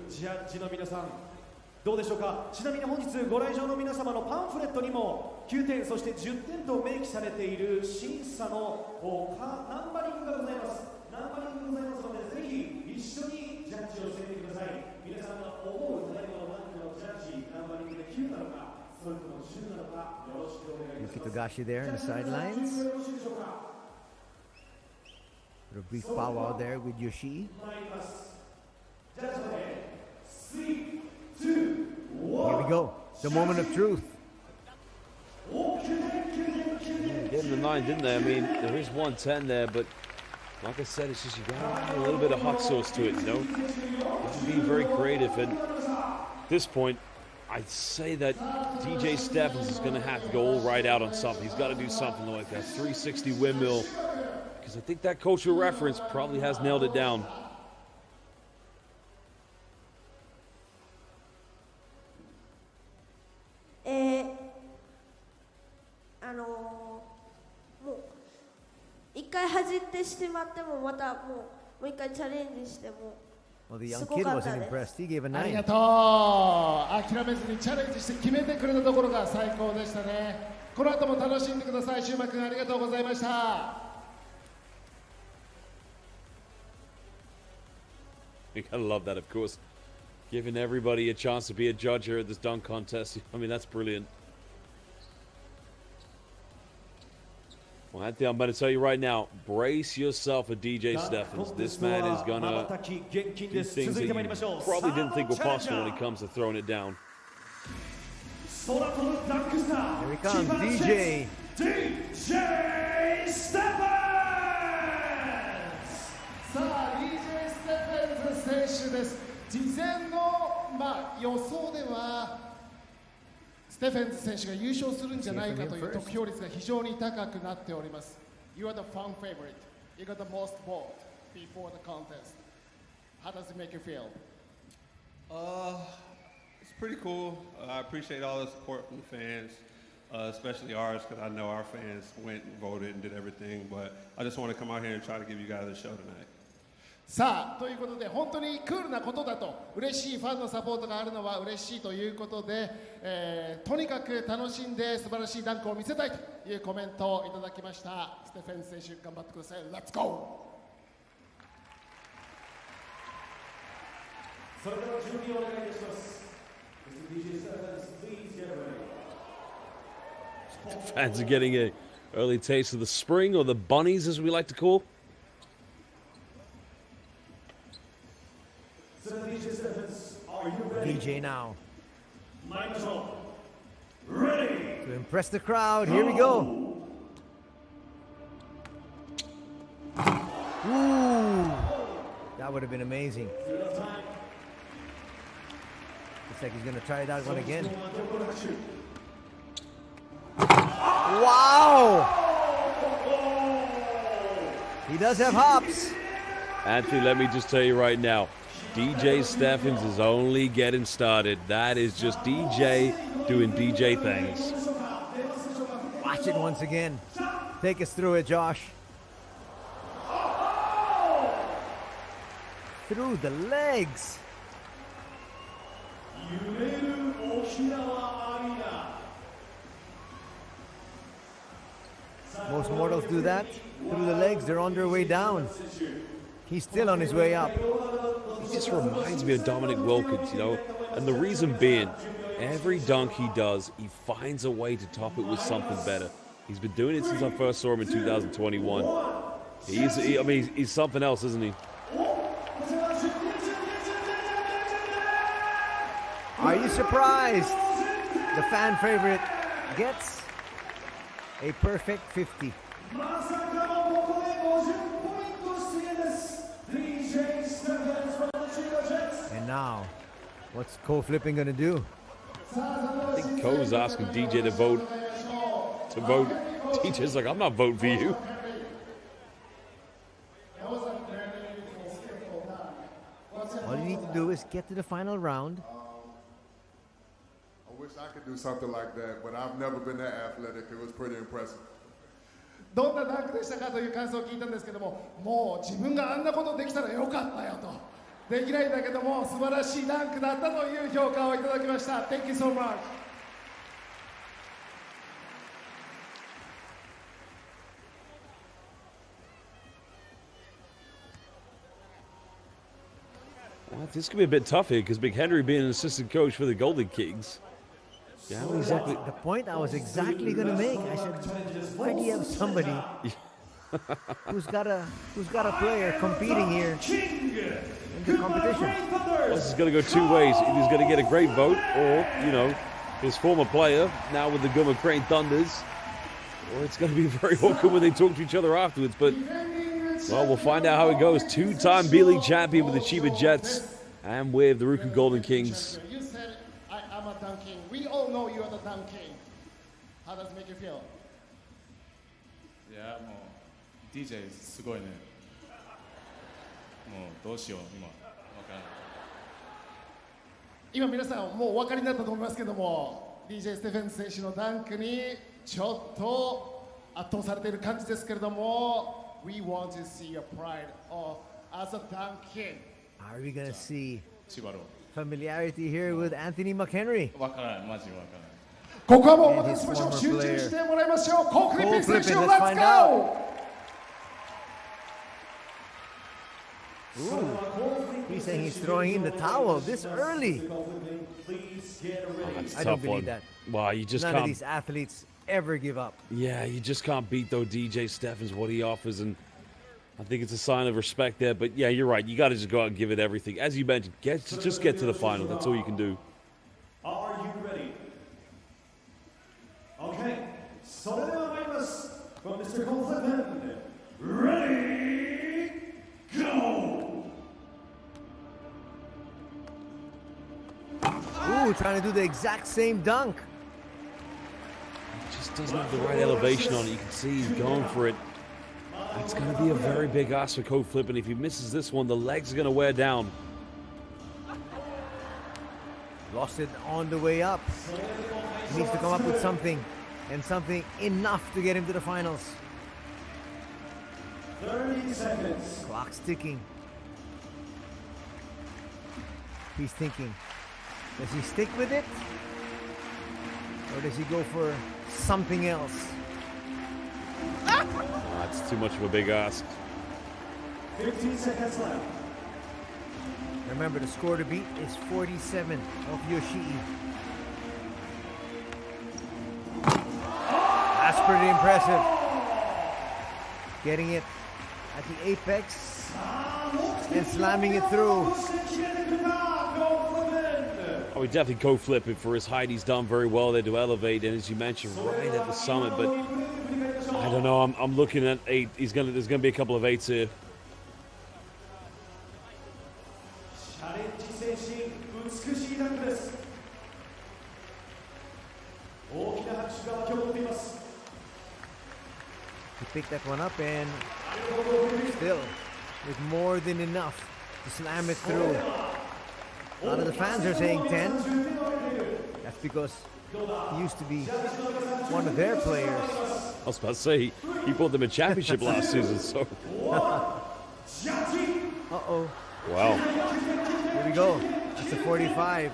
どうでしょうか。ちなみに本日ご来場の皆様のパンフレットにも9点そして10点と明記されている審査のナンバリングがございます。ナンバリングがございますので、ぜひ一緒にジャッジをしてみてください。皆さんが思う最後のランクのジャッジ、ナンバリングで9なのか、それとも10なのか、よろしくお願いします。 Yuki Togashi there in the sidelines. A brief powwow there with Yoshi. Here we go, the moment of truth. Getting the 9, didn't they? I mean, there is 110 there, but like I said, it's just you gotta add a little bit of hot sauce to it, you know? You have to be very creative, and at this point, I'd say that DJ Steffens is gonna have to go all right out on something. He's gotta do something like that 360 windmill, because I think that cultural reference probably has nailed it down. Well, the young kid wasn't impressed. He gave a あり 9. がとう。諦めずにチャレンジして決めてくれたところが最高でしたね。この後も楽しんでください。シュウマ君ありがとうございました。You gotta love that, of course. Giving everybody a chance to be a judge here at this dunk contest. I mean, that's brilliant. Well, Anthony, I'm going to tell you right now, brace yourself for DJ Steffens. This man is going to do things that you probably didn't think were possible when it comes to throwing it down. Here he comes, DJ. DJ Steffens! さあ、DJ ステフェンズ選手です。事前の、予想ではステフェンズ選手が優勝するんじゃないかという得票率が非常に高くなっております。You are the fan favorite. You got the most vote before the contest. How does it make you feel? It's pretty cool. I appreciate all the support from the fans, especially ours, because I know our fans went and voted and did everything. But I just want to come out here and try to give you guys a show tonight. さあということで本当にクールなことだと嬉しいファンのサポートがあるのは嬉しいということで、とにかく楽しんで素晴らしいダンクを見せたいというコメントをいただきました。ステフェンズ選手頑張ってください。Let's go! それでは準備をお願いいたします。DJ Steffens, please get ready. Fans are getting an early taste of the spring, or the bunnies as we like to call. DJ now. Ready. To impress the crowd, here we go. Ooh, that would have been amazing. Looks like he's going to try that one again. Wow! He does have hops. Anthony, let me just tell you right now, DJ Steffens is only getting started. That is just DJ doing DJ things. Watch it once again. Take us through it, Josh. Through the legs. Most mortals do that. Through the legs, they're on their way down. He's still on his way up. He just reminds me of Dominic Wilkins, you know, and the reason being, every dunk he does, he finds a way to top it with something better. He's been doing it since I first saw him in 2021. He's something else, isn't he? Are you surprised? The fan favorite gets a perfect 50. And now, what's Cole Flipping gonna do? I think Cole's asking DJ to vote. DJ's like, I'm not voting for you. do is get to the final round. I wish I could do something like that, but I've never been that athletic. It was pretty impressive. どんなダンクでしたかという感想を聞いたんですけども、もう自分があんなことできたらよかったよと。できないんだけども素晴らしいダンクだったという評価をいただきました。Thank you so much. Well, this could be a bit tough here because Big Henry being an assistant coach for the Golden Kings. Yeah, exactly. The point I was exactly going to make. I said, why do you have somebody who's got a player competing here in the competition? Well, this is going to go two ways. Either he's going to get a great vote, or his former player now with the Guma Crane Thunders, or it's going to be very awkward when they talk to each other afterwards. But well, we'll find out how it goes. Two-time B.League champion with the Chiba Jets and with the Ruku Golden Kings. You said I'm a dunk king. We all know you are the dunk king. How does it make you feel? いやもう DJ すごいね。もうどうしよう今わからない。今皆さんもうお分かりになったと思いますけども、DJ ステフェンス選手のダンクにちょっと圧倒されている感じですけれども。We want to see your pride as a dunk king. Are we going to see familiarity here with Anthony McHenry? わからない、マジわからない。ここはもう渡しましょう。集中してもらいましょう。コー・クリッピン選手、Let's go! Ooh, he's saying he's throwing in the towel this early. That's a I tough don't believe one. that. Wow, you just None can't. of these athletes ever give up. Yeah, you just can't beat though DJ Steffens what he offers, and I think it's a sign of respect there. But yeah, you're right. You got to just go out and give it everything. As you mentioned, just get to the final. That's all you can do. Are you ready? Okay. それでは参ります。From Mr. Colton. Ready? Go! Ooh, trying to do the exact same dunk. Just doesn't have the right elevation on it. You can see he's going for it. It's going to be a very big ask for Code Flip, and if he misses this one, the legs are going to wear down. Lost it on the way up. He needs to come up with something, and something enough to get him to the finals. 30 seconds. Clock's ticking. He's thinking, does he stick with it? Or does he go for something else? That's too much of a big ask. 15 seconds left. Remember, the score to beat is 47 of Yoshii. That's pretty impressive. Getting it at the apex and slamming it through. Oh, we definitely co-flip it for his height. He's done very well there to elevate, and as you mentioned, right at the summit. But I don't know. I'm looking at 8. There's gonna be a couple of 8s here. He picked that one up and still with more than enough to slam it through. A lot of the fans are saying 10. That's because he used to be one of their players. I was about to say, he brought them a championship last season, so. Uh-oh. Wow. Here we go. That's a 45.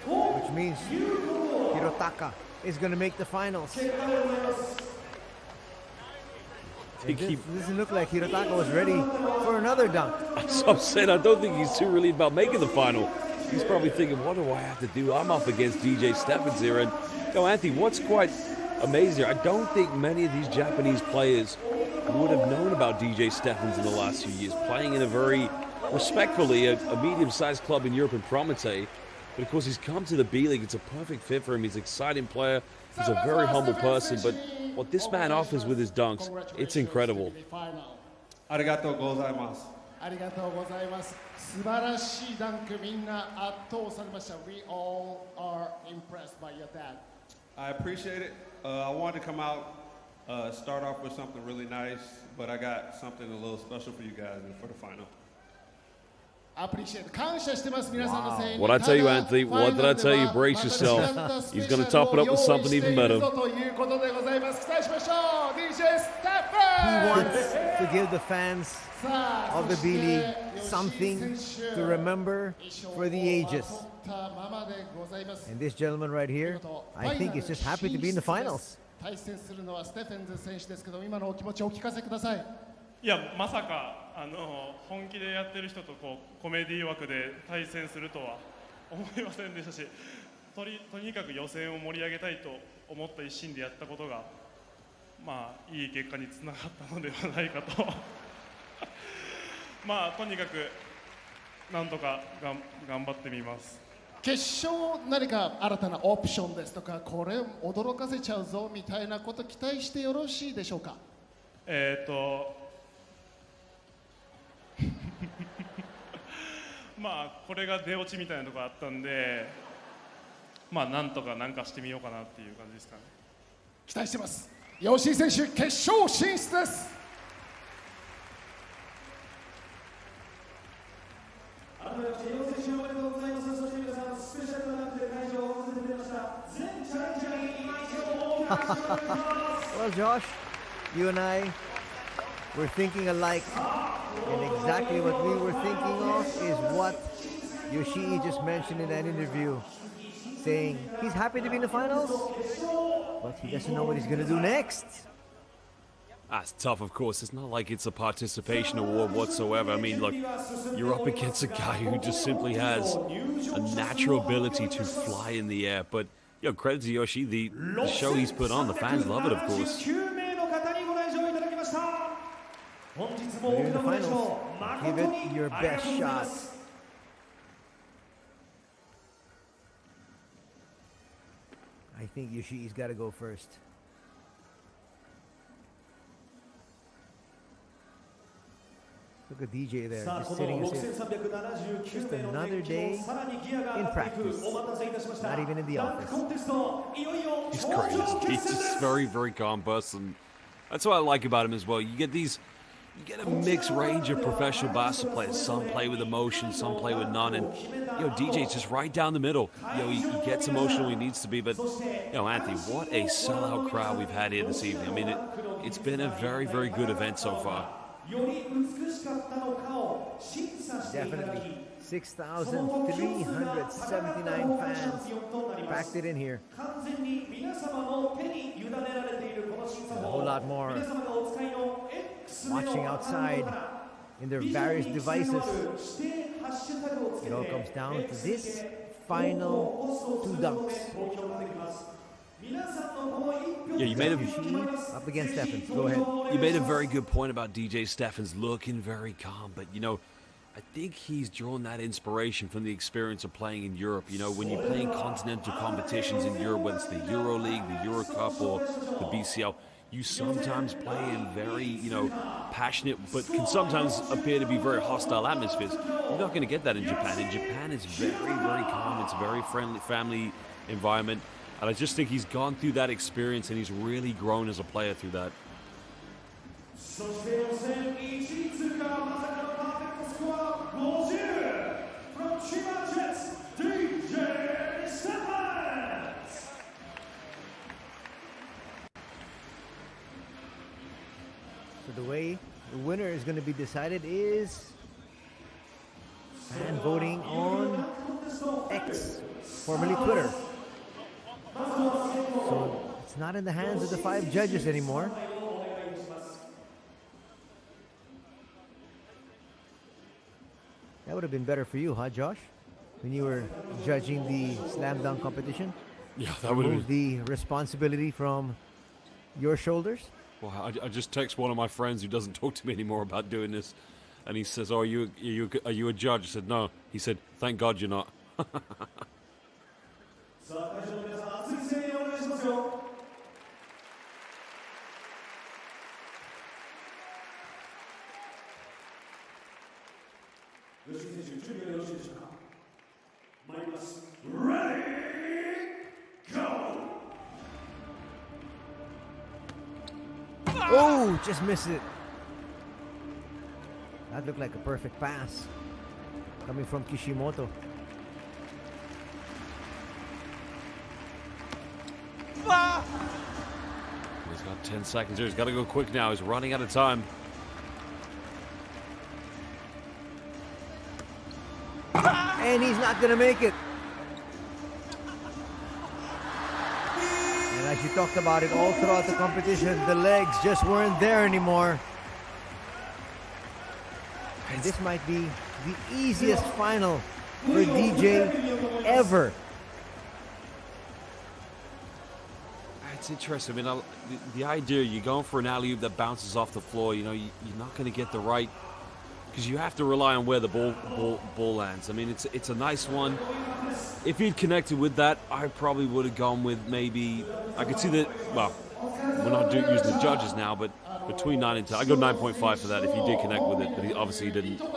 Which means Hirotaka is going to make the finals. This doesn't look like Hirotaka was ready for another dunk. So I'm saying, I don't think he's too relieved about making the final. He's probably thinking, what do I have to do? I'm up against DJ Steffens here. And, Anthony, what's quite amazing here, I don't think many of these Japanese players would have known about DJ Steffens in the last few years, playing in a very, respectfully, a medium-sized club in Europe in Prometei. But, of course, he's come to the B-League. It's a perfect fit for him. He's an exciting player. He's a very humble person. But what this man offers with his dunks, it's incredible. ありがとうございます。ありがとうございます。素晴らしいダンク、みんな圧倒されました。We all are impressed by your dad. I appreciate it. I wanted to come out start off with something really nice, but I got something a little special for you guys and for the final. Appreciate 感謝してます皆さんの声援に。 What I tell you, Anthony? What did I tell you? Brace yourself. He's going to top it up with something even better. ということでございます。期待しましょう。DJ He Stephen. wants to give the fans of the B.League something to remember for the ages. And this gentleman right here, I think is just happy to be in the finals. 対戦するのはステフェンズ選手ですけど、今のお気持ちをお聞かせください。いや、まさか本気でやってる人とコメディ枠で対戦するとは思いませんでしたし、とにかく予選を盛り上げたいと思った一心でやったことが、まあいい結果につながったのではないかとまあとにかくなんとか頑張ってみます。決勝、何か新たなオプションですとか、これ驚かせちゃうぞみたいなこと期待してよろしいでしょうか。まあこれが出落ちみたいなところあったんで、まあなんとかなんかしてみようかなっていう感じですかね。期待してます。吉井選手、決勝進出です。改めまして吉井選手おめでとうございます。そして皆さんスペシャルとなって会場を訪れてくれました全チャレンジャーに今一度大きな拍手をお願いします。Well, Josh, you and I, we're thinking alike. And exactly what we were thinking of is what Yoshii just mentioned in that interview, saying he's happy to be in the finals, but he doesn't know what he's going to do next. That's tough, of course. It's not like it's a participation award whatsoever. I mean, look, you're up against a guy who just simply has a natural ability to fly in the air. But, you know, credit to Yoshi, the show he's put on. The fans love it, of course. You're in the finals. Give it your best shot. I think Yoshii's got to go first. Look at DJ there, just sitting and saying, just another day in practice, not even in the office. He's great. He's just very, very calm person. That's what I like about him as well. You get a mixed range of professional basketball players. Some play with emotion, some play with none. And, you know, DJ's just right down the middle. You know, he gets emotional when he needs to be. But, you know, Anthony, what a sellout crowd we've had here this evening. I mean, it's been a very, very good event so far. Definitely. 6,379 fans packed it in here. And a whole lot more watching outside in their various devices. It all comes down to this final two dunks. Yeah, you made up against Steffens. Go ahead. You made a very good point about DJ Steffens looking very calm, but you know, I think he's drawn that inspiration from the experience of playing in Europe. You know, when you play in continental competitions in Europe, whether it's the Euro League, the Euro Cup, or the BCL, you sometimes play in very, you know, passionate, but can sometimes appear to be very hostile atmospheres. You're not going to get that in Japan. In Japan, it's very, very calm. It's a very friendly, family environment. And I just think he's gone through that experience and he's really grown as a player through that. So the way the winner is going to be decided is fan voting on X, formerly Twitter. So it's not in the hands of the 5 judges anymore. That would have been better for you, huh, Josh? When you were judging the slam dunk competition? Yeah, that would have been the responsibility from your shoulders? Well, I just text one of my friends who doesn't talk to me anymore about doing this. And he says, "Oh, are you a judge?" I said, "No." He said, "Thank God you're not." Oh, just missed it. That looked like a perfect pass coming from Kishimoto. He's got 10 seconds here. He's got to go quick now. He's running out of time. And he's not going to make it. And as you talked about it all throughout the competition, the legs just weren't there anymore. And this might be the easiest final for DJ ever. It's interesting. I mean, the idea you're going for an alley-oop that bounces off the floor, you know, you're not going to get the right, because you have to rely on where the ball lands. I mean, it's a nice one. If he'd connected with that, I probably would have gone with maybe, I could see that, well, we're not using the judges now, but between 9 and 10, I go 9.5 for that if he did connect with it, but he obviously didn't. See what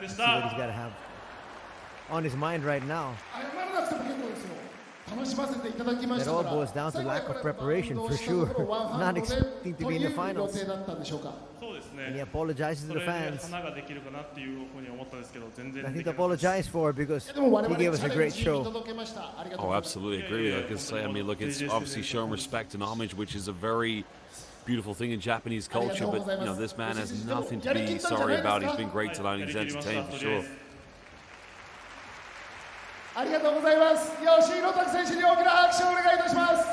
he's got to have on his mind right now. It all boils down to lack of preparation for sure. Not expecting to be in the finals. And he apologizes to the fans. Nothing to apologize for because he gave us a great show. Oh, absolutely agree. I can say, I mean, look, it's obviously showing respect and homage, which is a very beautiful thing in Japanese culture. But you know, this man has nothing to be sorry about. He's been great tonight. He's entertained for sure. ありがとうございます。吉井拓選手に大きな拍手をお願いいたします。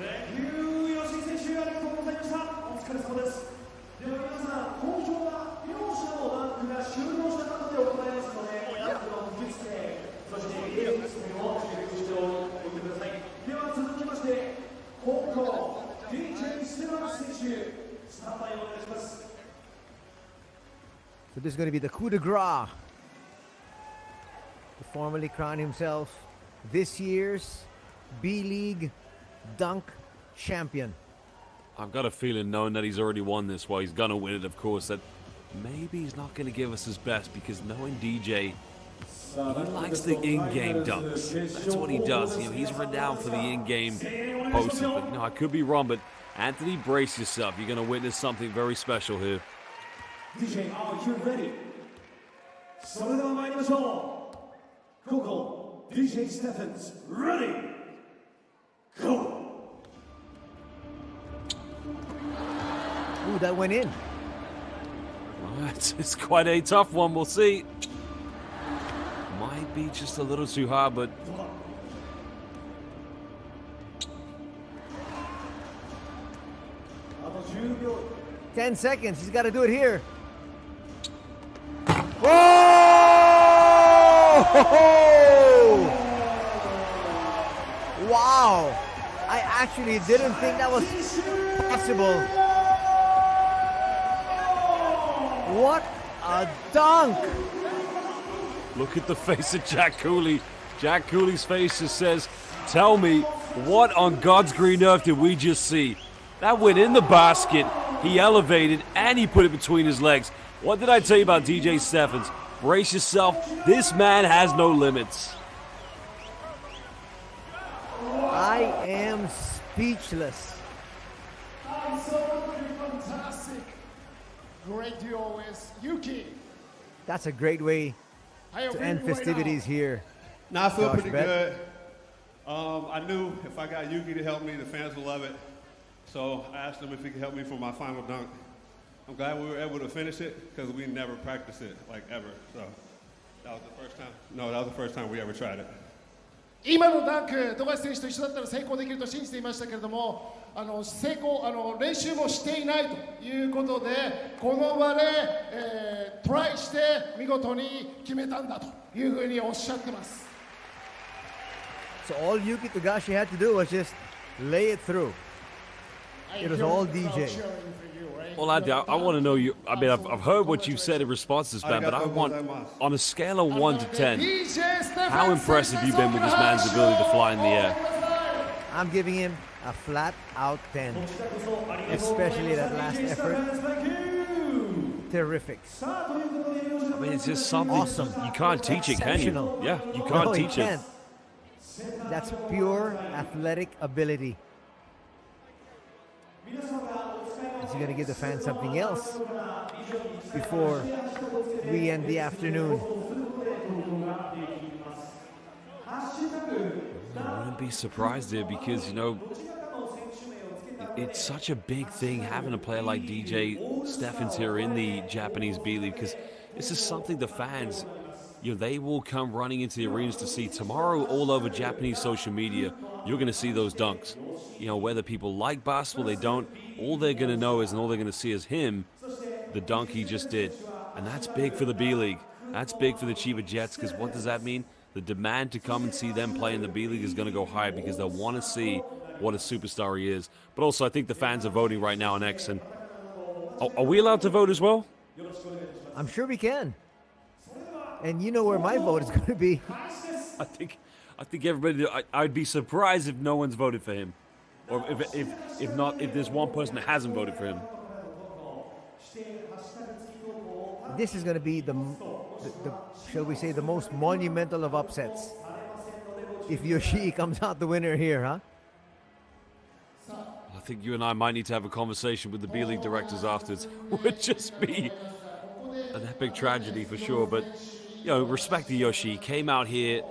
Thank you 吉井選手ありがとうございました。お疲れ様です。では皆さん、交渉は両者のダンクが終了した後で行いますので、ダンクの吹き付け、そしてゲーム付けをチェックしておいてください。では続きまして、香港 DJ ステラン選手、スタンバイをお願いします。 So this is going to be the coup de grace to formally crown himself this year's B.League dunk champion. I've got a feeling, knowing that he's already won this, well, he's going to win it, of course, that maybe he's not going to give us his best, because knowing DJ, he likes the in-game dunks. That's what he does. You know, he's renowned for the in-game posters. But, you know, I could be wrong, but Anthony, brace yourself. You're going to witness something very special here. DJ, are you ready? それでは参りましょう。ここ DJ Stephens, ready? Go! Ooh, that went in. Well, it's quite a tough one. We'll see. Might be just a little too hard, but 10 seconds. He's got to do it here. Whoa! Wow! I actually didn't think that was possible. What a dunk! look at the face of Jack Cooley. Jack Cooley's face just says, tell me, what on God's green earth did we just see? That went in the basket, he elevated, and he put it between his legs. What did I tell you about DJ Stephens? Brace yourself, this man has no limits. I am speechless. Absolutely fantastic. Great duo with Yuki. That's a great way to end festivities here. Now I feel Josh pretty Beck. good. I knew if I got Yuki to help me, the fans would love it. So I asked him if he could help me for my final dunk. I'm glad we were able to finish it because we never practiced it, like ever. So that was the first time. No, that was the first time we ever tried it. 今のダンク、富樫選手と一緒だったら成功できると信じていましたけれども、練習もしていないということで、この場で、トライして見事に決めたんだというふうにおっしゃってます。So all Yuki Togashi had to do was just lay it through. It was all DJ. Well, Andy, I want to know you. I mean, I've heard what you've said in response to this, man, but I want, on a scale of 1 to 10, how impressive have you been with this man's ability to fly in the air? I'm giving him a flat out 10, especially that last effort. terrific. I mean, it's just something Awesome. you can't teach it, can you? Exceptional. Yeah, you can't No, you teach can't. it. That's pure athletic ability. Is he going to give the fans something else before we end the afternoon? I wouldn't be surprised there because, you know, it's such a big thing having a player like DJ Stephens here in the Japanese B.League, because this is something the fans, you know, they will come running into the arenas to see. Tomorrow, all over Japanese social media, you're going to see those dunks. You know, whether people like basketball, they don't, all they're going to know is, and all they're going to see is him, the dunk he just did. And that's big for the B.League. That's big for the Chiba Jets, because what does that mean? The demand to come and see them play in the B.League is going to go higher because they'll want to see what a superstar he is. But also, I think the fans are voting right now on X. And are we allowed to vote as well? I'm sure we can. And you know where my vote is going to be. I think everybody. I'd be surprised if no one's voted for him, or if not, if there's one person that hasn't voted for him. This is going to be the shall we say, the most monumental of upsets. If Yoshii comes out the winner here, huh? I think you and I might need to have a conversation with the B.League directors afterwards. It would just be an epic tragedy for sure. But, you know, respect to Yoshi. He came out here.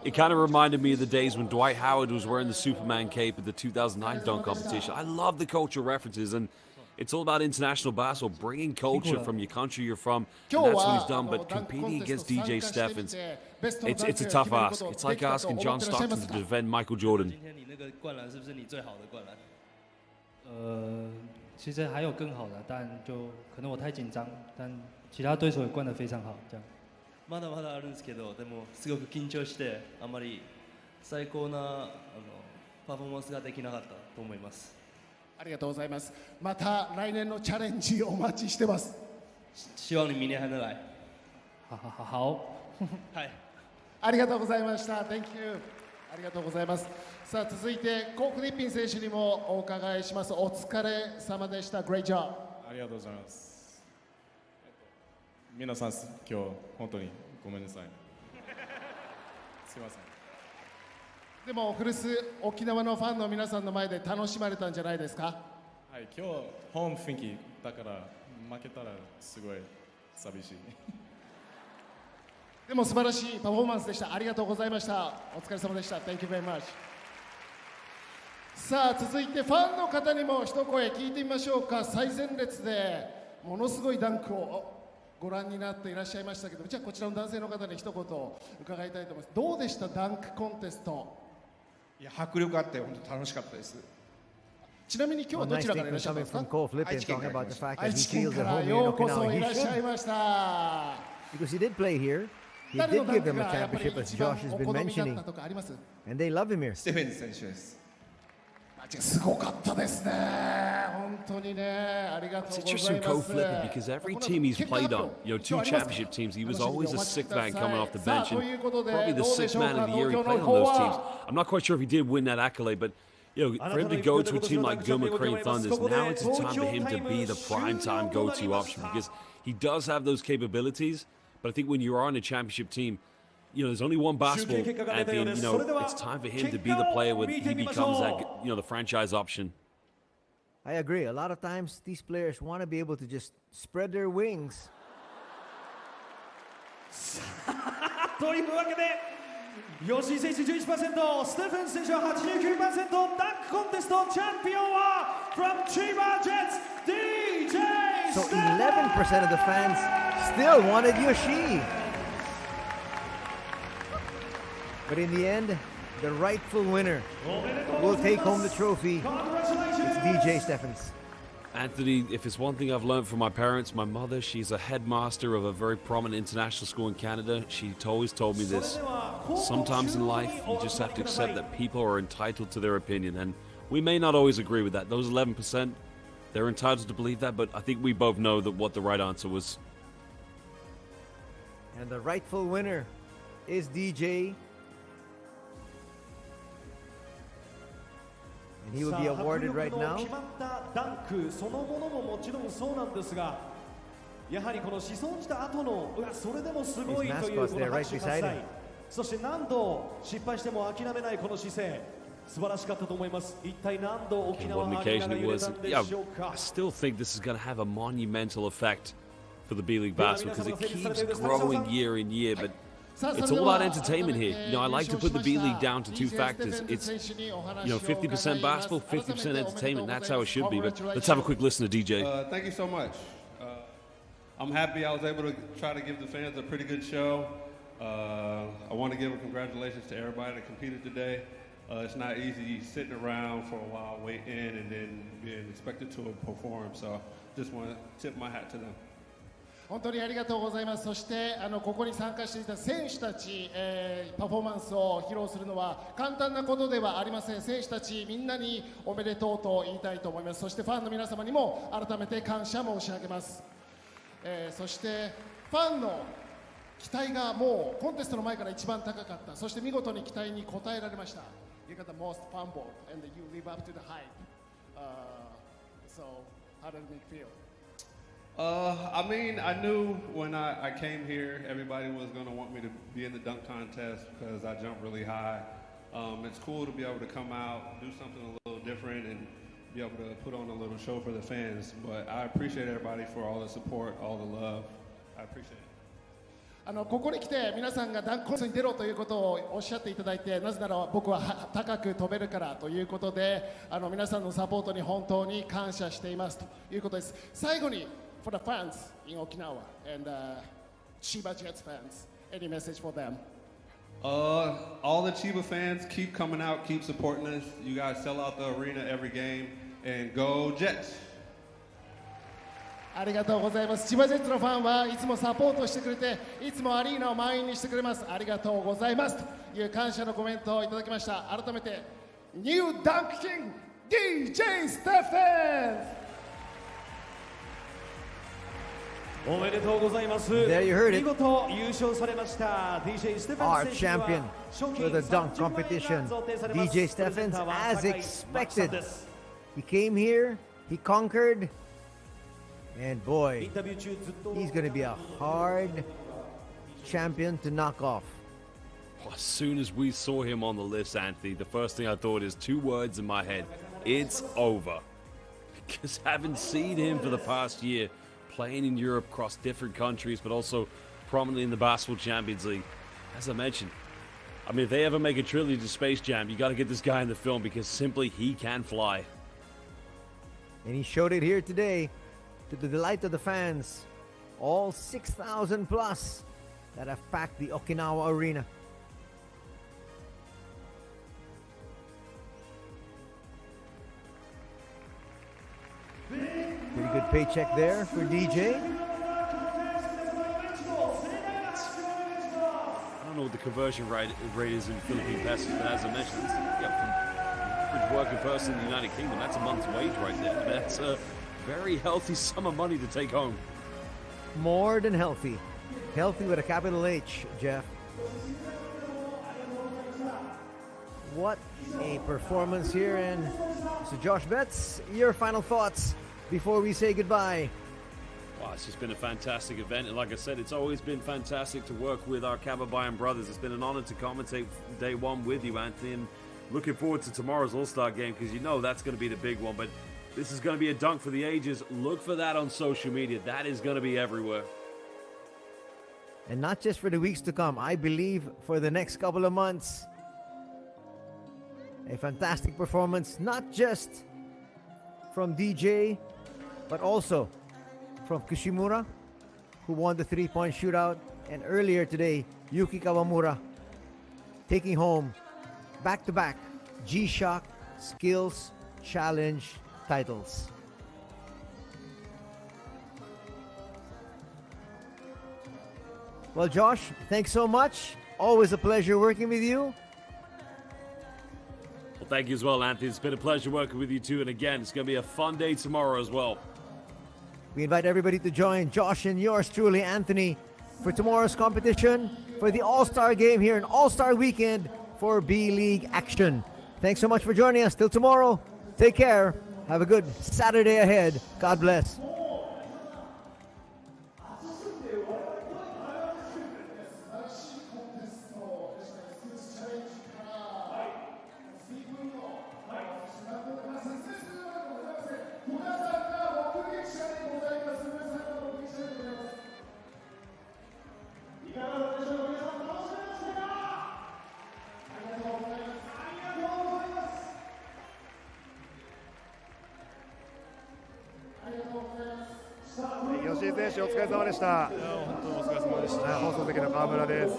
It kind of reminded me of the days when Dwight Howard was wearing the Superman cape at the 2009 dunk competition. I love the cultural references, and it's all about international basketball, bringing culture from your country you're from, and that's what he's done. But competing against DJ Stephens, it's a tough ask. It's like asking John Stockton to defend Michael Jordan. 其实还有更好的，但就可能我太紧张，但其他对手也灌得非常好，这样。まだまだあるんですけど、でもすごく緊張してあまり最高なパフォーマンスができなかったと思います。ありがとうございます。また来年のチャレンジお待ちしてます。希望你明年还能来。好。はい。ありがとうございました。Thank you。ありがとうございます。さあ続いてコーク・リッピン選手にもお伺いします。お疲れ様でした。Great job。ありがとうございます。皆さん今日本当にごめんなさい。すいません。でも古巣沖縄のファンの皆さんの前で楽しまれたんじゃないですか。はい、今日ホーム雰囲気だから負けたらすごい寂しい。でも素晴らしいパフォーマンスでした。ありがとうございました。お疲れ様でした。Thank you very much。さあ続いてファンの方にも一声聞いてみましょうか。最前列でものすごいダンクをご覧になっていらっしゃいましたけど、じゃあこちらの男性の方に一言伺いたいと思います。どうでしたダンクコンテスト。いや迫力あって本当楽しかったです。ちなみに今日はどちらからいらっしゃったんですか。愛知県からようこそいらっしゃいました。Because he did play here. He did give them a championship, as Josh has been mentioning. And they love him here. ステフェンズ選手です。すごかったですね。本当にね。ありがとうございます。It's interesting co-flipping because every team he's played on, you know, 2 championship teams, he was always a sixth man coming off the bench, and probably the 6th man of the year he played on those teams. I'm not quite sure if he did win that accolade, but you know, for him to go to a team like Gilmer Crane Thunders, now it's a time for him to be the prime-time go-to option because he does have those capabilities. But I think when you're on a championship team, you know, there's only one basketball, Anthony, and, you know, it's time for him to be the player when he becomes that, you know, the franchise option. I agree. A lot of times these players want to be able to just spread their wings. というわけで、吉井選手 11%、ステフェン選手は 89%、ダンクコンテストチャンピオンは from Chiba Jets DJ So 11% of the fans still wanted Yoshii. But in the end, the rightful winner will take home the trophy. It's DJ Stephens. Anthony, if it's one thing I've learned from my parents, my mother, she's a headmaster of a very prominent international school in Canada. She always told me this. Sometimes in life, you just have to accept that people are entitled to their opinion. And we may not always agree with that. Those 11%, they're entitled to believe that, but I think we both know that what the right answer was. And the rightful winner is DJ. And he will be awarded right now. ダンクそのものももちろんそうなんですが、やはりこの思想した後のそれでもすごい His という mascots こ there の right 拍手喝 beside 采 him. そして何度失敗しても諦めないこの姿勢素晴らしかったと思います。一体何度沖 On 縄 one のアリーナ occasion が it 揺れ was, たんで yeah, しょうか。 I still think this is going to have a monumental effect for the B-League basketball because it keeps growing year in year, but it's all about entertainment here. You know, I like to put the B-League down to two factors. It's, 50% basketball, 50% entertainment. That's how it should be. But let's have a quick listen to DJ. Thank you so much. I'm happy I was able to try to give the fans a pretty good show. I want to give a congratulations to everybody that competed today. It's not easy sitting around for a while, waiting, and then being expected to perform. So just want to tip my hat to them. 本当にありがとうございます。そしてここに参加していた選手たち、パフォーマンスを披露するのは簡単なことではありません。選手たちみんなにおめでとうと言いたいと思います。そしてファンの皆様にも改めて感謝申し上げます。そしてファンの期待がもうコンテストの前から一番高かった。そして見事に期待に応えられました。You got the most fun ball and you live up to the hype. So how did it make you feel? I mean, I knew when I came here, everybody was going to want me to be in the dunk contest because I jump really high. It's cool to be able to come out, do something a little different, and be able to put on a little show for the fans. But I appreciate everybody for all the support, all the love. I appreciate it. ここに来て皆さんがダンクコンテストに出ろということをおっしゃっていただいて、なぜなら僕は高く飛べるからということで、皆さんのサポートに本当に感謝していますということです。最後に for the fans in Okinawa and Chiba Jets fans, any message for them? All the Chiba fans, keep coming out, keep supporting us. You guys sell out the arena every game, and go Jets! ありがとうございます。千葉ジェッツのファンはいつもサポートしてくれて、いつもアリーナを満員にしてくれます。ありがとうございますという感謝のコメントをいただきました。改めてニューダンクキング DJ ステフェン。おめでとうございます。 There you heard it. 見事優勝されました DJ ステフェン Our 選手 champion は賞 for 金 the dunk 30万円 competition, が贈呈されます。 DJ Stephens, プレゼンターは as 酒井真紀さん expected. です。 He came here, he conquered, and イ boy, ンタビュー中ずっと he's going to be a hard champion to knock off. As soon as we saw him on the list, Anthony, the first thing I thought is two words in my head. It's over. Because having seen him for the past year, playing in Europe across different countries, but also prominently in the Basketball Champions League, as I mentioned, I mean, if they ever make a trilogy to Space Jam, you got to get this guy in the film because simply he can fly. And he showed it here today to the delight of the fans. All 6,000 plus that have packed the Okinawa arena. Pretty good paycheck there for DJ. I don't know what the conversion rate is in Philippine pesos, but as I mentioned, it's, from the average working person in the United Kingdom, that's a month's wage right there. I mean, that's a very healthy sum of money to take home. More than healthy. Healthy with a capital H, Jeff. What a performance here. And so Josh Betts, your final thoughts before we say goodbye. Wow, it's just been a fantastic event, and like I said, it's always been fantastic to work with our Kababayan brothers. It's been an honor to commentate day one with you, Anthony, and looking forward to tomorrow's All-Star game because you know that's going to be the big one, but this is going to be a dunk for the ages. Look for that on social media. That is going to be everywhere. And not just for the weeks to come, I believe for the next couple of months. A fantastic performance, not just from DJ, but also from Kishimura, who won the three-point shootout, and earlier today, Yuki Kawamura taking home back-to-back G-Shock Skills Challenge titles. Well, Josh, thanks so much. Always a pleasure working with you. Well, thank you as well, Anthony. It's been a pleasure working with you too, and again, it's going to be a fun day tomorrow as well. We invite everybody to join Josh and yours truly, Anthony, for tomorrow's competition for the All-Star game here in All-Star Weekend for B.League action. Thanks so much for joining us. Till tomorrow, take care. Have a good Saturday ahead. God bless. 選手お疲れ様でした。本当にお疲れ様でした。放送席の川村です。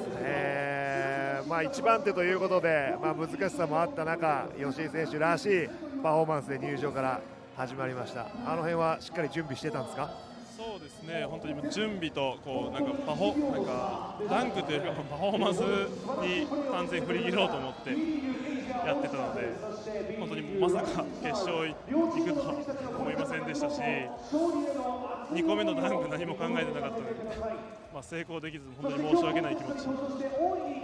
1番手ということで、難しさもあった中、吉井選手らしいパフォーマンスで入場から始まりました。あの辺はしっかり準備してたんですか？そうですね、本当に準備とダンクというかパフォーマンスに完全に振り切ろうと思ってやってたので、本当にまさか決勝行くとは思いませんでしたし、2個目のダンク何も考えてなかったので、成功できず本当に申し訳ない気持ち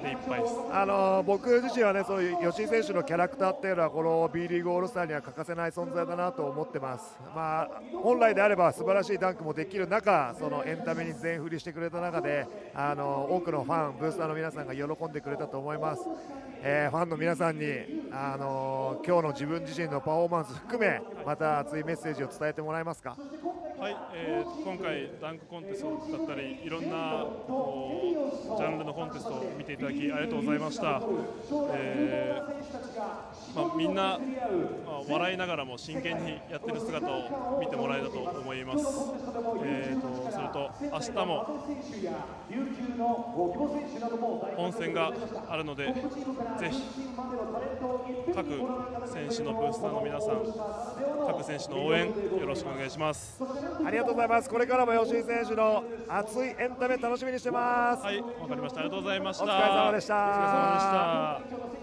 でいっぱいです。僕自身はね、そういう吉井選手のキャラクターっていうのはこの B リーグオールスターには欠かせない存在だなと思ってます。本来であれば素晴らしいダンクもできる中、そのエンタメに全振りしてくれた中で、多くのファン、ブースターの皆さんが喜んでくれたと思います。ファンの皆さんに、今日の自分自身のパフォーマンス含め、また熱いメッセージを伝えてもらえますか？はい、今回ダンクコンテストだったりいろんなジャンルのコンテストを見ていただきありがとうございました。みんな、笑いながらも真剣にやってる姿を見てもらえたと思います。それと明日も本戦があるので、ぜひ各選手のブースターの皆さん、各選手の応援よろしくお願いします。ありがとうございます。これからも吉井選手の熱いエンタメ楽しみにしてます。はい、わかりました。ありがとうございました。お疲れ様でした。お疲れ様でした。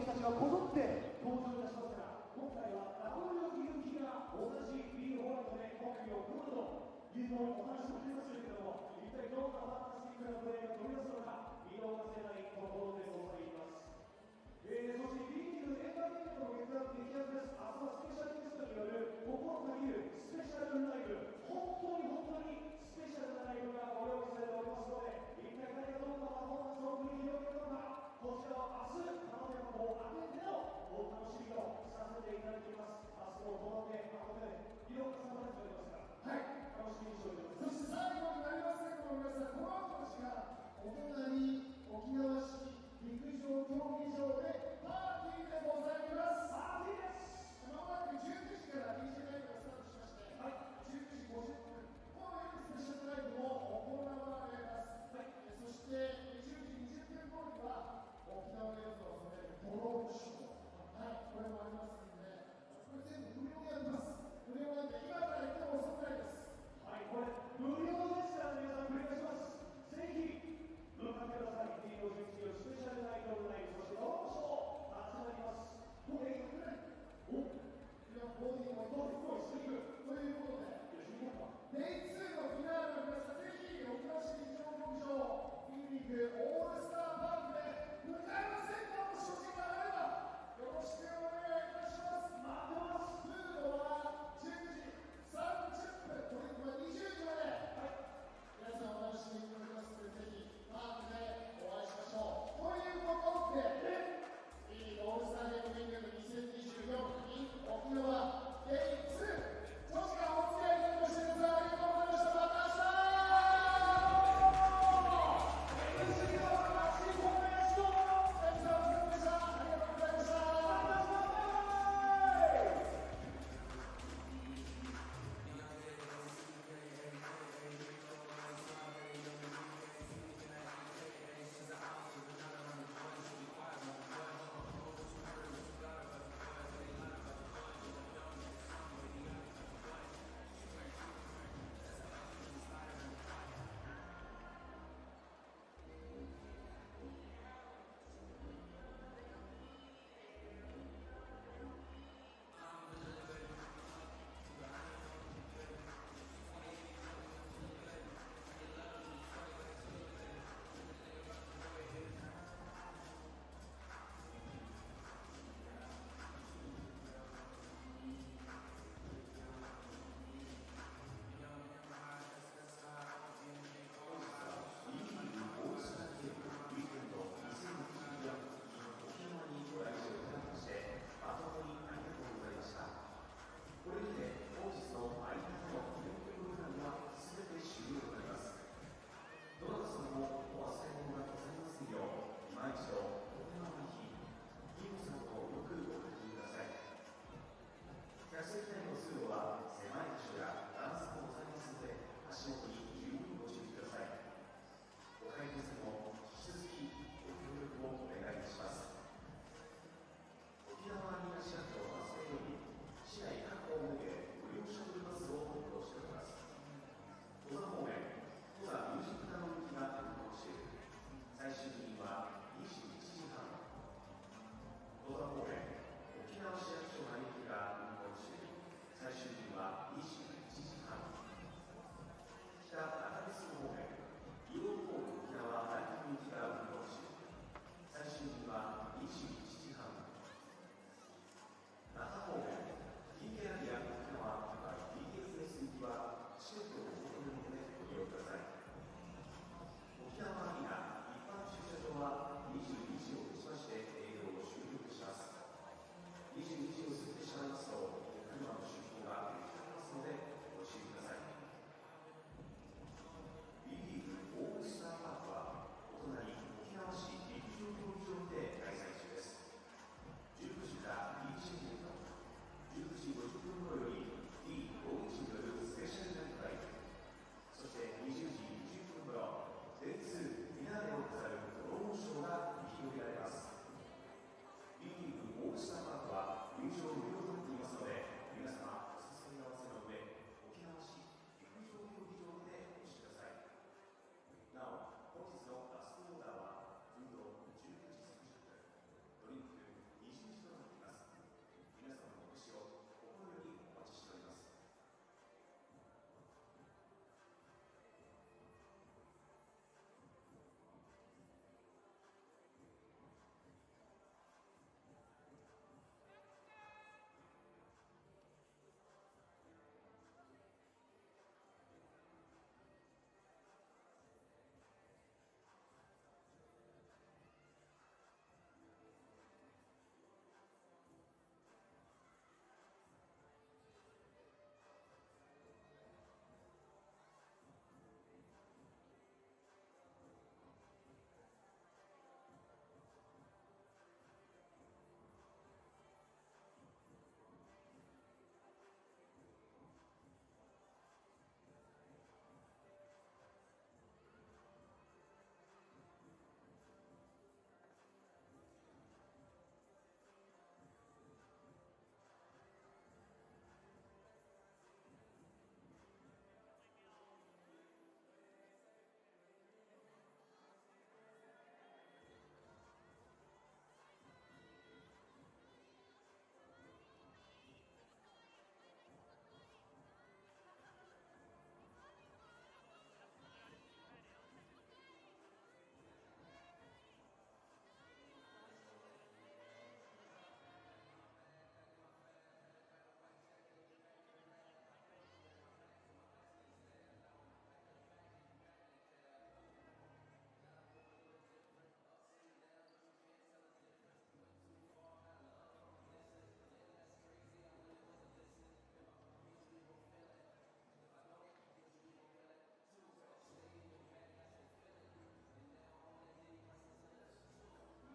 22時をもちまして営業を終了します。22時